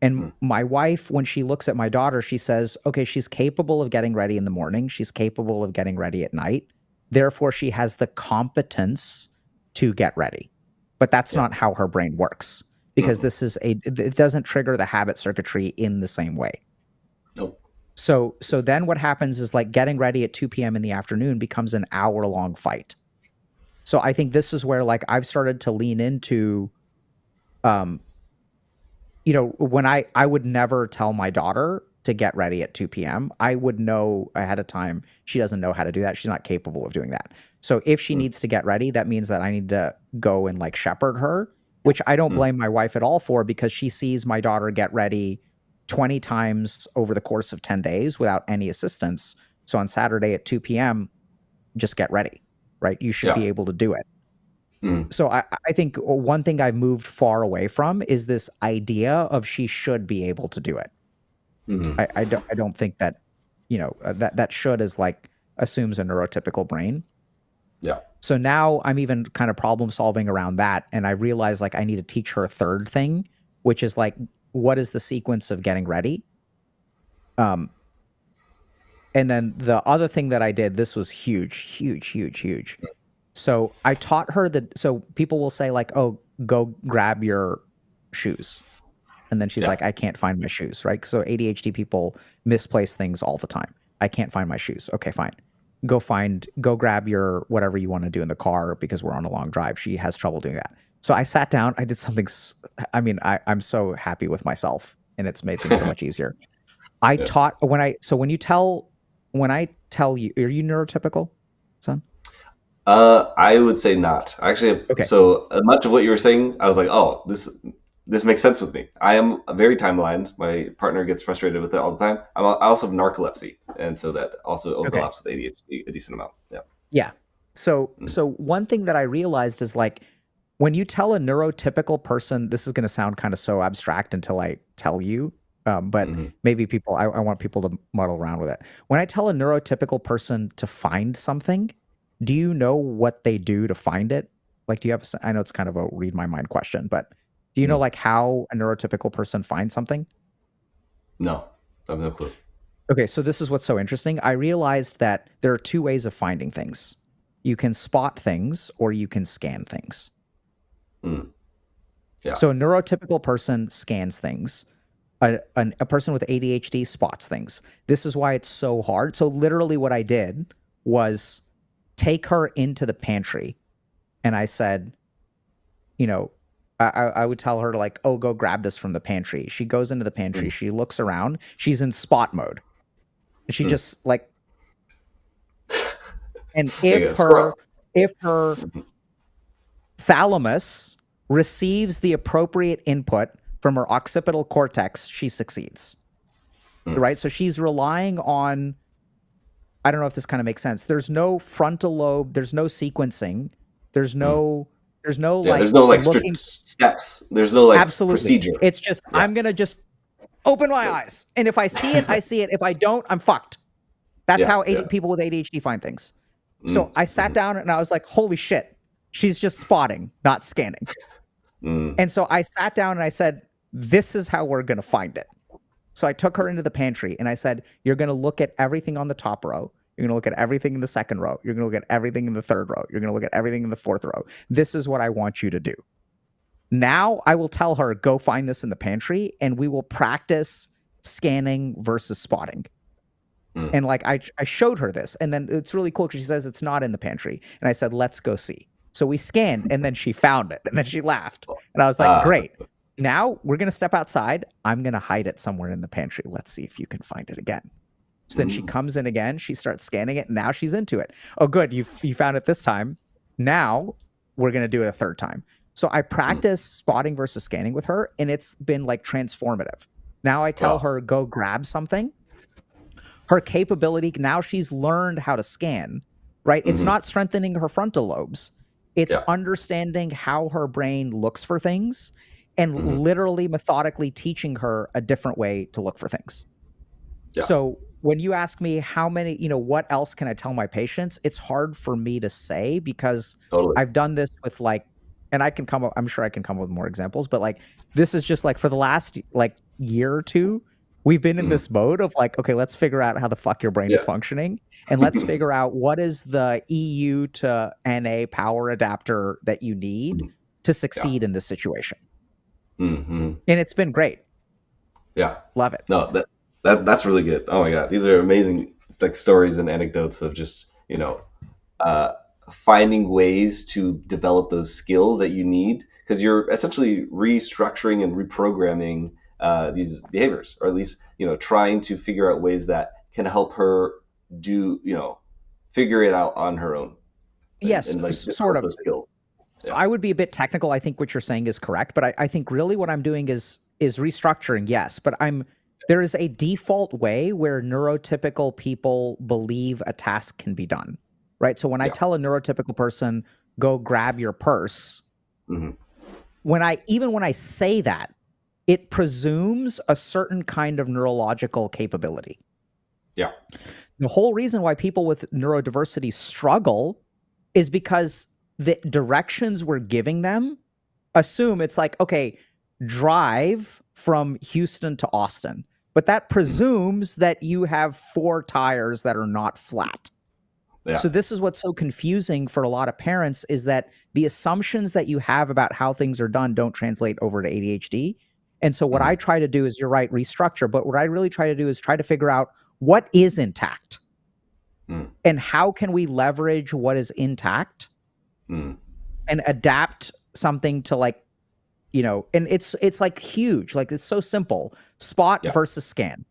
And my wife, when she looks at my daughter, she says, okay, she's capable of getting ready in the morning. She's capable of getting ready at night. Therefore, she has the competence to get ready. But that's not how her brain works because it doesn't trigger the habit circuitry in the same way. Nope. So then what happens is like getting ready at 2 p.m. in the afternoon becomes an hour-long fight. So I think this is where like I've started to lean into, when I would never tell my daughter to get ready at 2 p.m. I would know ahead of time she doesn't know how to do that. She's not capable of doing that. So if she needs to get ready, that means that I need to go and like shepherd her, which I don't blame my wife at all for because she sees my daughter get ready 20 times over the course of 10 days without any assistance. So on Saturday at 2 p.m., just get ready. Right? You should be able to do it. So I think one thing I've moved far away from is this idea of she should be able to do it. I don't think that, that should is like assumes a neurotypical brain. Yeah. So now I'm even kind of problem solving around that. And I realize like I need to teach her a third thing, which is like, what is the sequence of getting ready? And then the other thing that I did, this was huge. So I taught her so people will say like, oh, go grab your shoes. And then she's like, I can't find my shoes, right? So ADHD people misplace things all the time. I can't find my shoes. Okay, fine. Go grab your whatever you want to do in the car because we're on a long drive. She has trouble doing that. So I sat down, I did something. I'm so happy with myself and it's made things so much easier. I taught when I tell you, are you neurotypical, son? I would say not. Actually, so much of what you were saying, I was like, oh, this makes sense with me. I am very time-aligned. My partner gets frustrated with it all the time. I also have narcolepsy, and so that also overlaps with ADHD a decent amount. Yeah. So one thing that I realized is like when you tell a neurotypical person, this is going to sound kind of so abstract until I tell you. But maybe I want people to muddle around with it. When I tell a neurotypical person to find something, do you know what they do to find it? Like, do you have I know it's kind of a read my mind question, but do you know like how a neurotypical person finds something? No, I have no clue. Okay, so this is what's so interesting. I realized that there are 2 ways of finding things. You can spot things or you can scan things. Yeah. So a neurotypical person scans things. A person with ADHD spots things. This is why it's so hard. So literally what I did was take her into the pantry and I said, I would tell her to like, oh, go grab this from the pantry. She goes into the pantry. She looks around. She's in spot mode. She just like, and if her thalamus receives the appropriate input from her occipital cortex, she succeeds. Right? So she's relying on, I don't know if this kind of makes sense. There's no frontal lobe. There's no sequencing. There's no there's no like strict steps. There's no like procedure. It's just, I'm going to just Open my eyes. And if I see it, I see it. If I don't, I'm fucked. That's how people with ADHD find things. So I sat down and I was like, holy shit, she's just spotting, not scanning. And so I sat down and I said, this is how we're going to find it. So I took her into the pantry and I said, you're going to look at everything on the top row. You're going to look at everything in the second row. You're going to look at everything in the third row. You're going to look at everything in the fourth row. This is what I want you to do. Now I will tell her, go find this in the pantry and we will practice scanning versus spotting. And like I showed her this, and then it's really cool because she says it's not in the pantry. And I said, let's go see. So we scanned, and then she found it, and then she laughed. And I was like, great. Now we're going to step outside. I'm going to hide it somewhere in the pantry. Let's see if you can find it again. So then she comes in again. She starts scanning it. And now she's into it. Oh, good. You found it this time. Now we're going to do it a third time. So I practice spotting versus scanning with her, and it's been like transformative. Now I tell her, go grab something. Her capability, now she's learned how to scan, right? It's not strengthening her frontal lobes. It's understanding how her brain looks for things and literally methodically teaching her a different way to look for things. Yeah. So when you ask me how many, what else can I tell my patients? It's hard for me to say because I've done this with like, and I'm sure I can come up with more examples, but like, this is just like for the last like year or two, we've been in this mode of like, okay, let's figure out how the fuck your brain is functioning. And let's figure out what is the EU to NA power adapter that you need to succeed in this situation. And it's been great. Yeah. Love it. No, that's really good. Oh my God. These are amazing like stories and anecdotes of just, finding ways to develop those skills that you need because you're essentially restructuring and reprogramming these behaviors, or at least, trying to figure out ways that can help her do, figure it out on her own. Yes, and like sort of. Those skills. So I would be a bit technical. I think what you're saying is correct, but I think really what I'm doing is restructuring. Yes, but there is a default way where neurotypical people believe a task can be done, right? So when I tell a neurotypical person, go grab your purse, when I say that, it presumes a certain kind of neurological capability. Yeah. The whole reason why people with neurodiversity struggle is because the directions we're giving them assume it's like, okay, drive from Houston to Austin. But that presumes that you have 4 tires that are not flat. Yeah. So this is what's so confusing for a lot of parents is that the assumptions that you have about how things are done don't translate over to ADHD. And so what I try to do is, you're right, restructure. But what I really try to do is try to figure out what is intact and how can we leverage what is intact and adapt something to like, and it's like huge, like it's so simple, spot versus scan.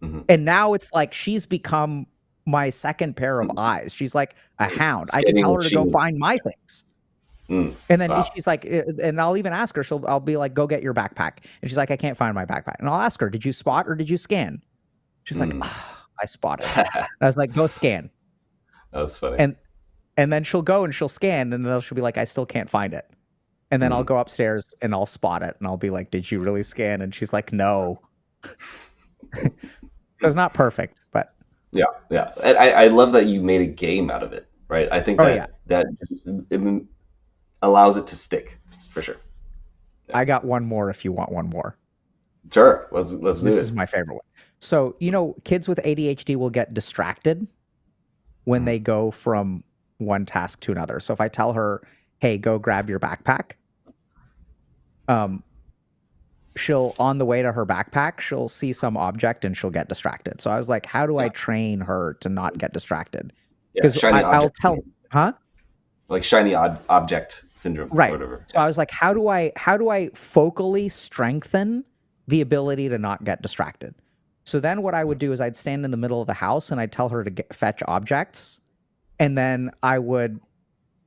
And now it's like, she's become my second pair of eyes. She's like a hound. I can tell her to go find my things. And then she's like, and I'll even ask her, I'll be like, go get your backpack. And she's like, I can't find my backpack. And I'll ask her, did you spot or did you scan? She's like, I spotted. I was like, go scan. That's funny. And then she'll go and she'll scan, and then she'll be like, I still can't find it. And then I'll go upstairs and I'll spot it. And I'll be like, did you really scan? And she's like, no. It's not perfect, but. Yeah. And I love that you made a game out of it, right? I think that it allows it to stick for sure. Yeah. I got one more if you want one more. Sure. Let's do it. This is my favorite one. So, kids with ADHD will get distracted when they go from one task to another. So if I tell her, hey, go grab your backpack, she'll, on the way to her backpack, she'll see some object and she'll get distracted. So I was like, how do I train her to not get distracted? Because I'll tell, like shiny object syndrome, right? Or whatever. So I was like, how do I focally strengthen the ability to not get distracted? So then what I would do is I'd stand in the middle of the house and I'd tell her to fetch objects, and then I would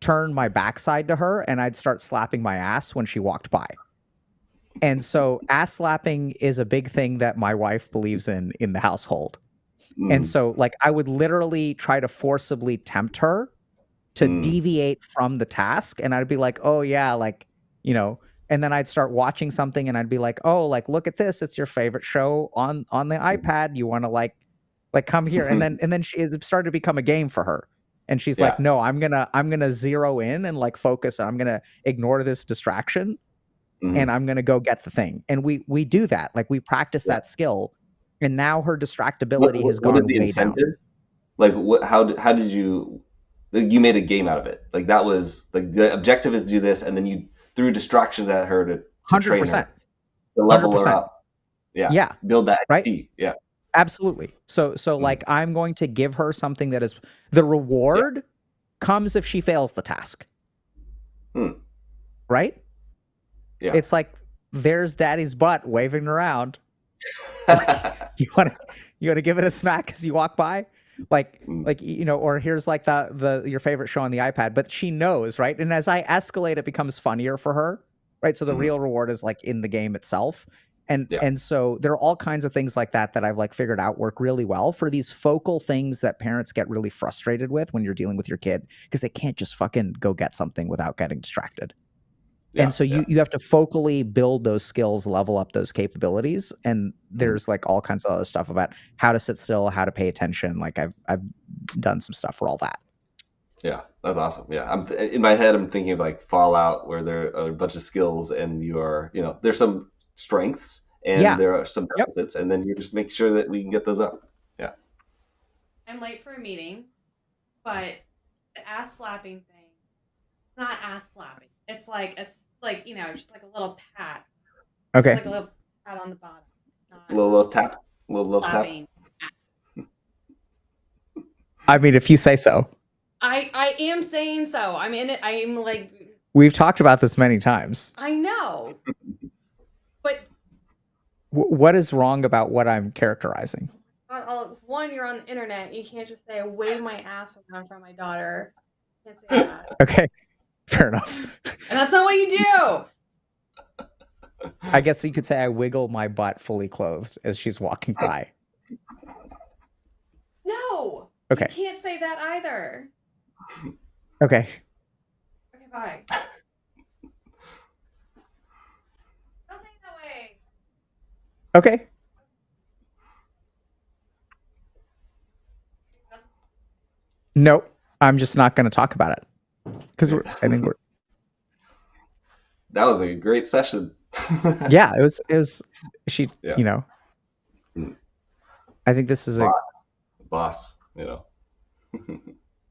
turn my backside to her and I'd start slapping my ass when she walked by. And so ass slapping is a big thing that my wife believes in the household. And so like I would literally try to forcibly tempt her to deviate from the task. And I'd be like, oh yeah, like, and And then I'd start watching something and I'd be like, oh, like, look at this. It's your favorite show on the iPad. You want to like come here. And then it started to become a game for her. And she's like, Yeah. no, I'm gonna zero in and like focus. I'm gonna ignore this distraction and I'm gonna go get the thing. And we do that. Like we practice Yeah. that skill. And now her distractibility has What gone did the way down. incentive? Like how did you like, you made a game out of it? Like that was like the objective is to do this, and then you threw distractions at her to train her, 100%. to level her 100%. up. Yeah. Yeah. Build that Right? XP. Yeah. Absolutely. So like I'm going to give her something that is the reward comes if she fails the task. Right? Yeah. It's like there's daddy's butt waving around. Like, you want to give it a smack as you walk by? Like or here's like the your favorite show on the iPad, but she knows, right? And as I escalate, it becomes funnier for her, right? So the real reward is like in the game itself. And so there are all kinds of things like that I've like figured out work really well for these focal things that parents get really frustrated with when you're dealing with your kid because they can't just fucking go get something without getting distracted. And so you have to focally build those skills, level up those capabilities. And there's like all kinds of other stuff about how to sit still, how to pay attention. Like I've done some stuff for all that. Yeah, that's awesome. Yeah, in my head, I'm thinking of like Fallout, where there are a bunch of skills, and you are, there's some strengths and there are some deficits, and then you just make sure that we can get those up. Yeah. I'm late for a meeting, but the ass slapping thing, it's not ass slapping. It's like just like a little pat. Okay. Just like a little pat on the bottom. A little tap. A little tap. Ass. I mean, if you say so. I am saying so. I'm in it. I'm like. We've talked about this many times. I know. But. What is wrong about what I'm characterizing? One, you're on the internet. You can't just say I wave my ass around for my daughter. You can't say that. Okay. Fair enough. And that's not what you do. I guess you could say I wiggle my butt fully clothed as she's walking by. No. Okay. You can't say that either. Okay. Okay, bye. Don't say it that way. Okay. Nope. I'm just not going to talk about it. Because I think we're. That was a great session. Yeah, it was. She, I think this is a boss.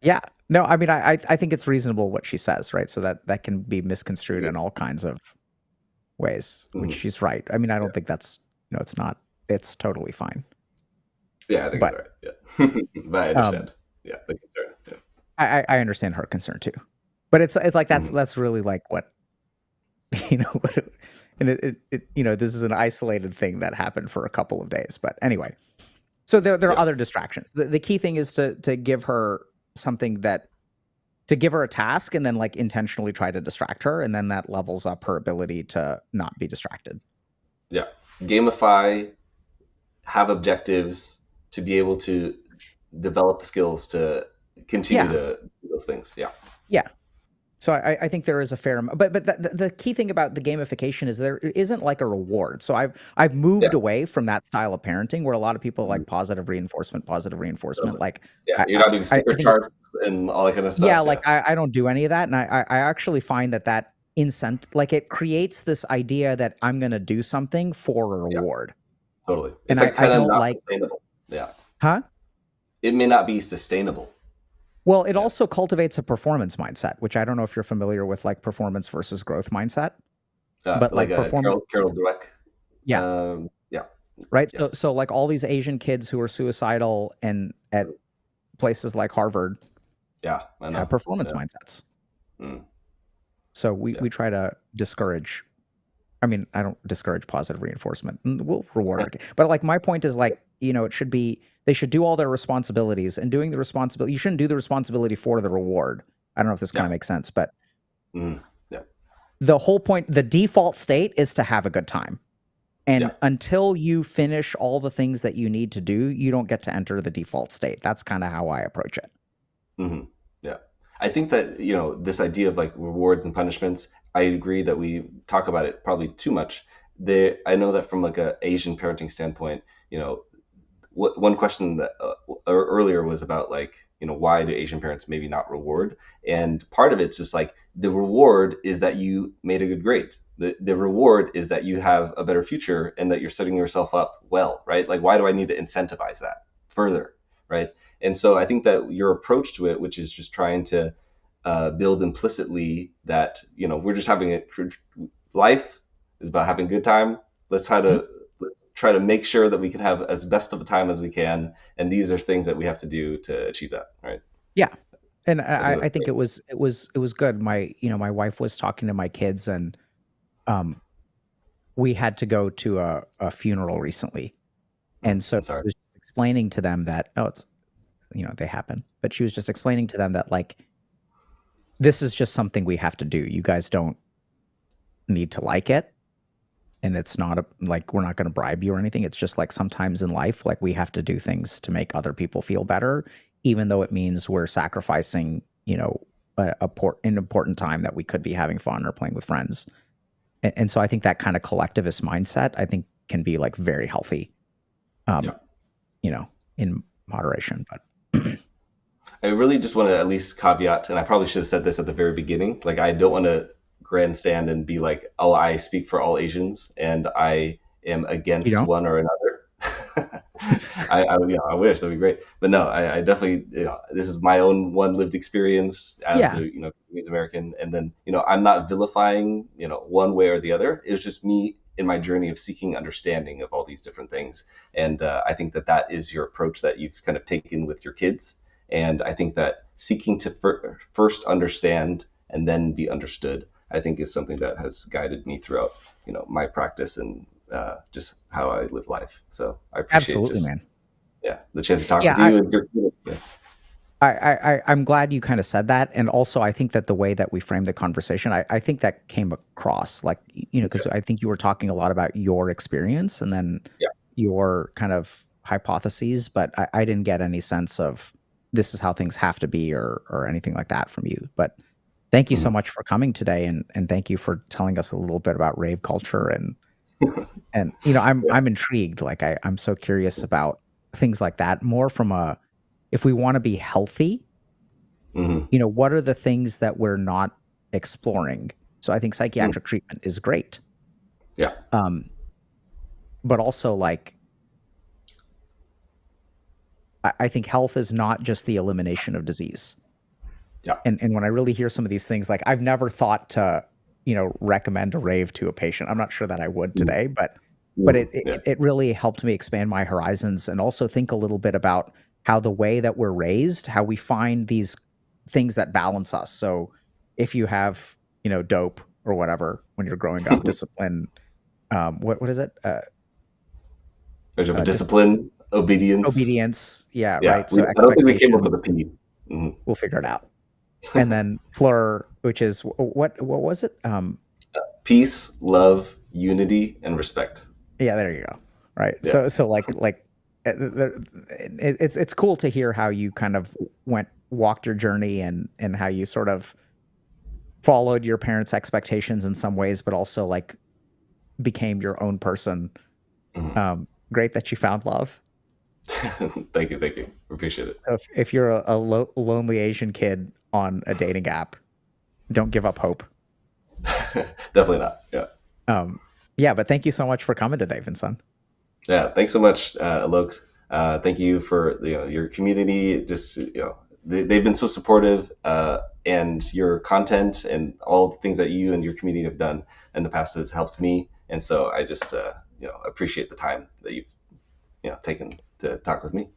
Yeah, no, I mean, I think it's reasonable what she says, right? So that can be misconstrued in all kinds of ways, which she's right. I mean, I don't think that's it's not. It's totally fine. Yeah, I think that's right. Yeah, but I understand. The concern. Yeah. I understand her concern too, but it's like that's really like what and it this is an isolated thing that happened for a couple of days, but anyway. So there are other distractions. The key thing is to give her something to give her a task and then like intentionally try to distract her, and then that levels up her ability to not be distracted. Yeah, gamify, have objectives to be able to develop the skills to continue to do those things. Yeah. So I think there is a fair amount, but the key thing about the gamification is there isn't like a reward. So I've moved away from that style of parenting where a lot of people like positive reinforcement. Like you're not doing sticker charts and all that kind of stuff. Yeah, like I don't do any of that, and I actually find that like it creates this idea that I'm going to do something for a reward. Totally. And it's kind of not like sustainable. Yeah. Huh? It may not be sustainable. Well, it also cultivates a performance mindset, which I don't know if you're familiar with, like performance versus growth mindset. But like performance, Carol Dweck. Yeah. Right. Yes. So like all these Asian kids who are suicidal and at places like Harvard. Yeah, I know. Have performance mindsets. So we try to discourage. I mean, I don't discourage positive reinforcement. We'll reward it. But like my point is like, it should be, they should do all their responsibilities, and doing the responsibility, you shouldn't do the responsibility for the reward. I don't know if this kind of makes sense, but the whole point, the default state is to have a good time. And until you finish all the things that you need to do, you don't get to enter the default state. That's kind of how I approach it. Yeah. I think that, this idea of like rewards and punishments I agree that we talk about it probably too much. I know that from like a Asian parenting standpoint, you know, one question that earlier was about like, you know, why do Asian parents maybe not reward? And part of it's just like the reward is that you made a good grade. The reward is that you have a better future and that you're setting yourself up well, right? Like, why do I need to incentivize that further, right? And so I think that your approach to it, which is just trying to build implicitly that, you know, we're just having a life is about having a good time. Let's try Mhm. to let's try to make sure that we can have as best of a time as we can, and these are things that we have to do to achieve that, right? Yeah. And I think I that's think great. it was good. My wife was talking to my kids, and um we had to go to a funeral recently. And so I'm she sorry. was explaining to them that, oh, it's, they happen. But she was just explaining to them that, like, this is just something we have to do. You guys don't need to like it. And it's not like, we're not going to bribe you or anything. It's just like sometimes in life, like, we have to do things to make other people feel better, even though it means we're sacrificing, an important time that we could be having fun or playing with friends. And so I think that kind of collectivist mindset, I think, can be like very healthy, Yeah. um, in moderation. But I really just want to at least caveat, and I probably should have said this at the very beginning. Like, I don't want to grandstand and be like, "Oh, I speak for all Asians, and I am you against don't? one or another." I wish that'd be great, but no, I definitely, this is my own one lived experience as Yeah. a, Vietnamese American, and then, I'm not vilifying, one way or the other. It was just me in my journey of seeking understanding of all these different things, and I think that that is your approach that you've kind of taken with your kids. And I think that seeking to first understand and then be understood, I think, is something that has guided me throughout, my practice and just how I live life. So I appreciate Absolutely, just, man. yeah, the chance to talk Yeah, with you and your, yeah. I'm glad you kind of said that. And also, I think that the way that we framed the conversation, I think that came across, like, because Okay. I think you were talking a lot about your experience and then Yeah. your kind of hypotheses, but I didn't get any sense of this is how things have to be or anything like that from you. But thank you so Mhm. much for coming today, and thank you for telling us a little bit about rave culture, and Yeah. I'm intrigued. Like, I'm so curious about things like that, more from a, if we want to be healthy, Hmm. what are the things that we're not exploring? So I think Mm. psychiatric treatment is great. Yeah. Um, but also, like, I think health is not just the elimination of disease. Yeah. And when I really hear some of these things, like, I've never thought to, recommend a rave to a patient. I'm not sure that I would Mm. today, but Mm. Yeah. it really helped me expand my horizons and also think a little bit about how the way that we're raised, how we find these things that balance us. So if you have, dope or whatever when you're growing up, discipline, what is it? There's a Discipline, discipline, obedience. obedience, yeah, Yeah. right. So I don't think we came up expectation, with a P. Mhm. we'll figure it out. And then fleur, which is what was it? Peace, love, unity, and respect. Yeah, there you go. Right. Yeah. So like, it's cool to hear how you kind of walked your journey, and how you sort of followed your parents' expectations in some ways, but also, like, became your own person. Mhm. Great that you found love. Thank you. Thank you. Appreciate it. So if you're a lonely Asian kid on a dating app, don't give up hope. Definitely not. Yeah. Um, yeah, but thank you so much for coming today, Vinh-Son. Yeah. Thanks so much, Alok. Thank you for, your community. Just, they've been so supportive, and your content and all the things that you and your community have done in the past has helped me. And so I just, appreciate the time that you've, taken to talk with me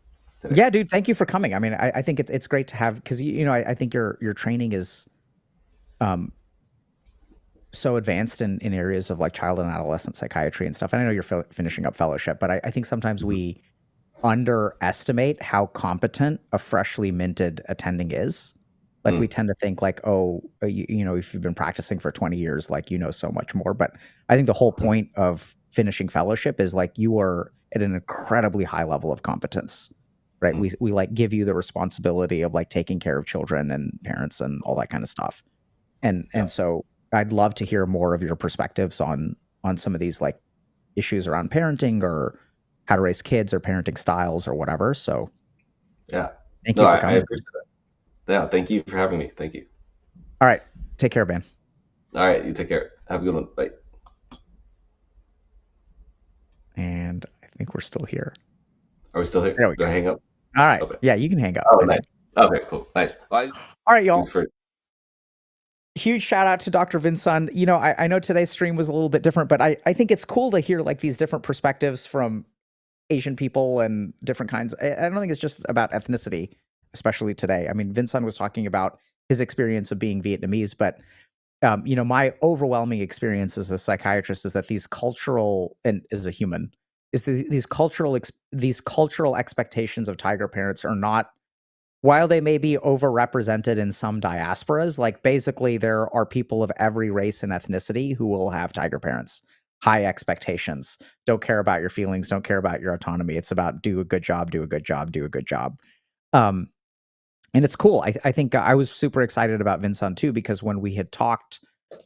today. Yeah, dude, thank you for coming. I mean, I think it's great to have, because I think your training is um so advanced in areas of, like, child and adolescent psychiatry and stuff. And I know you're finishing up fellowship, but I think sometimes Mhm. we underestimate how competent a freshly minted attending is. Like, we Mm. tend to think, like, oh, if you've been practicing for 20 years, like, so much more. But I think the whole Mhm. point of finishing fellowship is, like, you are at an incredibly high level of competence, right? Mhm. We like give you the responsibility of, like, taking care of children and parents and all that kind of stuff. And Yeah. so I'd love to hear more of your perspectives on some of these like issues around parenting or how to raise kids or parenting styles or whatever. So Yeah. thank No, you for I coming. appreciate that. Yeah, thank you for having me. Thank you. All right. Take care, Ben. All right, you take care. Have a good one. Bye. And I think we're still here. Are we still here? There we Do go. I hang up? All right. Okay. Yeah, you can hang up. Oh, I nice. think. Okay, cool. Nice. Well, All right, y'all. thanks for Huge shout out to Dr. Vinh-Son. You know, I know today's stream was a little bit different, but I think it's cool to hear like these different perspectives from Asian people and different kinds. I don't think it's just about ethnicity, especially today. I mean, Vinh-Son was talking about his experience of being Vietnamese, but you know, my overwhelming experience as a psychiatrist is that these cultural and as a human is these cultural expectations of tiger parents are not, while they may be overrepresented in some diasporas, like basically there are people of every race and ethnicity who will have tiger parents. High expectations, don't care about your feelings, don't care about your autonomy. It's about do a good job, do a good job, do a good job. And it's cool. I think I was super excited about Vinh-Son too, because when we had talked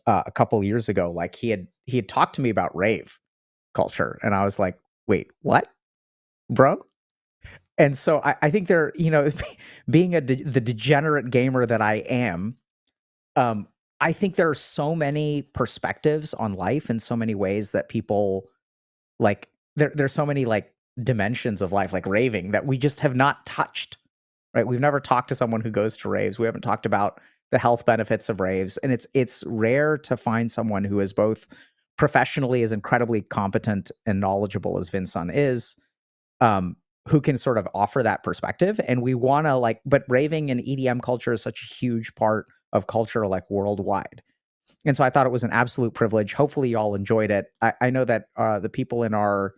a couple years ago, like he had talked to me about rave culture, and I was like, wait, what, bro? And so I think there, you know, being the degenerate gamer that I am, I think there are so many perspectives on life in so many ways that people like. There's so many like dimensions of life, like raving, that we just have not touched. Right? We've never talked to someone who goes to raves. We haven't talked about the health benefits of raves, and it's rare to find someone who is both professionally as incredibly competent and knowledgeable as Vinh-Son is, who can sort of offer that perspective. And we want to like, but raving and EDM culture is such a huge part of culture like worldwide. And so I thought it was an absolute privilege. Hopefully y'all enjoyed it. I know that the people in our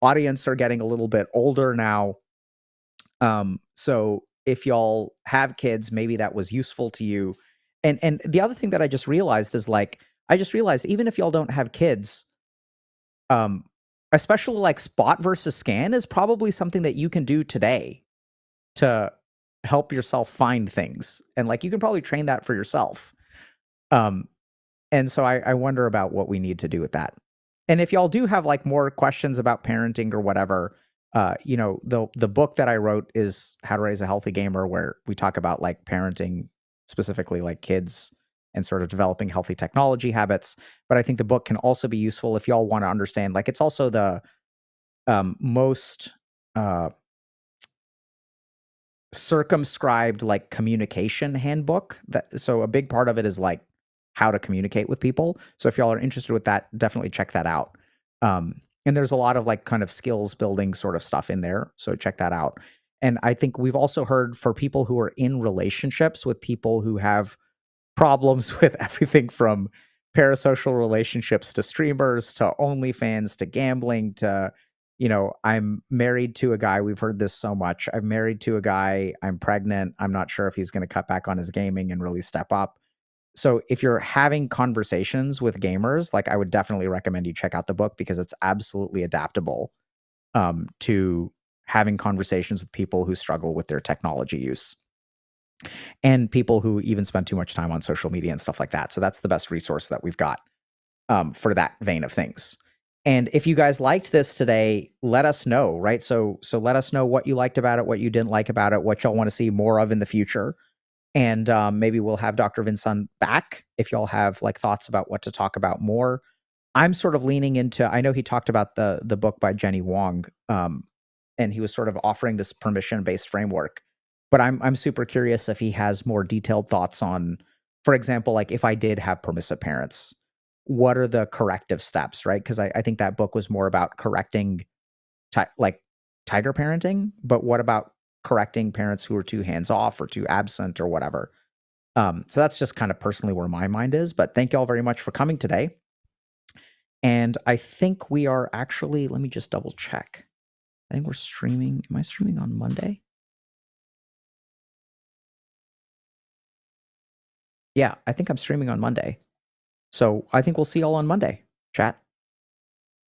audience are getting a little bit older now. So if y'all have kids, maybe that was useful to you. And the other thing that I just realized is like, I just realized even if y'all don't have kids, um, especially like spot versus scan is probably something that you can do today to help yourself find things. And like, you can probably train that for yourself. And so I wonder about what we need to do with that. And if y'all do have like more questions about parenting or whatever, you know, the book that I wrote is How to Raise a Healthy Gamer, where we talk about like parenting, specifically like kids and sort of developing healthy technology habits. But I think the book can also be useful if y'all want to understand, like it's also the most circumscribed like communication handbook. So a big part of it is like how to communicate with people. So if y'all are interested with that, definitely check that out. And there's a lot of like kind of skills building sort of stuff in there. So check that out. And I think we've also heard for people who are in relationships with people who have problems with everything from parasocial relationships to streamers to OnlyFans to gambling to, you know, I'm married to a guy. We've heard this so much. I'm married to a guy. I'm pregnant. I'm not sure if he's going to cut back on his gaming and really step up. So if you're having conversations with gamers, like I would definitely recommend you check out the book because it's absolutely adaptable to having conversations with people who struggle with their technology use and people who even spend too much time on social media and stuff like that. So that's the best resource that we've got for that vein of things. And if you guys liked this today, let us know, right? So let us know what you liked about it, what you didn't like about it, what y'all want to see more of in the future. And maybe we'll have Dr. Vinh-Son back if y'all have like thoughts about what to talk about more. I'm sort of leaning into, I know he talked about the book by Jenny Wong, and he was sort of offering this permission-based framework. But I'm super curious if he has more detailed thoughts on, for example, like if I did have permissive parents, what are the corrective steps, right? Because I think that book was more about correcting like tiger parenting, but what about correcting parents who are too hands off or too absent or whatever? So that's just kind of personally where my mind is. But thank you all very much for coming today. And I think we are actually, let me just double check. I think we're streaming. Am I streaming on Monday? Yeah, I think I'm streaming on Monday. So I think we'll see y'all on Monday, chat.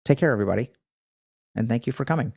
Take care, everybody. And thank you for coming.